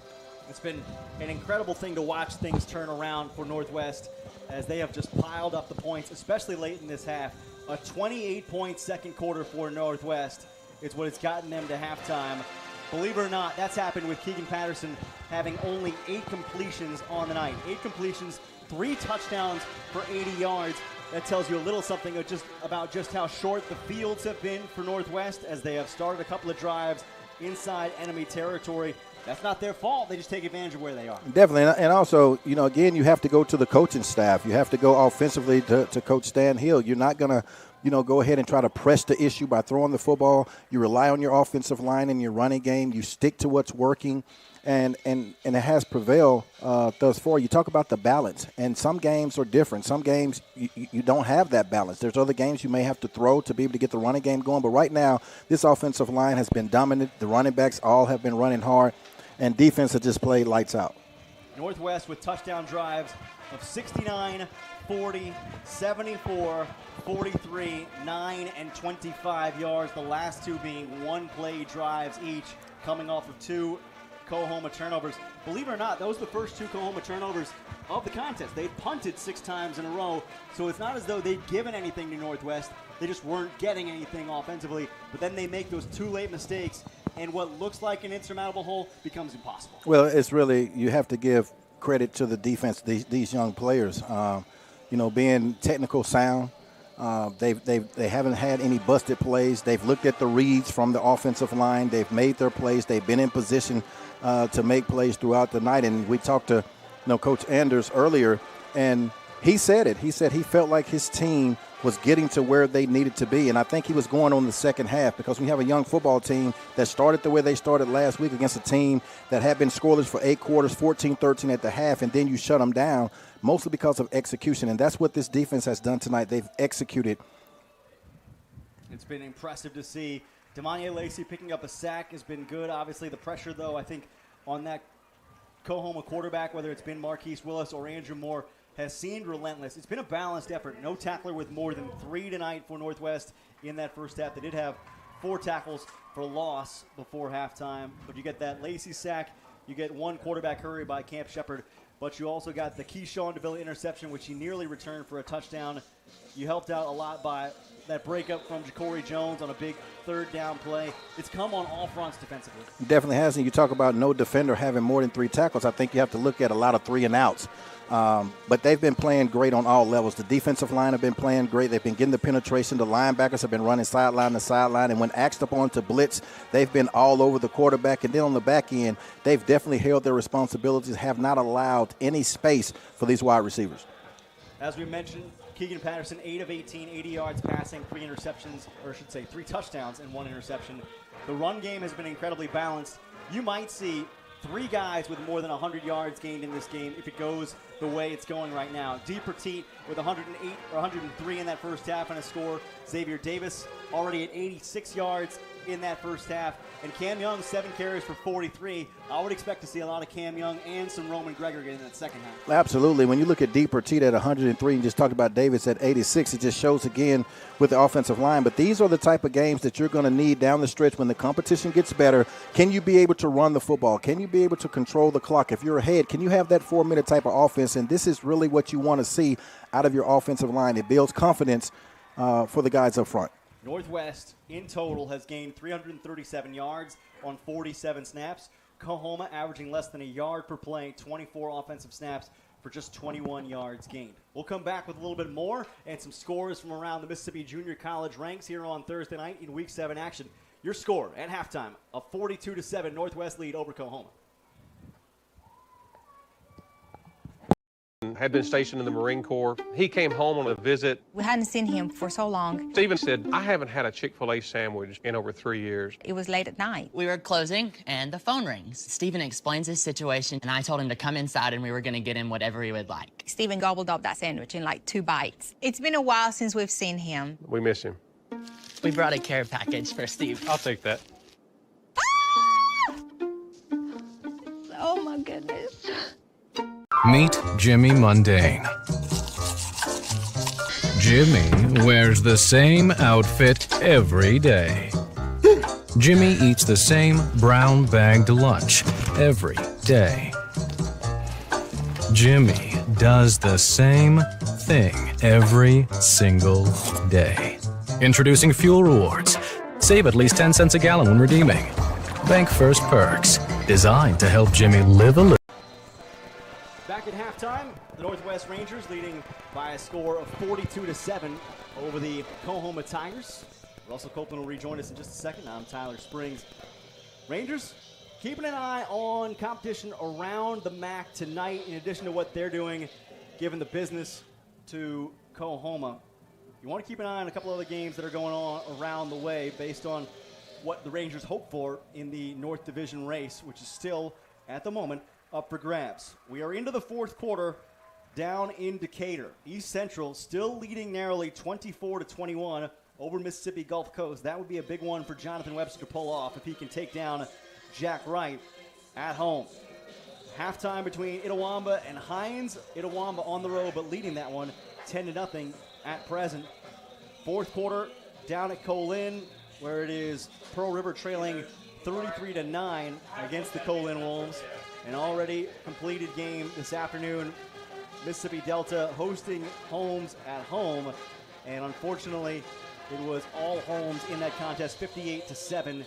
It's been an incredible thing to watch things turn around for Northwest as they have just piled up the points, especially late in this half. A 28-point second quarter for Northwest is what it's gotten them to halftime. Believe it or not, that's happened with Keegan Patterson having only 8 completions on the night. 8 completions, 3 touchdowns for 80 yards. That tells you a little something about just how short the fields have been for Northwest as they have started a couple of drives inside enemy territory. That's not their fault. They just take advantage of where they are. Definitely. And also, you know, again, you have to go to the coaching staff. You have to go offensively to Coach Stan Hill. You're not going to, you know, go ahead and try to press the issue by throwing the football. You rely on your offensive line and your running game. You stick to what's working. And it has prevailed thus far. You talk about the balance, and some games are different. Some games you don't have that balance. There's other games you may have to throw to be able to get the running game going. But right now, this offensive line has been dominant. The running backs all have been running hard, and defense has just played lights out. Northwest with touchdown drives of 69, 40, 74, 43, 9, and 25 yards. The last 2 being one-play drives each, coming off of 2 COAHOMA turnovers. Believe it or not, those are the first 2 COAHOMA turnovers of the contest. They've punted 6 times in a row, so it's not as though they've given anything to Northwest. They just weren't getting anything offensively, but then they make those 2 late mistakes, and what looks like an insurmountable hole becomes impossible. Well, it's really, you have to give credit to the defense, these young players. You know, being technical sound. They haven't had any busted plays. They've looked at the reads from the offensive line. They've made their plays. They've been in position to make plays throughout the night. And we talked to, you know, Coach Anders earlier, and he said it. He said he felt like his team was getting to where they needed to be. And I think he was going on the second half, because we have a young football team that started the way they started last week against a team that had been scoreless for 8 quarters, 14-13 at the half, and then you shut them down, mostly because of execution. And that's what this defense has done tonight. They've executed. It's been impressive to see. Demania Lacey picking up a sack has been good. Obviously, the pressure, though, I think on that COAHOMA quarterback, whether it's been Marquise Willis or Andrew Moore, has seemed relentless. It's been a balanced effort. No tackler with more than 3 tonight for Northwest in that first half. They did have 4 tackles for loss before halftime, but you get that Lacey sack. You get 1 quarterback hurry by Camp Shepard, but you also got the Keyshawn DeVille interception, which he nearly returned for a touchdown. You helped out a lot by that breakup from Ja'Cory Jones on a big 3rd down play. It's come on all fronts defensively. Definitely has. And you talk about no defender having more than 3 tackles. I think you have to look at a lot of 3 and outs. But they've been playing great on all levels. The defensive line have been playing great. They've been getting the penetration. The linebackers have been running sideline to sideline. And when asked upon to blitz, they've been all over the quarterback. And then on the back end, they've definitely held their responsibilities, have not allowed any space for these wide receivers. As we mentioned, Keegan Patterson, 8 of 18, 80 yards passing, 3 interceptions, or I should say 3 touchdowns and 1 interception. The run game has been incredibly balanced. You might see 3 guys with more than 100 yards gained in this game if it goes the way it's going right now. D. Petit with 108 or 103 in that first half and a score. Xavier Davis already at 86 yards in that first half. And Cam Young, 7 carries for 43. I would expect to see a lot of Cam Young and some Roman Gregory in that second half. Absolutely. When you look at D. Petit at 103 and just talked about Davis at 86, it just shows again with the offensive line. But these are the type of games that you're going to need down the stretch when the competition gets better. Can you be able to run the football? Can you be able to control the clock? If you're ahead, can you have that 4-minute type of offense? And this is really what you want to see out of your offensive line. It builds confidence for the guys up front. Northwest, in total, has gained 337 yards on 47 snaps. COAHOMA averaging less than a yard per play, 24 offensive snaps for just 21 yards gained. We'll come back with a little bit more and some scores from around the Mississippi Junior College ranks here on Thursday night in Week 7 action. Your score at halftime, a 42-7 Northwest lead over COAHOMA. Had been stationed in the Marine Corps. He came home on a visit. We hadn't seen him for so long. Stephen said, I haven't had a Chick-fil-A sandwich in over 3 years. It was late at night. We were closing, and the phone rings. Stephen explains his situation, and I told him to come inside, and we were going to get him whatever he would like. Stephen gobbled up that sandwich in like 2 bites. It's been a while since we've seen him. We miss him. We brought a care package for Steve. I'll take that. Oh, my goodness. Meet Jimmy Mundane. Jimmy wears the same outfit every day. Jimmy eats the same brown bagged lunch every day. Jimmy does the same thing every single day. Introducing Fuel Rewards. Save at least 10 cents a gallon when redeeming. Bank First Perks. Designed to help Jimmy live a little. Back at halftime, the Northwest Rangers leading by a score of 42-7 over the COAHOMA Tigers. Russell Copeland will rejoin us in just a second. I'm Tyler Springs. Rangers keeping an eye on competition around the MAC tonight, in addition to what they're doing, giving the business to COAHOMA. You want to keep an eye on a couple other games that are going on around the way based on what the Rangers hope for in the North Division race, which is still, at the moment, up for grabs. We are into the fourth quarter down in Decatur. East Central still leading narrowly 24-21 over Mississippi Gulf Coast. That would be a big one for Jonathan Webster to pull off if he can take down Jack Wright at home. Halftime between Itawamba and Hines. Itawamba on the road, but leading that one 10-0 at present. Fourth quarter down at Colin, where it is Pearl River trailing 33-9 against the Colin Wolves. An already completed game this afternoon. Mississippi Delta hosting Holmes at home, and unfortunately it was all Holmes in that contest, 58-7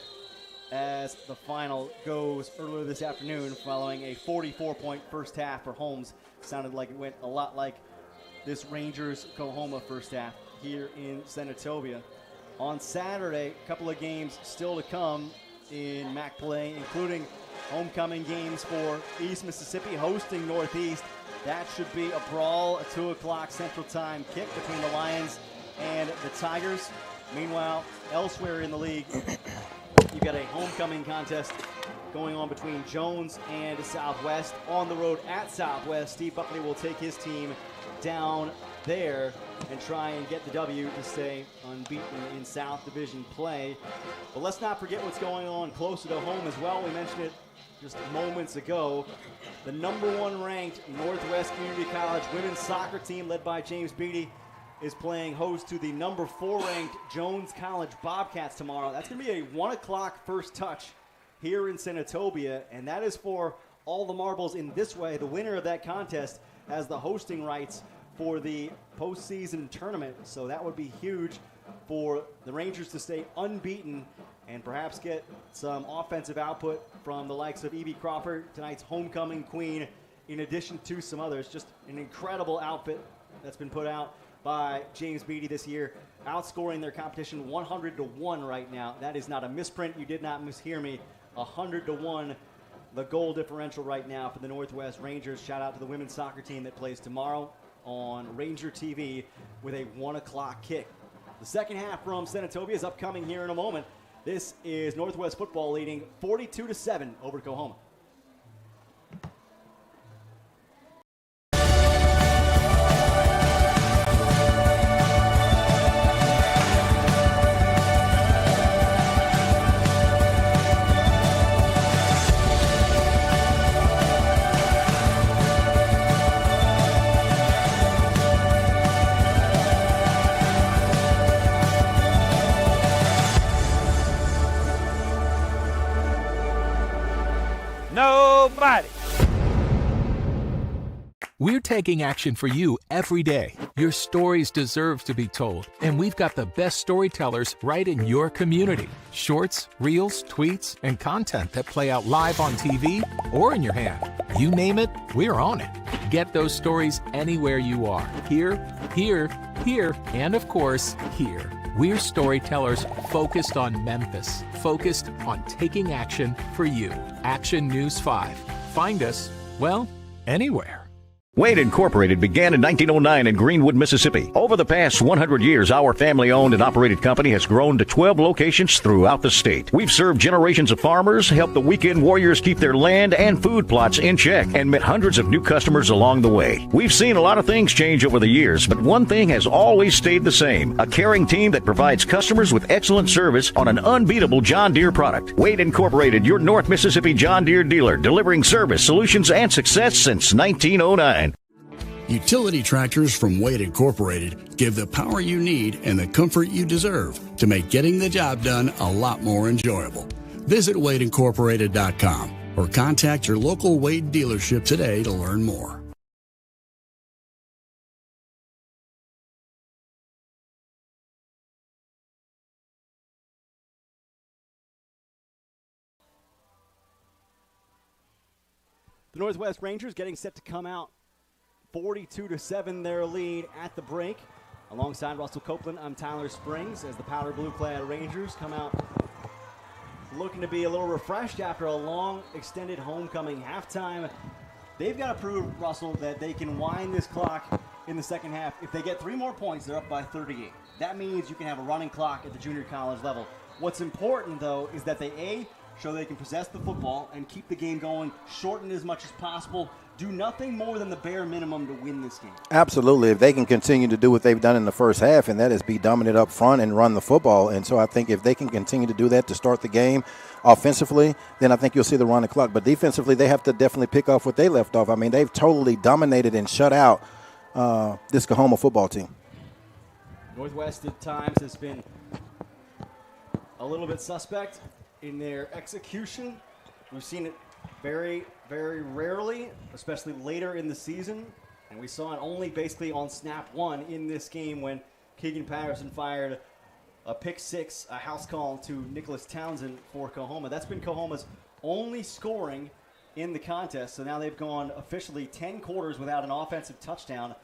as the final goes earlier this afternoon following a 44-point first half for Holmes. Sounded like it went a lot like this Rangers COAHOMA first half here in Senatobia. On Saturday, a couple of games still to come in MAC play, including homecoming games for East Mississippi hosting Northeast. That should be a brawl, a 2 o'clock Central Time kick between the Lions and the Tigers. Meanwhile, elsewhere in the league, you've got a homecoming contest going on between Jones and Southwest. On the road at Southwest, Steve Buckley will take his team down there and try and get the W to stay unbeaten in South Division play. But let's not forget what's going on closer to home as well. We mentioned it just moments ago. The #1 ranked Northwest Community College women's soccer team led by James Beatty is playing host to the #4 ranked Jones College Bobcats tomorrow. That's going to be a 1 o'clock first touch here in Senatobia, and that is for all the marbles in this way. The winner of that contest has the hosting rights for the postseason tournament, so that would be huge for the Rangers to stay unbeaten and perhaps get some offensive output from the likes of Evie Crawford, tonight's homecoming queen, in addition to some others. Just an incredible outfit that's been put out by James Beatty this year, outscoring their competition 100-1 right now. That is not a misprint. You did not mishear me. 100-1, the goal differential right now for the Northwest Rangers. Shout out to the women's soccer team that plays tomorrow on Ranger TV with a 1 o'clock kick. The second half from Senatobia is upcoming here in a moment. This is Northwest football leading 42-7 over COAHOMA. Nobody. We're taking action for you every day. Your stories deserve to be told, and we've got the best storytellers right in your community. Shorts, reels, tweets, and content that play out live on TV or in your hand. You name it, we're on it. Get those stories anywhere you are. Here, and of course, here. We're storytellers focused on Memphis, focused on taking action for you. Action News 5. Find us, well, anywhere. Wade Incorporated began in 1909 in Greenwood, Mississippi. Over the past 100 years, our family-owned and operated company has grown to 12 locations throughout the state. We've served generations of farmers, helped the weekend warriors keep their land and food plots in check, and met hundreds of new customers along the way. We've seen a lot of things change over the years, but one thing has always stayed the same: a caring team that provides customers with excellent service on an unbeatable John Deere product. Wade Incorporated, your North Mississippi John Deere dealer, delivering service, solutions, and success since 1909. Utility tractors from Wade Incorporated give the power you need and the comfort you deserve to make getting the job done a lot more enjoyable. Visit WadeIncorporated.com or contact your local Wade dealership today to learn more. The Northwest Rangers getting set to come out 42-7 their lead at the break. Alongside Russell Copeland, I'm Tyler Springs as the powder blue-clad Rangers come out looking to be a little refreshed after a long extended homecoming halftime. They've got to prove, Russell, that they can wind this clock in the second half. If they get 3 more points, they're up by 38. That means you can have a running clock at the junior college level. What's important, though, is that they, show they can possess the football and keep the game going, shorten as much as possible, do nothing more than the bare minimum to win this game. Absolutely. If they can continue to do what they've done in the first half, and that is be dominant up front and run the football. And so I think if they can continue to do that to start the game offensively, then I think you'll see the run the clock. But defensively, they have to definitely pick off what they left off. I mean, they've totally dominated and shut out this COAHOMA football team. Northwest at times has been a little bit suspect in their execution. We've seen it very, very rarely, especially later in the season. And we saw it only basically on snap 1 in this game when Keegan Patterson fired a pick 6, a house call to Nicholas Townsend for COAHOMA. That's been COAHOMA's only scoring in the contest. So now they've gone officially 10 quarters without an offensive touchdown.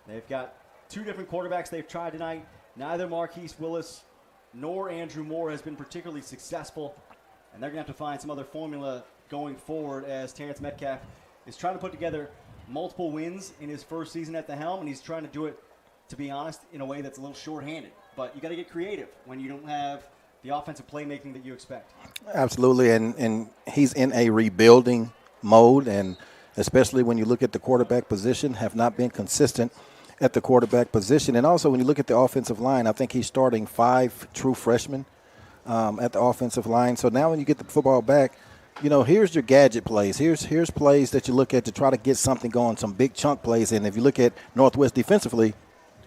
They've got 2 different quarterbacks they've tried tonight. Neither Marquise Willis nor Andrew Moore has been particularly successful. And they're going to have to find some other formula going forward as Terrence Metcalf is trying to put together multiple wins in his first season at the helm, and he's trying to do it, to be honest, in a way that's a little shorthanded. But you got to get creative when you don't have the offensive playmaking that you expect. Absolutely, and he's in a rebuilding mode, and especially when you look at the quarterback position, have not been consistent at the quarterback position. And also when you look at the offensive line, I think he's starting 5 true freshmen at the offensive line. So now when you get the football back, you know, here's your gadget plays. Here's plays that you look at to try to get something going, some big chunk plays. And if you look at Northwest defensively,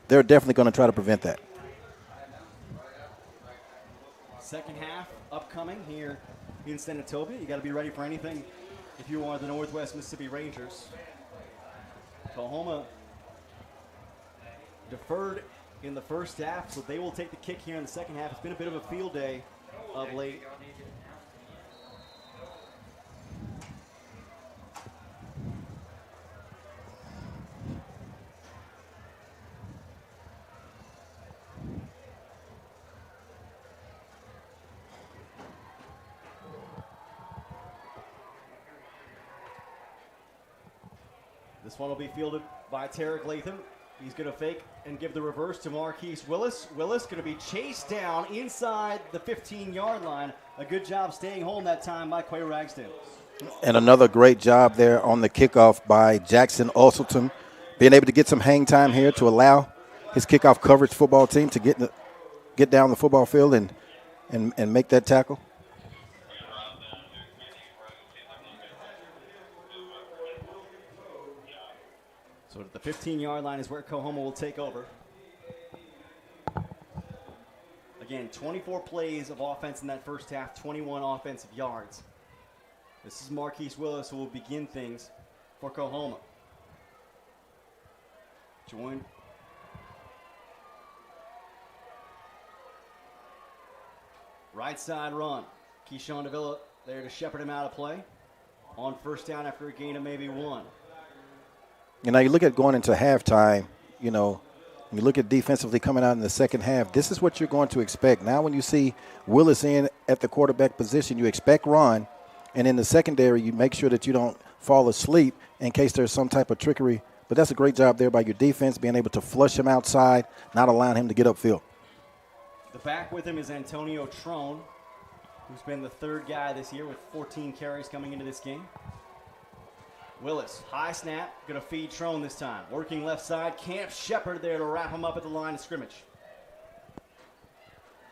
they're definitely going to try to prevent that. Second half upcoming here in Senatobia. You got to be ready for anything if you are the Northwest Mississippi Rangers. COAHOMA deferred in the first half, so they will take the kick here in the second half. It's been a bit of a field day of late. This one will be fielded by Tarek Latham. He's going to fake and give the reverse to Marquise Willis. Willis going to be chased down inside the 15-yard line. A good job staying home that time by Quay Ragsdale. And another great job there on the kickoff by Jackson Osselton, being able to get some hang time here to allow his kickoff coverage football team to get down the football field and make that tackle. So the 15-yard line is where COAHOMA will take over. Again, 24 plays of offense in that first half, 21 offensive yards. This is Marquise Willis who will begin things for COAHOMA. Joined. Right side run. Keyshawn Davila there to shepherd him out of play on first down after a gain of maybe 1. You know, you look at going into halftime, you know, You look at defensively coming out in the second half, this is what you're going to expect. Now when you see Willis in at the quarterback position, you expect run, and in the secondary, you make sure that you don't fall asleep in case there's some type of trickery. But that's a great job there by your defense, being able to flush him outside, not allowing him to get upfield. The back with him is Antonio Trone, who's been the third guy this year with 14 carries coming into this game. Willis, high snap, going to feed Trone this time. Working left side, Camp Shepard there to wrap him up at the line of scrimmage.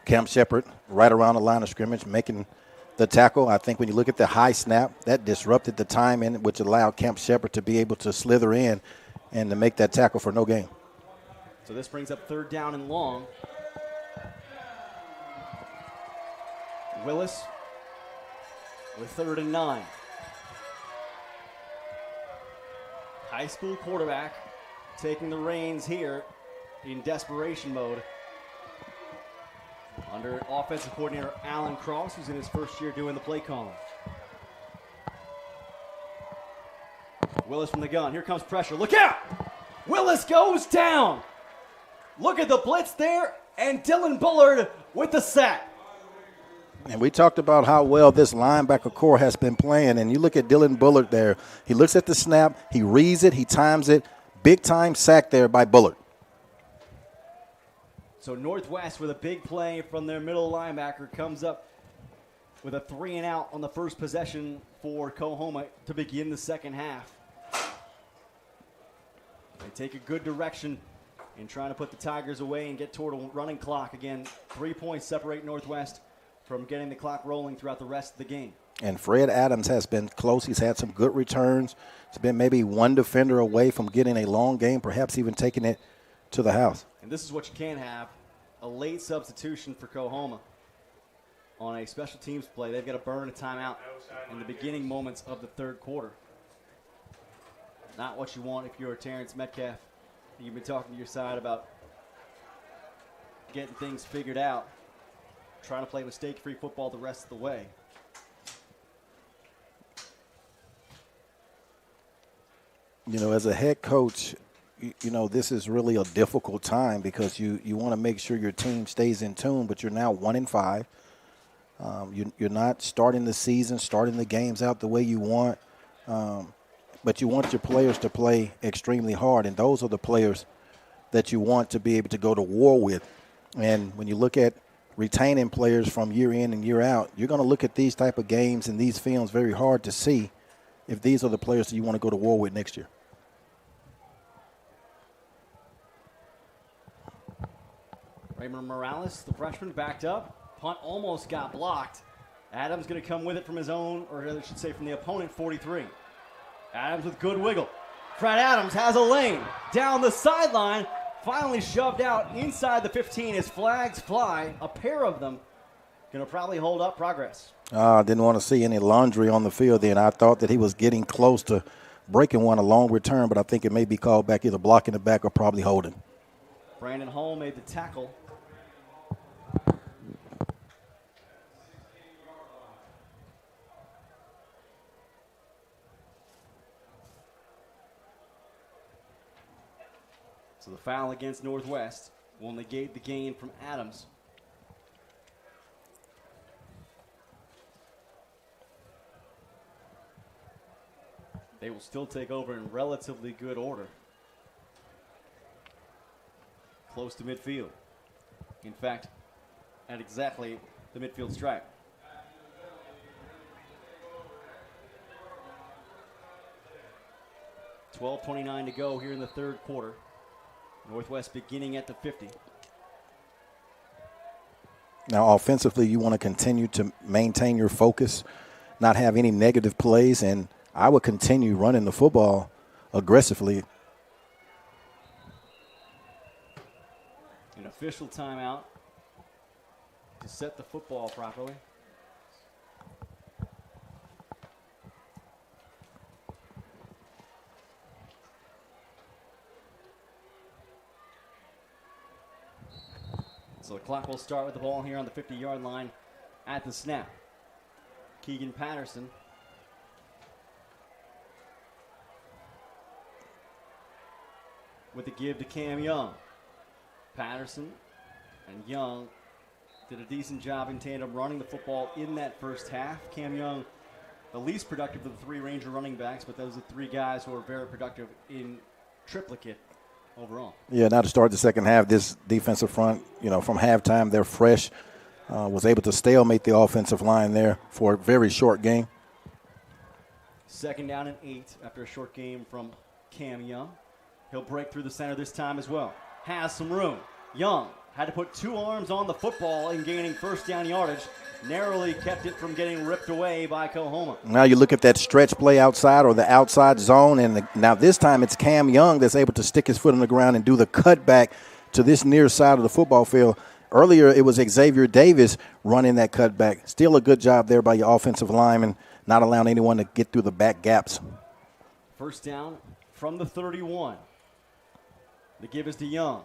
Camp Shepard right around the line of scrimmage making the tackle. I think when you look at the high snap, that disrupted the timing, which allowed Camp Shepard to be able to slither in and to make that tackle for no gain. So this brings up 3rd down and long. Willis with 3rd and 9. High school quarterback taking the reins here in desperation mode under offensive coordinator Alan Cross, who's in his first year doing the play calling. Willis from the gun. Here comes pressure. Look out! Willis goes down. Look at the blitz there, and Dylan Bullard with the sack. And we talked about how well this linebacker core has been playing, and you look at Dylan Bullard there. He looks at the snap, he reads it, he times it. Big-time sack there by Bullard. So Northwest with a big play from their middle linebacker comes up with a 3-and-out on the first possession for COAHOMA to begin the second half. They take a good direction in trying to put the Tigers away and get toward a running clock. Again, 3 points separate Northwest from getting the clock rolling throughout the rest of the game. And Fred Adams has been close. He's had some good returns. He's been maybe one defender away from getting a long game, perhaps even taking it to the house. And this is what you can have, a late substitution for COAHOMA on a special teams play. They've got to burn a timeout in the beginning moments of the third quarter. Not what you want if you're Terrence Metcalf. You've been talking to your side about getting things figured out, trying to play mistake-free football the rest of the way. You know, as a head coach, you know, this is really a difficult time because you want to make sure your team stays in tune, but you're now 1-5. You're not starting the season, starting the games out the way you want, but you want your players to play extremely hard, and those are the players that you want to be able to go to war with. And when you look at retaining players from year in and year out, you're going to look at these type of games and these films very hard to see if these are the players that you want to go to war with next year. Raymond Morales, the freshman, backed up. Punt almost got blocked. Adams going to come with it from his own, or I should say from the opponent, 43. Adams with good wiggle. Fred Adams has a lane down the sideline. Finally shoved out inside the 15 as flags fly. A pair of them going to probably hold up progress. Didn't want to see any laundry on the field then. I thought that he was getting close to breaking one, a long return, but I think it may be called back, either blocking the back or probably holding. Brandon Hall made the tackle. So the foul against Northwest will negate the gain from Adams. They will still take over in relatively good order. Close to midfield. In fact, at exactly the midfield stripe. $12:29 to go here in the third quarter. Northwest beginning at the 50. Now, offensively, you want to continue to maintain your focus, not have any negative plays, and I would continue running the football aggressively. An official timeout to set the football properly. So the clock will start with the ball here on the 50-yard line at the snap. Keegan Patterson with the give to Cam Young. Patterson and Young did a decent job in tandem running the football in that first half. Cam Young, the least productive of the three Ranger running backs, but those are three guys who are very productive in triplicate overall. Yeah, now to start the second half, this defensive front, from halftime, they're fresh. Was able to stalemate the offensive line there for a very short game. 2nd down and 8 after a short game from Cam Young. He'll break through the center this time as well. Has some room. Young had to put 2 arms on the football in gaining first down yardage. Narrowly kept it from getting ripped away by COAHOMA. Now you look at that stretch play outside or the outside zone, and now this time it's Cam Young that's able to stick his foot on the ground and do the cutback to this near side of the football field. Earlier it was Xavier Davis running that cutback. Still a good job there by your offensive lineman, not allowing anyone to get through the back gaps. First down from the 31. The give is to Young.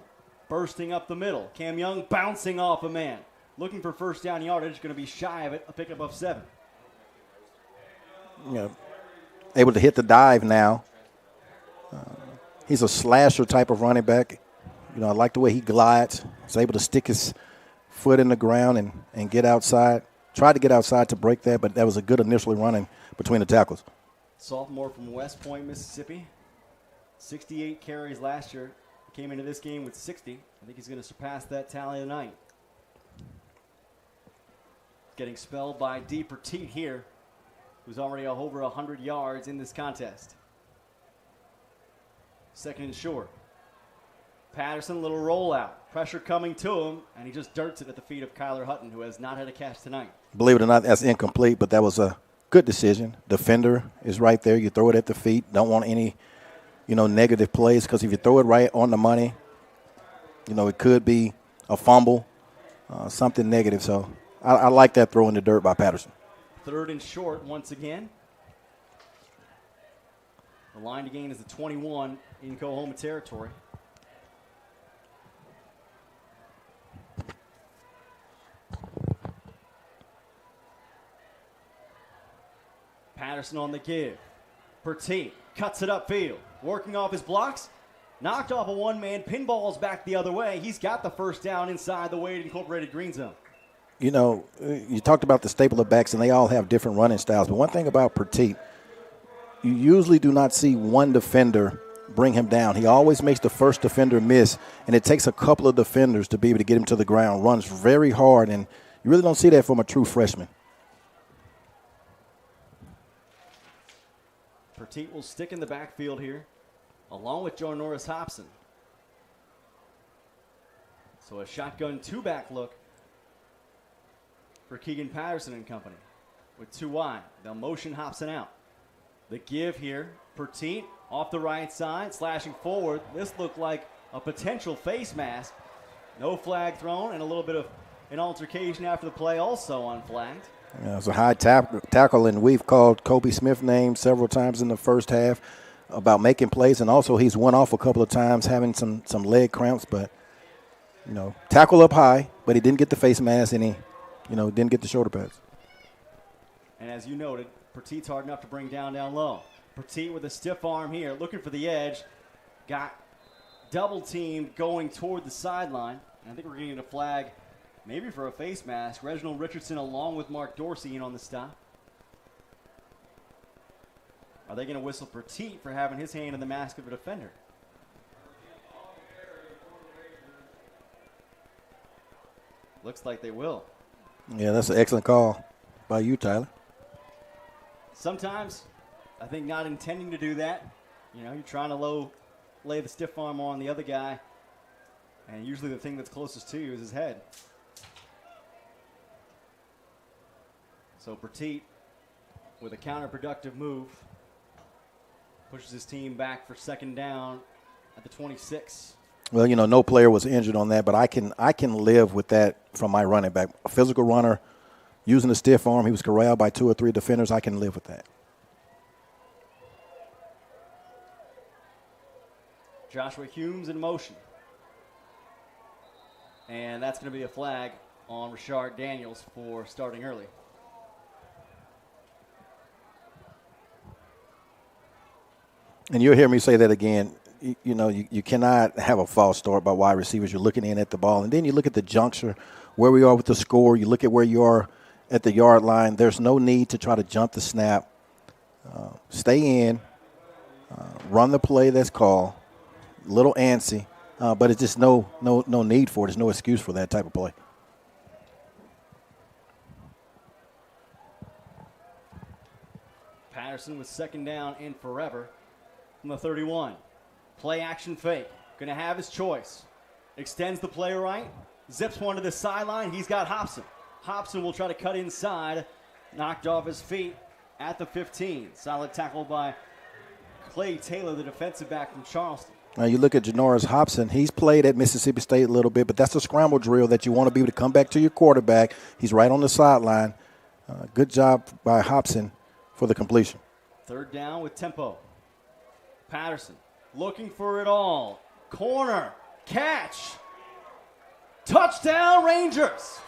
Bursting up the middle. Cam Young bouncing off a man. Looking for first down yardage. Going to be shy of it. A pickup of 7. Able to hit the dive now. He's a slasher type of running back. I like the way he glides. He's able to stick his foot in the ground and get outside. Tried to get outside to break that, but that was a good initial running between the tackles. Sophomore from West Point, Mississippi. 68 carries last year. Came into this game with 60. I think he's going to surpass that tally tonight. Getting spelled by D. Petit here, who's already over 100 yards in this contest. 2nd and short. Patterson, little rollout. Pressure coming to him, and he just dirts it at the feet of Kyler Hutton, who has not had a catch tonight. Believe it or not, that's incomplete, but that was a good decision. Defender is right there. You throw it at the feet. Don't want any, negative plays, because if you throw it right on the money, it could be a fumble, something negative. So I like that throw in the dirt by Patterson. 3rd and short once again. The line to gain is the 21 in COAHOMA territory. Patterson on the give. Petit cuts it upfield. Working off his blocks. Knocked off a one-man. Pinballs back the other way. He's got the first down inside the Wade Incorporated green zone. You talked about the staple of backs, and they all have different running styles. But one thing about Petit, you usually do not see one defender bring him down. He always makes the first defender miss, and it takes a couple of defenders to be able to get him to the ground. Runs very hard, and you really don't see that from a true freshman. Petit will stick in the backfield here, along with Joe Norris Hobson. So a shotgun 2-back look for Keegan Patterson and company. With 2 wide, they'll motion Hobson out. The give here, Petit off the right side, slashing forward. This looked like a potential face mask. No flag thrown, and a little bit of an altercation after the play also unflagged. It was a high tackle, and we've called Kobe Smith names several times in the first half about making plays, and also he's went off a couple of times having some leg cramps, but, tackle up high, but he didn't get the face mask, and he, didn't get the shoulder pads. And as you noted, Petit's hard enough to bring down low. Petit with a stiff arm here, looking for the edge. Got double teamed going toward the sideline. And I think we're getting a flag maybe for a face mask. Reginald Richardson along with Mark Dorsey in on the stop. Are they going to whistle Petit for having his hand in the mask of a defender? Looks like they will. Yeah, that's an excellent call by you, Tyler. Sometimes, I think not intending to do that. You're trying to lay the stiff arm on the other guy, and usually the thing that's closest to you is his head. So Petit, with a counterproductive move, pushes his team back for 2nd down at the 26. Well, no player was injured on that, but I can live with that from my running back. A physical runner using a stiff arm. He was corralled by 2 or 3 defenders. I can live with that. Joshua Humes in motion. And that's going to be a flag on Rashard Daniels for starting early. And you'll hear me say that again. you cannot have a false start by wide receivers. You're looking in at the ball, and then you look at the juncture, where we are with the score. You look at where you are at the yard line. There's no need to try to jump the snap. Stay in, run the play that's called. A little antsy, but it's just no need for it. There's no excuse for that type of play. Patterson with second down and forever from the 31. Play action fake. Going to have his choice. Extends the play right. Zips one to the sideline. He's got Hobson. Hobson will try to cut inside. Knocked off his feet at the 15. Solid tackle by Clay Taylor, the defensive back from Charleston. Now you look at Janoris Hobson. He's played at Mississippi State a little bit, but that's a scramble drill that you want to be able to come back to your quarterback. He's right on the sideline. Good job by Hobson for the completion. Third down with tempo. Patterson looking for it all. Corner. Catch. Touchdown, Rangers.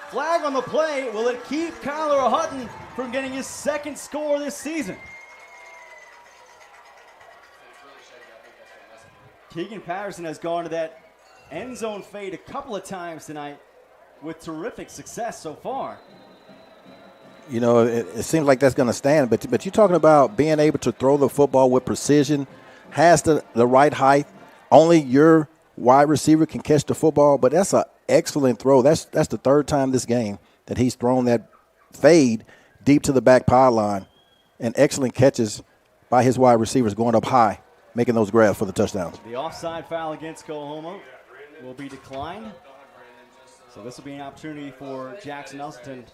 Flag on the play. Will it keep Kyler Hutton from getting his second score this season? Keegan Patterson has gone to that end zone fade a couple of times tonight with terrific success so far. It seems like that's going to stand, but you're talking about being able to throw the football with precision, has the right height. Only your wide receiver can catch the football, but that's an excellent throw. That's the third time this game that he's thrown that fade deep to the back pylon, and excellent catches by his wide receivers going up high, making those grabs for the touchdowns. The offside foul against COAHOMA will be declined. So this will be an opportunity for Jackson Elsterton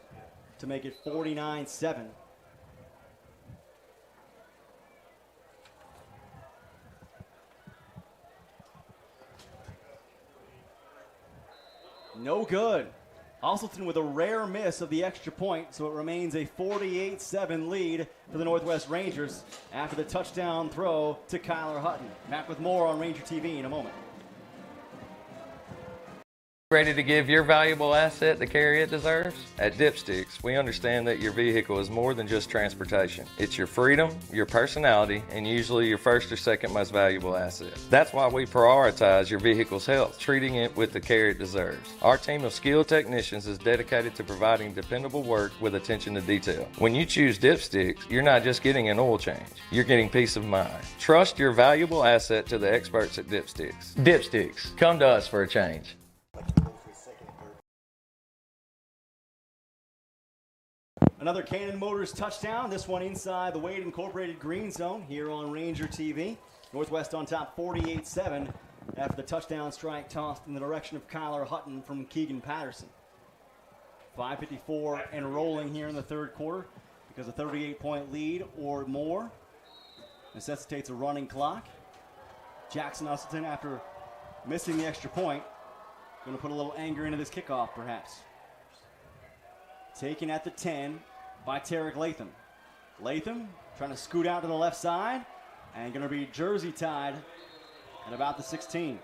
to make it 49-7. No good. Elsterton with a rare miss of the extra point, so it remains a 48-7 lead for the Northwest Rangers after the touchdown throw to Kyler Hutton. Back with more on Ranger TV in a moment. Ready to give your valuable asset the care it deserves? At Dipsticks, we understand that your vehicle is more than just transportation. It's your freedom, your personality, and usually your first or second most valuable asset. That's why we prioritize your vehicle's health, treating it with the care it deserves. Our team of skilled technicians is dedicated to providing dependable work with attention to detail. When you choose Dipsticks, you're not just getting an oil change, you're getting peace of mind. Trust your valuable asset to the experts at Dipsticks. Dipsticks, come to us for a change. Another Cannon Motors touchdown, this one inside the Wade Incorporated green zone here on Ranger TV. Northwest on top 48-7 after the touchdown strike tossed in the direction of Kyler Hutton from Keegan Patterson. 5:54 and rolling here in the third quarter because a 38-point lead or more necessitates a running clock. Jackson Elsterton, after missing the extra point, going to put a little anger into this kickoff perhaps. Taken at the 10 by Tarek Latham. Latham trying to scoot out to the left side and going to be jersey tied at about the 16.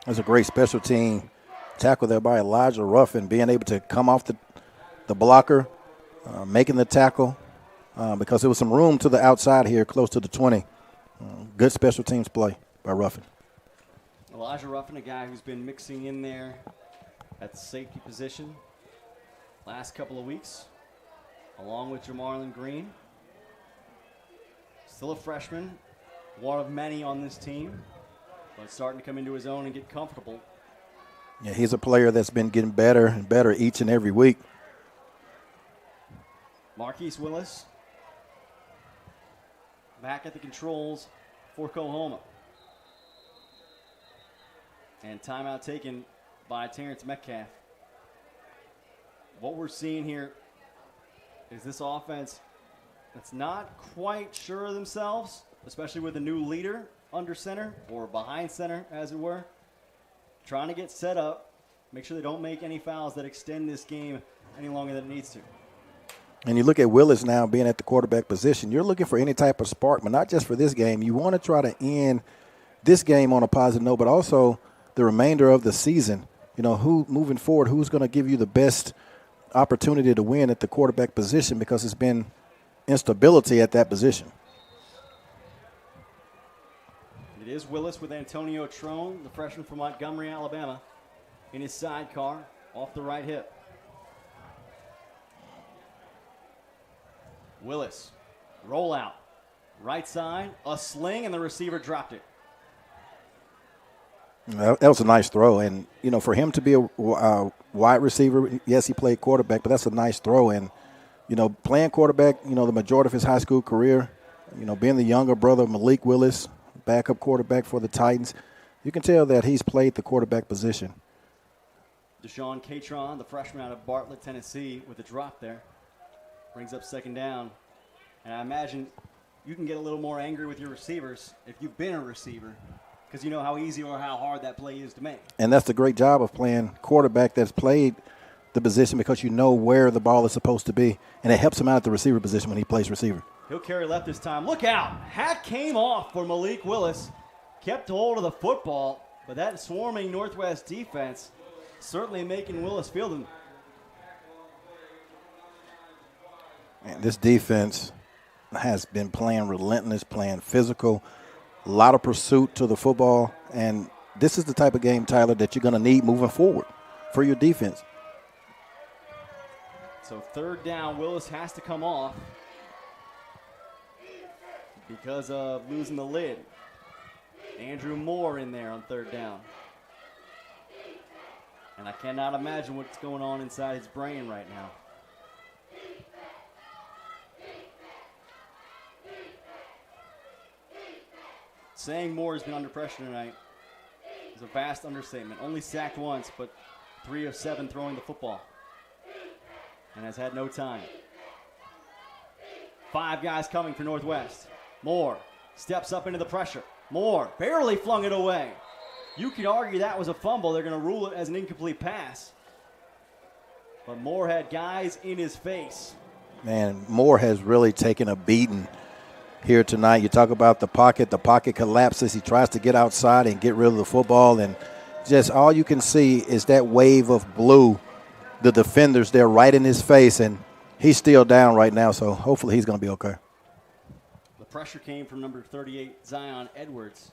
That's a great special team tackle there by Elijah Ruffin, being able to come off the blocker, making the tackle because there was some room to the outside here close to the 20. Good special teams play by Ruffin. Elijah Ruffin, a guy who's been mixing in there at the safety position last couple of weeks, along with Jamarlin Green. Still a freshman, one of many on this team, but starting to come into his own and get comfortable. Yeah, he's a player that's been getting better and better each and every week. Marquise Willis back at the controls for COAHOMA. And timeout taken by Terrence Metcalf. What we're seeing here is this offense that's not quite sure of themselves, especially with a new leader under center or behind center, as it were. Trying to get set up, make sure they don't make any fouls that extend this game any longer than it needs to. And you look at Willis now being at the quarterback position. You're looking for any type of spark, but not just for this game. You want to try to end this game on a positive note, but also the remainder of the season. You know, who moving forward, who's going to give you the best opportunity to win at the quarterback position because it's been instability at that position. It is Willis with Antonio Trone, the freshman from Montgomery, Alabama, in his sidecar off the right hip. Willis, roll out, right side, a sling, and the receiver dropped it. That was a nice throw, and for him to be a wide receiver, yes, he played quarterback, but that's a nice throw. And playing quarterback, the majority of his high school career, being the younger brother of Malik Willis, backup quarterback for the Titans, you can tell that he's played the quarterback position. Deshaun Catron, the freshman out of Bartlett, Tennessee, with a drop there, brings up second down. And I imagine you can get a little more angry with your receivers if you've been a receiver, because you know how easy or how hard that play is to make. And that's the great job of playing quarterback that's played the position, because you know where the ball is supposed to be, and it helps him out at the receiver position when he plays receiver. He'll carry left this time. Look out. Hat came off for Malik Willis. Kept hold of the football, but that swarming Northwest defense certainly making Willis feel them. Man, this defense has been playing relentless, playing physical, a lot of pursuit to the football, and this is the type of game, Tyler, that you're going to need moving forward for your defense. So third down, Willis has to come off because of losing the lid. Andrew Moore in there on third down. And I cannot imagine what's going on inside his brain right now. Saying Moore has been under pressure tonight is a vast understatement. Only sacked once, but 3 of 7 throwing the football. And has had no time. 5 guys coming for Northwest. Moore steps up into the pressure. Moore barely flung it away. You could argue that was a fumble. They're going to rule it as an incomplete pass. But Moore had guys in his face. Man, Moore has really taken a beating here tonight. You talk about the pocket collapses. He tries to get outside and get rid of the football, and just all you can see is that wave of blue. The defenders, they're right in his face, and he's still down right now, so hopefully he's going to be okay. The pressure came from number 38, Zion Edwards.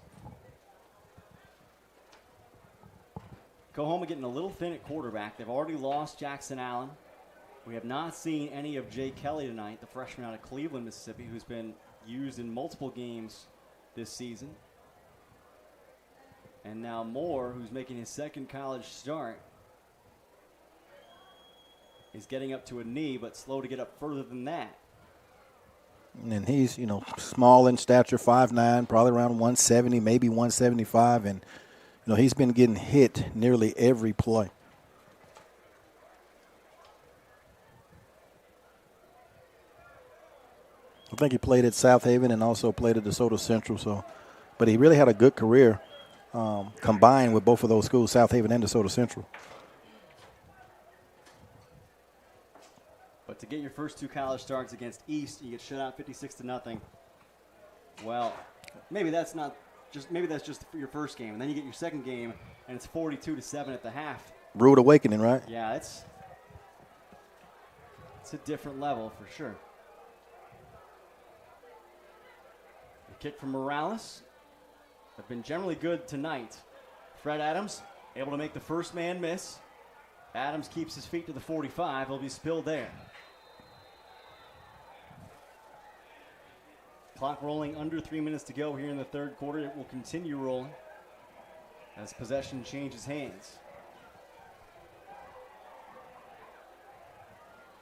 COAHOMA getting a little thin at quarterback. They've already lost Jackson Allen. We have not seen any of Jay Kelly tonight, the freshman out of Cleveland, Mississippi, who's been used in multiple games this season. And now Moore, who's making his second college start, is getting up to a knee, but slow to get up further than that. And he's, small in stature, 5'9", probably around 170, maybe 175. And, he's been getting hit nearly every play. I think he played at South Haven and also played at DeSoto Central. But he really had a good career combined with both of those schools, South Haven and DeSoto Central. But to get your first 2 college starts against East, you get shut out 56-0. Well, maybe that's just your first game, and then you get your second game, and it's 42-7 at the half. Rude awakening, right? Yeah, it's a different level for sure. The kick from Morales have been generally good tonight. Fred Adams able to make the first man miss. Adams keeps his feet to the 45. He'll be spilled there. Clock rolling, under 3 minutes to go here in the third quarter. It will continue rolling as possession changes hands.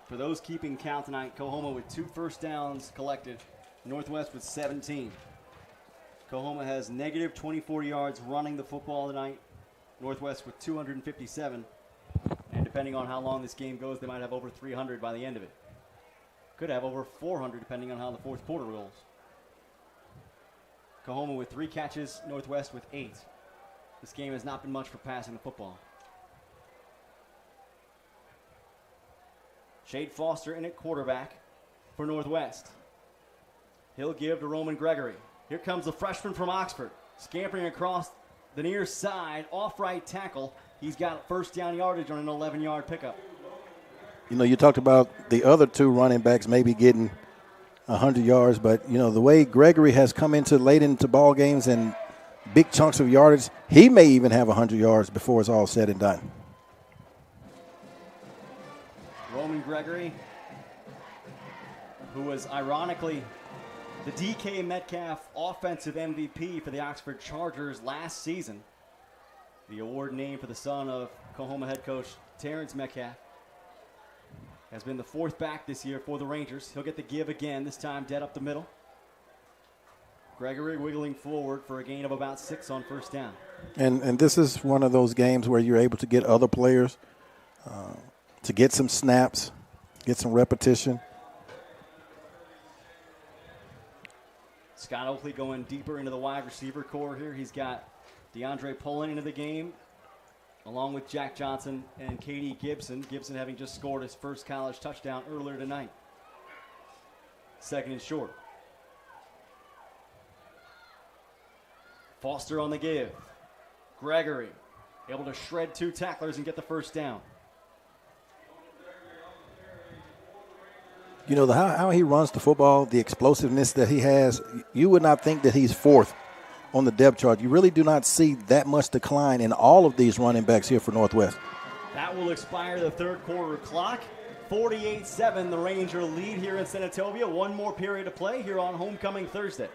For those keeping count tonight, COAHOMA with 2 first downs collected, Northwest with 17. COAHOMA has negative 24 yards running the football tonight, Northwest with 257. And depending on how long this game goes, they might have over 300 by the end of it. Could have over 400 depending on how the fourth quarter rolls. COAHOMA with 3 catches, Northwest with 8. This game has not been much for passing the football. Shade Foster in at quarterback for Northwest. He'll give to Roman Gregory. Here comes the freshman from Oxford, scampering across the near side, off right tackle. He's got first down yardage on an 11-yard pickup. You know, you talked about the other two running backs maybe getting 100 yards, but, you know, the way Gregory has come late into ball games and big chunks of yardage, he may even have 100 yards before it's all said and done. Roman Gregory, who was ironically the DK Metcalf Offensive MVP for the Oxford Chargers last season. The award named for the son of COAHOMA head coach Terrence Metcalf. Has been the fourth back this year for the Rangers. He'll get the give again, this time dead up the middle. Gregory wiggling forward for a gain of about 6 on first down. And this is one of those games where you're able to get other players to get some snaps, get some repetition. Scott Oakley going deeper into the wide receiver core here. He's got DeAndre Pullen into the game, along with Jack Johnson and K.D. Gibson. Gibson having just scored his first college touchdown earlier tonight. Second and short. Foster on the give. Gregory able to shred 2 tacklers and get the first down. You know, how he runs the football, the explosiveness that he has, you would not think that he's fourth on the depth chart. You really do not see that much decline in all of these running backs here for Northwest. That will expire the third quarter clock. 48-7, the Ranger lead here in Senatobia. One more period to play here on Homecoming Thursday.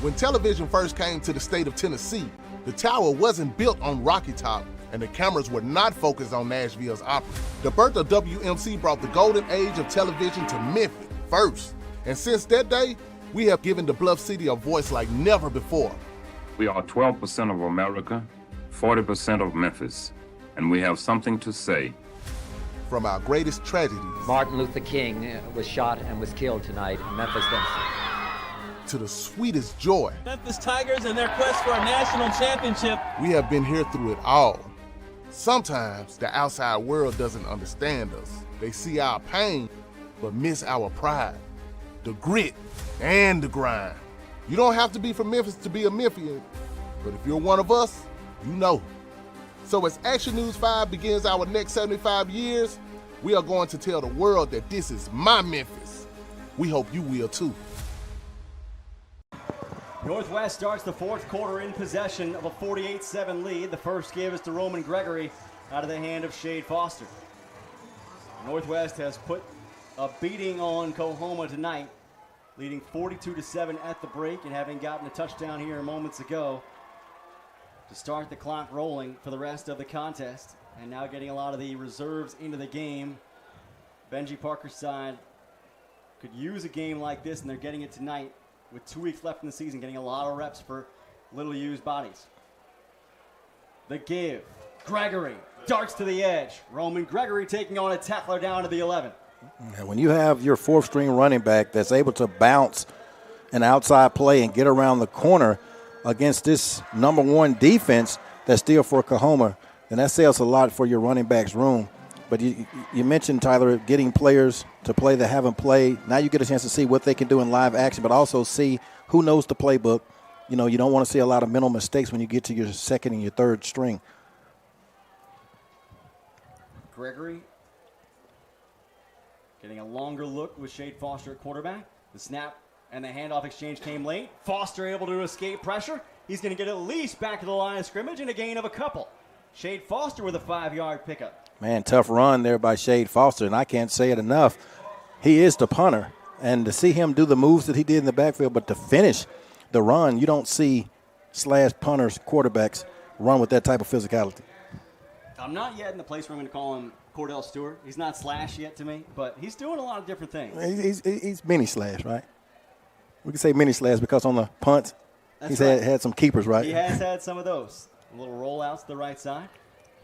When television first came to the state of Tennessee, the tower wasn't built on Rocky Top, and the cameras were not focused on Nashville's opera. The birth of WMC brought the golden age of television to Memphis first. And since that day, we have given the Bluff City a voice like never before. We are 12% of America, 40% of Memphis, and we have something to say. From our greatest tragedies, Martin Luther King was shot and was killed tonight in Memphis, Tennessee, to the sweetest joy. Memphis Tigers and their quest for a national championship. We have been here through it all. Sometimes the outside world doesn't understand us. They see our pain, but miss our pride, the grit, and the grind. You don't have to be from Memphis to be a Memphian, but if you're one of us, you know. So as Action News 5 begins our next 75 years, we are going to tell the world that this is my Memphis. We hope you will too. Northwest starts the fourth quarter in possession of a 48-7 lead. The first give is to Roman Gregory out of the hand of Shade Foster. Northwest has put a beating on COAHOMA tonight, leading 42-7 at the break and having gotten a touchdown here moments ago to start the clock rolling for the rest of the contest. And now getting a lot of the reserves into the game. Benji Parker's side could use a game like this, and they're getting it tonight. With 2 weeks left in the season, getting a lot of reps for little used bodies. The give. Gregory darts to the edge. Roman Gregory taking on a tackler down to the 11. When you have your fourth string running back that's able to bounce an outside play and get around the corner against this number one defense that's still for COAHOMA, then that says a lot for your running back's room. But you mentioned, Tyler, getting players to play that haven't played. Now you get a chance to see what they can do in live action, but also see who knows the playbook. You know, you don't want to see a lot of mental mistakes when you get to your second and your third string. Gregory getting a longer look with Shade Foster at quarterback. The snap and the handoff exchange came late. Foster able to escape pressure. He's going to get at least back to the line of scrimmage and a gain of a couple. Shade Foster with a 5-yard pickup. Man, tough run there by Shade Foster, and I can't say it enough. He is the punter, and to see him do the moves that he did in the backfield, but to finish the run, you don't see slash punters, quarterbacks run with that type of physicality. I'm not yet in the place where I'm going to call him Cordell Stewart. He's not slash yet to me, but he's doing a lot of different things. He's mini slash, right? We can say mini slash because on the punt, he's had some keepers, right? He has had some of those. A little rollouts to the right side.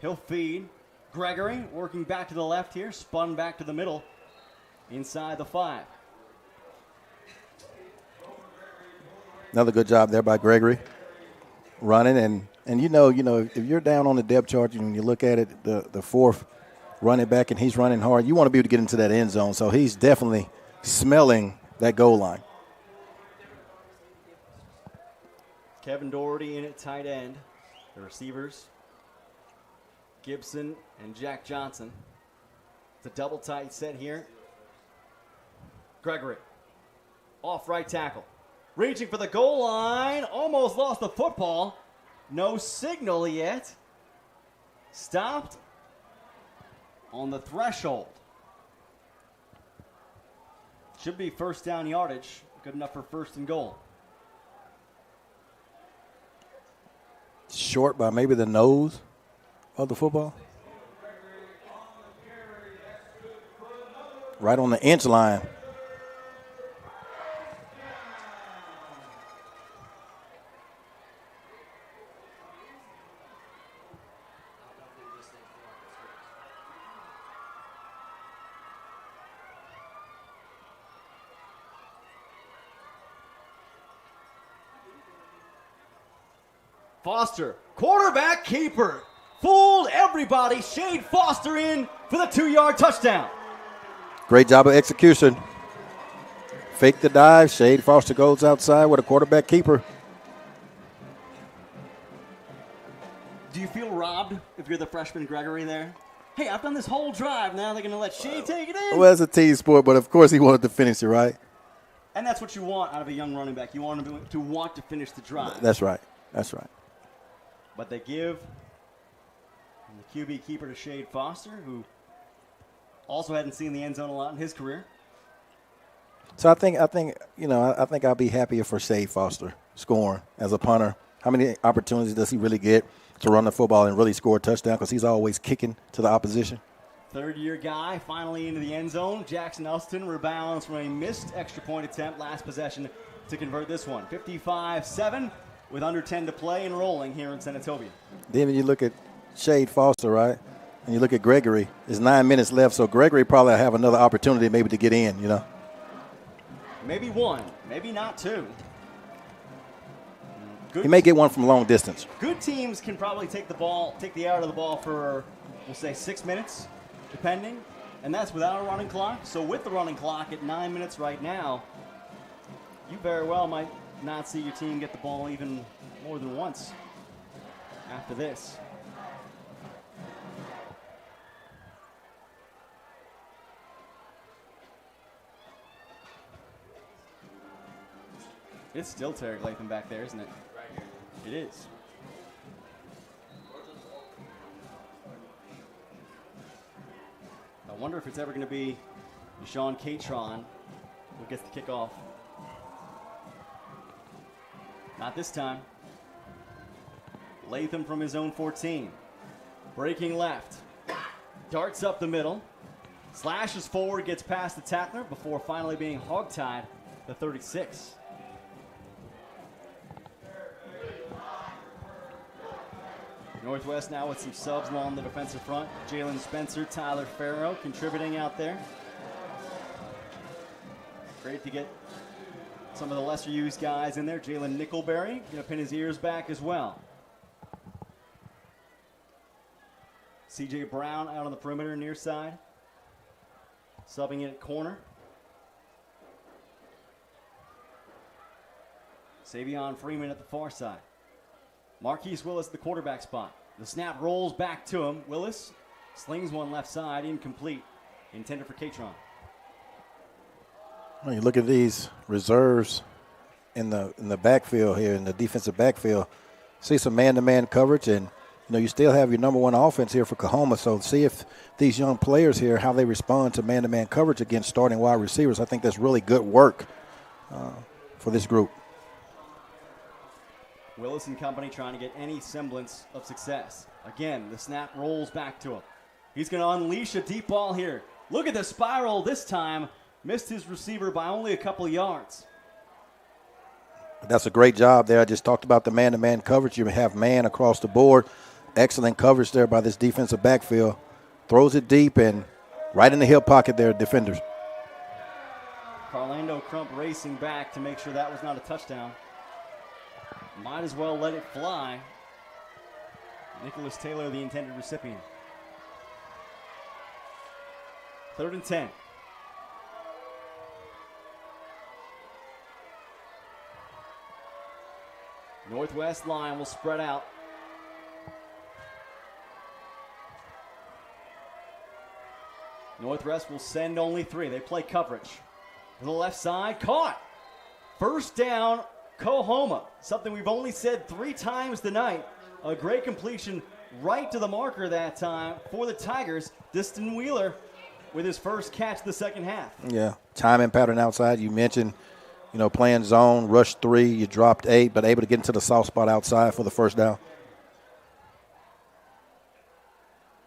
He'll feed. Gregory working back to the left here, spun back to the middle, inside the 5. Another good job there by Gregory, running and you know if you're down on the depth chart and you look at it, the fourth running back and he's running hard, you want to be able to get into that end zone. So he's definitely smelling that goal line. Kevin Doherty in at tight end. The receivers, Gibson and Jack Johnson. It's a double tight set here. Gregory, off right tackle. Reaching for the goal line, almost lost the football. No signal yet. Stopped on the threshold. Should be first down yardage. Good enough for first and goal. Short by maybe the nose of the football. Right on the inch line. Foster, quarterback keeper. Fooled everybody. Shade Foster in for the 2-yard touchdown. Great job of execution. Fake the dive. Shade Foster goes outside with a quarterback keeper. Do you feel robbed if you're the freshman Gregory there? Hey, I've done this whole drive. Now they're going to let Shade take it in. Well, it's a team sport, but of course he wanted to finish it, right? And that's what you want out of a young running back. You want him to want to finish the drive. That's right. That's right. But they give the QB keeper to Shade Foster, who also hadn't seen the end zone a lot in his career. So I think I'll be happier for Shade Foster scoring as a punter. How many opportunities does he really get to run the football and really score a touchdown? Because he's always kicking to the opposition. Third-year guy finally into the end zone. Jackson Elston rebounds from a missed extra point attempt last possession to convert this one. 55-7 with under 10 to play and rolling here in Senatobia. Then when you look at Shade Foster, right, and you look at Gregory, there's 9 minutes left, so Gregory probably have another opportunity maybe to get in, you know. Maybe one, maybe not two. He may get one from long distance. Good teams can probably take the air out of the ball for, we'll say, 6 minutes, depending, and that's without a running clock. So with the running clock at 9 minutes right now, you very well might not see your team get the ball even more than once after this. It's still Terry Latham back there, isn't it? It is. I wonder if it's ever going to be Deshaun Catron who gets the kickoff. Not this time. Latham from his own 14. Breaking left. Darts up the middle. Slashes forward, gets past the tackler before finally being hogtied to 36. Northwest now with some subs along the defensive front. Jalen Spencer, Tyler Farrow contributing out there. Great to get some of the lesser used guys in there. Jalen Nickelberry going to pin his ears back as well. C.J. Brown out on the perimeter near side. Subbing in at corner. Savion Freeman at the far side. Marquise Willis at the quarterback spot. The snap rolls back to him. Willis slings one left side, incomplete. Intended for Catron. When you look at these reserves in the backfield here, in the defensive backfield, see some man-to-man coverage, and you still have your number one offense here for COAHOMA. So see if these young players here, how they respond to man-to-man coverage against starting wide receivers. I think that's really good work for this group. Willis and company trying to get any semblance of success. Again, the snap rolls back to him. He's going to unleash a deep ball here. Look at the spiral this time. Missed his receiver by only a couple of yards. That's a great job there. I just talked about the man-to-man coverage. You have man across the board. Excellent coverage there by this defensive backfield. Throws it deep and right in the hip pocket there, defenders. Carlando Crump racing back to make sure that was not a touchdown. Might as well let it fly. Nicholas Taylor, the intended recipient. 3rd and 10. Northwest line will spread out. Northwest will send only 3. They play coverage. To the left side, caught. First down, COAHOMA. Something we've only said 3 times tonight. A great completion right to the marker that time for the Tigers. Diston Wheeler with his first catch of the second half. Yeah, timing pattern outside. You mentioned, playing zone, rush 3. You dropped 8, but able to get into the soft spot outside for the first down.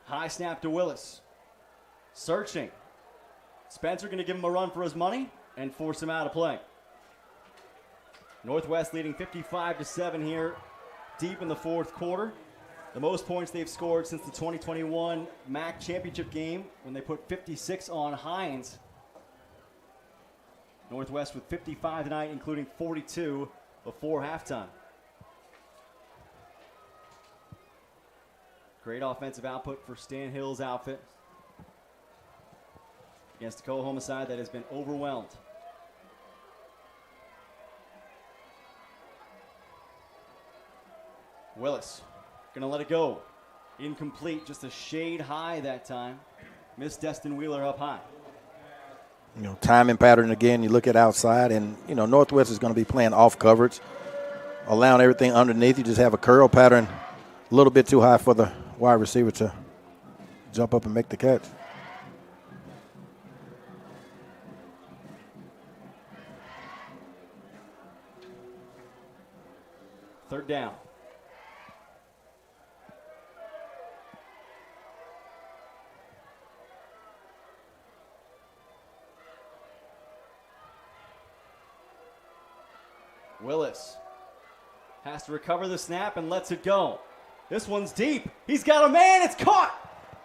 High snap to Willis. Searching. Spencer going to give him a run for his money and force him out of play. Northwest leading 55-7 here deep in the fourth quarter. The most points they've scored since the 2021 MAC championship game when they put 56 on Hines. Northwest with 55 tonight, including 42 before halftime. Great offensive output for Stan Hill's outfit against the COAHOMA side that has been overwhelmed. Willis gonna let it go. Incomplete, just a shade high that time. Missed Destin Wheeler up high. Timing pattern again, you look at outside, and, Northwest is going to be playing off coverage, allowing everything underneath. You just have a curl pattern a little bit too high for the wide receiver to jump up and make the catch. Third down. Willis has to recover the snap and lets it go. This one's deep. He's got a man. It's caught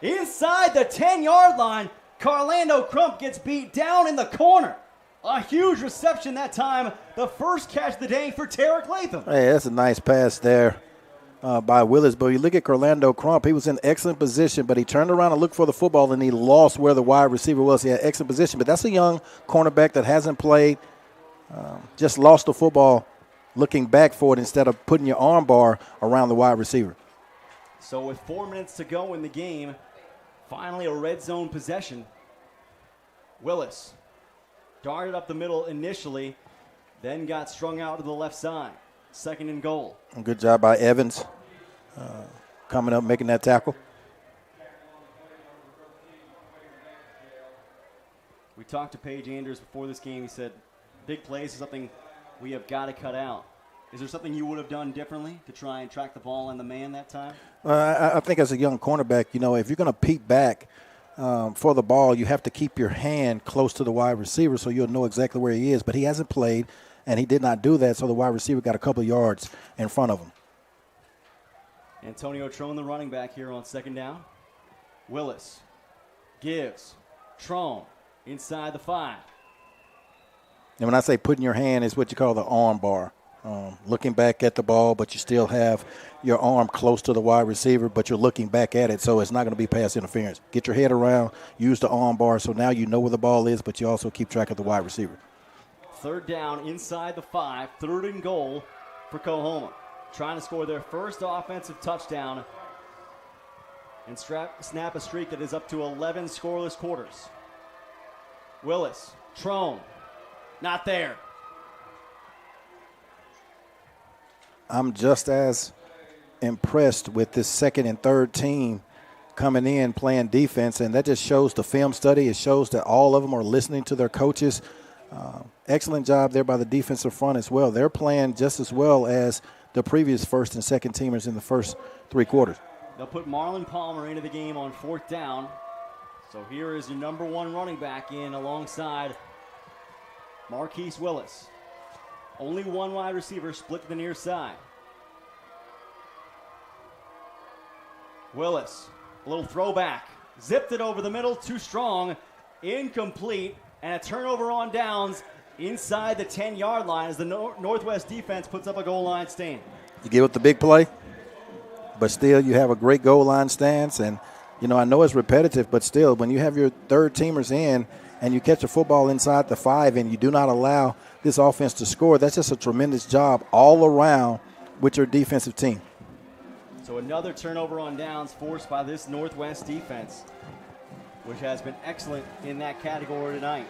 inside the 10-yard line. Carlando Crump gets beat down in the corner. A huge reception that time. The first catch of the day for Tarek Latham. Hey, that's a nice pass there by Willis. But you look at Carlando Crump. He was in excellent position, but he turned around and looked for the football, and he lost where the wide receiver was. He had excellent position. But that's a young cornerback that hasn't played. Just lost the football looking back for it instead of putting your arm bar around the wide receiver. So with 4 minutes to go in the game, finally a red zone possession. Willis darted up the middle initially, then got strung out to the left side. Second and goal. Good job by Evans coming up, making that tackle. We talked to Paige Anders before this game. He said, big plays is something we have got to cut out. Is there something you would have done differently to try and track the ball and the man that time? I think as a young cornerback, if you're going to peek back for the ball, you have to keep your hand close to the wide receiver so you'll know exactly where he is. But he hasn't played, and he did not do that, so the wide receiver got a couple of yards in front of him. Antonio Trone, the running back here on second down. Willis gives. Trone inside the 5. And when I say putting your hand, it's what you call the arm bar. Looking back at the ball, but you still have your arm close to the wide receiver, but you're looking back at it, so it's not going to be pass interference. Get your head around, use the arm bar, so now you know where the ball is, but you also keep track of the wide receiver. Third down inside the 5, third and goal for COAHOMA. Trying to score their first offensive touchdown and snap a streak that is up to 11 scoreless quarters. Willis, Trone, not there. I'm just as impressed with this second and third team coming in playing defense, and that just shows the film study. It shows that all of them are listening to their coaches. Excellent job there by the defensive front as well. They're playing just as well as the previous first and second teamers in the first 3 quarters. They'll put Marlon Palmer into the game on fourth down. So here is your number 1 running back in alongside Marquise Willis. Only one wide receiver split to the near side. Willis, a little throwback. Zipped it over the middle, too strong. Incomplete, and a turnover on downs inside the 10-yard line as the Northwest defense puts up a goal line stand. You give it the big play, but still you have a great goal line stance. And, I know it's repetitive, but still, when you have your third teamers in and you catch a football inside the 5 and you do not allow this offense to score, that's just a tremendous job all around with your defensive team. So another turnover on downs forced by this Northwest defense. which has been excellent in that category tonight.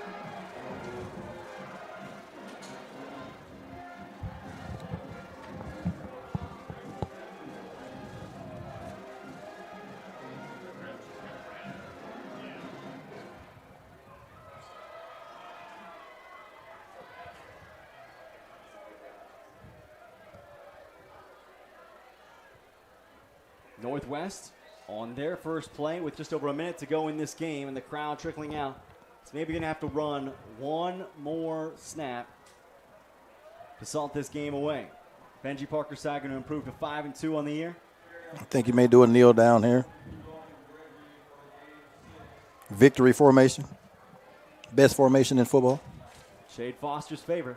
Northwest on their first play with just over a minute to go in this game and the crowd trickling out. It's maybe going to have to run one more snap to salt this game away. Benji Parker's side going to improve to 5-2 on the year. I think you may do a kneel down here. Victory formation. Best formation in football. Shade Foster's favorite.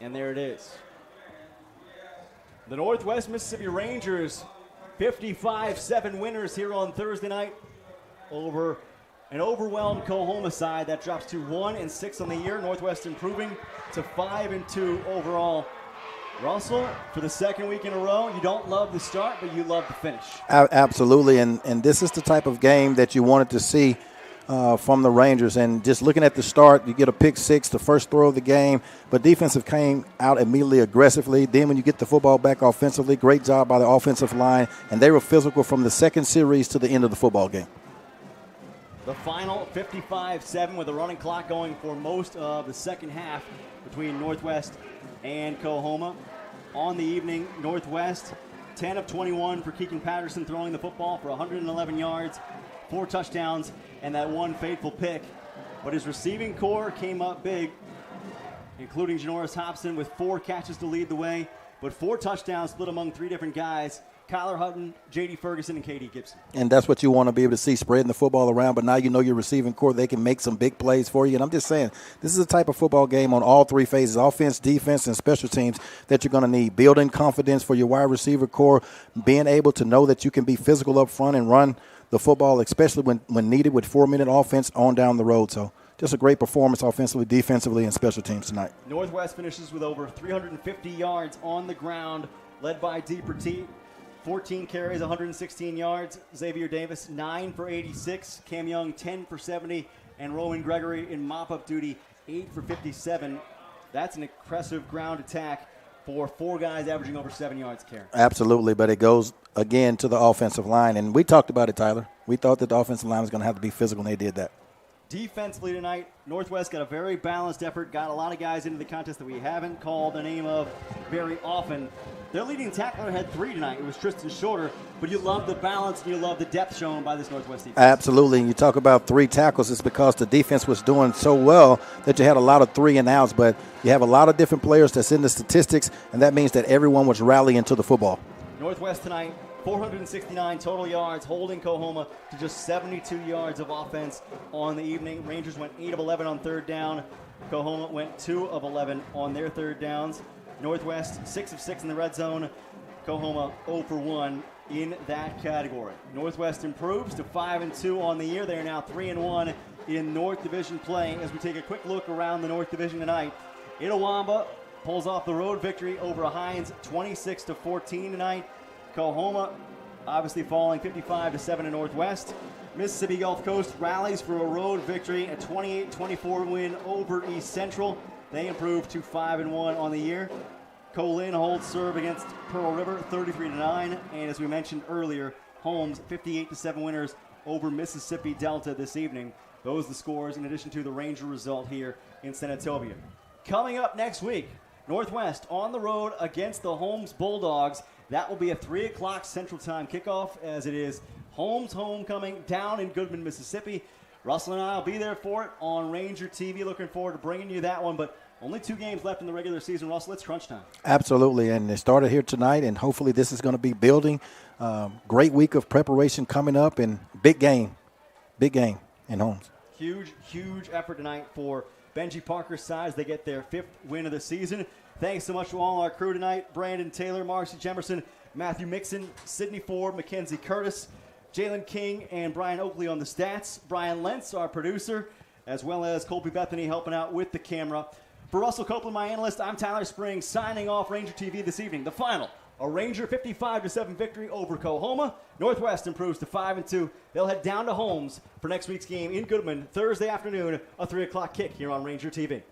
And there it is. The Northwest Mississippi Rangers, 55-7 winners here on Thursday night over an overwhelmed COAHOMA side that drops to 1-6 on the year. Northwest improving to 5-2 overall. Russell, for the second week in a row, you don't love the start, but you love the finish. Absolutely, and this is the type of game that you wanted to see from the Rangers. And just looking at the start, you get a pick six, the first throw of the game, but defensive came out immediately aggressively. Then when you get the football back offensively, great job by the offensive line, and they were physical from the second series to the end of the football game. The final 55-7 with a running clock going for most of the second half between Northwest and COAHOMA. On the evening, Northwest, 10 of 21 for Keegan Patterson, throwing the football for 111 yards, 4 touchdowns, and that one fateful pick. But his receiving core came up big, including Janoris Hobson with 4 catches to lead the way, but 4 touchdowns split among 3 different guys: Kyler Hutton, J.D. Ferguson, and K.D. Gibson. And that's what you want to be able to see, spreading the football around. But now you know your receiving core, they can make some big plays for you. And I'm just saying, this is a type of football game on all 3 phases, offense, defense, and special teams, that you're going to need. Building confidence for your wide receiver core, being able to know that you can be physical up front and run the football, especially when needed, with 4-minute offense on down the road. So just a great performance offensively, defensively, and special teams tonight. Northwest finishes with over 350 yards on the ground, led by D. Petit. 14 carries, 116 yards. Xavier Davis, 9 for 86. Cam Young, 10 for 70. And Rowan Gregory in mop-up duty, 8 for 57. That's an impressive ground attack for 4 guys averaging over 7 yards carry. Absolutely, but it goes, again, to the offensive line. And we talked about it, Tyler. We thought that the offensive line was going to have to be physical, and they did that. Defensively tonight, Northwest got a very balanced effort, got a lot of guys into the contest that we haven't called the name of very often. Their leading tackler had 3 tonight. It was Tristan Shorter, but you love the balance and you love the depth shown by this Northwest defense. Absolutely, and you talk about 3 tackles, it's because the defense was doing so well that you had a lot of 3 and outs, but you have a lot of different players that's in the statistics, and that means that everyone was rallying to the football. Northwest tonight, 469 total yards, holding COAHOMA to just 72 yards of offense on the evening. Rangers went 8 of 11 on third down. COAHOMA went 2 of 11 on their third downs. Northwest 6 of 6 in the red zone. COAHOMA 0 for 1 in that category. Northwest improves to 5-2 on the year. They are now 3-1 in North Division play. As we take a quick look around the North Division tonight, Itawamba pulls off the road victory over Hines, 26-14 tonight. COAHOMA obviously falling 55-7 in Northwest. Mississippi Gulf Coast rallies for a road victory, a 28-24 win over East Central. They improve to 5-1 on the year. Colin holds serve against Pearl River, 33-9. And as we mentioned earlier, Holmes 58-7 winners over Mississippi Delta this evening. Those are the scores in addition to the Ranger result here in Senatobia. Coming up next week, Northwest on the road against the Holmes Bulldogs. That will be a 3 o'clock Central Time kickoff, as it is Holmes homecoming down in Goodman, Mississippi. Russell and I will be there for it on Ranger TV. Looking forward to bringing you that one, but only 2 games left in the regular season. Russell, it's crunch time. Absolutely, and they started here tonight, and hopefully this is going to be building. Great week of preparation coming up, and big game in Holmes. Huge effort tonight for Benji Parker's side as they get their 5th win of the season. Thanks so much to all our crew tonight: Brandon Taylor, Marcy Jemerson, Matthew Mixon, Sidney Ford, Mackenzie Curtis, Jalen King, and Brian Oakley on the stats. Brian Lentz, our producer, as well as Colby Bethany helping out with the camera. For Russell Copeland, my analyst, I'm Tyler Springs, signing off Ranger TV this evening. The final, a Ranger 55-7 victory over COAHOMA. Northwest improves to 5-2. They'll head down to Holmes for next week's game in Goodman Thursday afternoon, a 3 o'clock kick here on Ranger TV.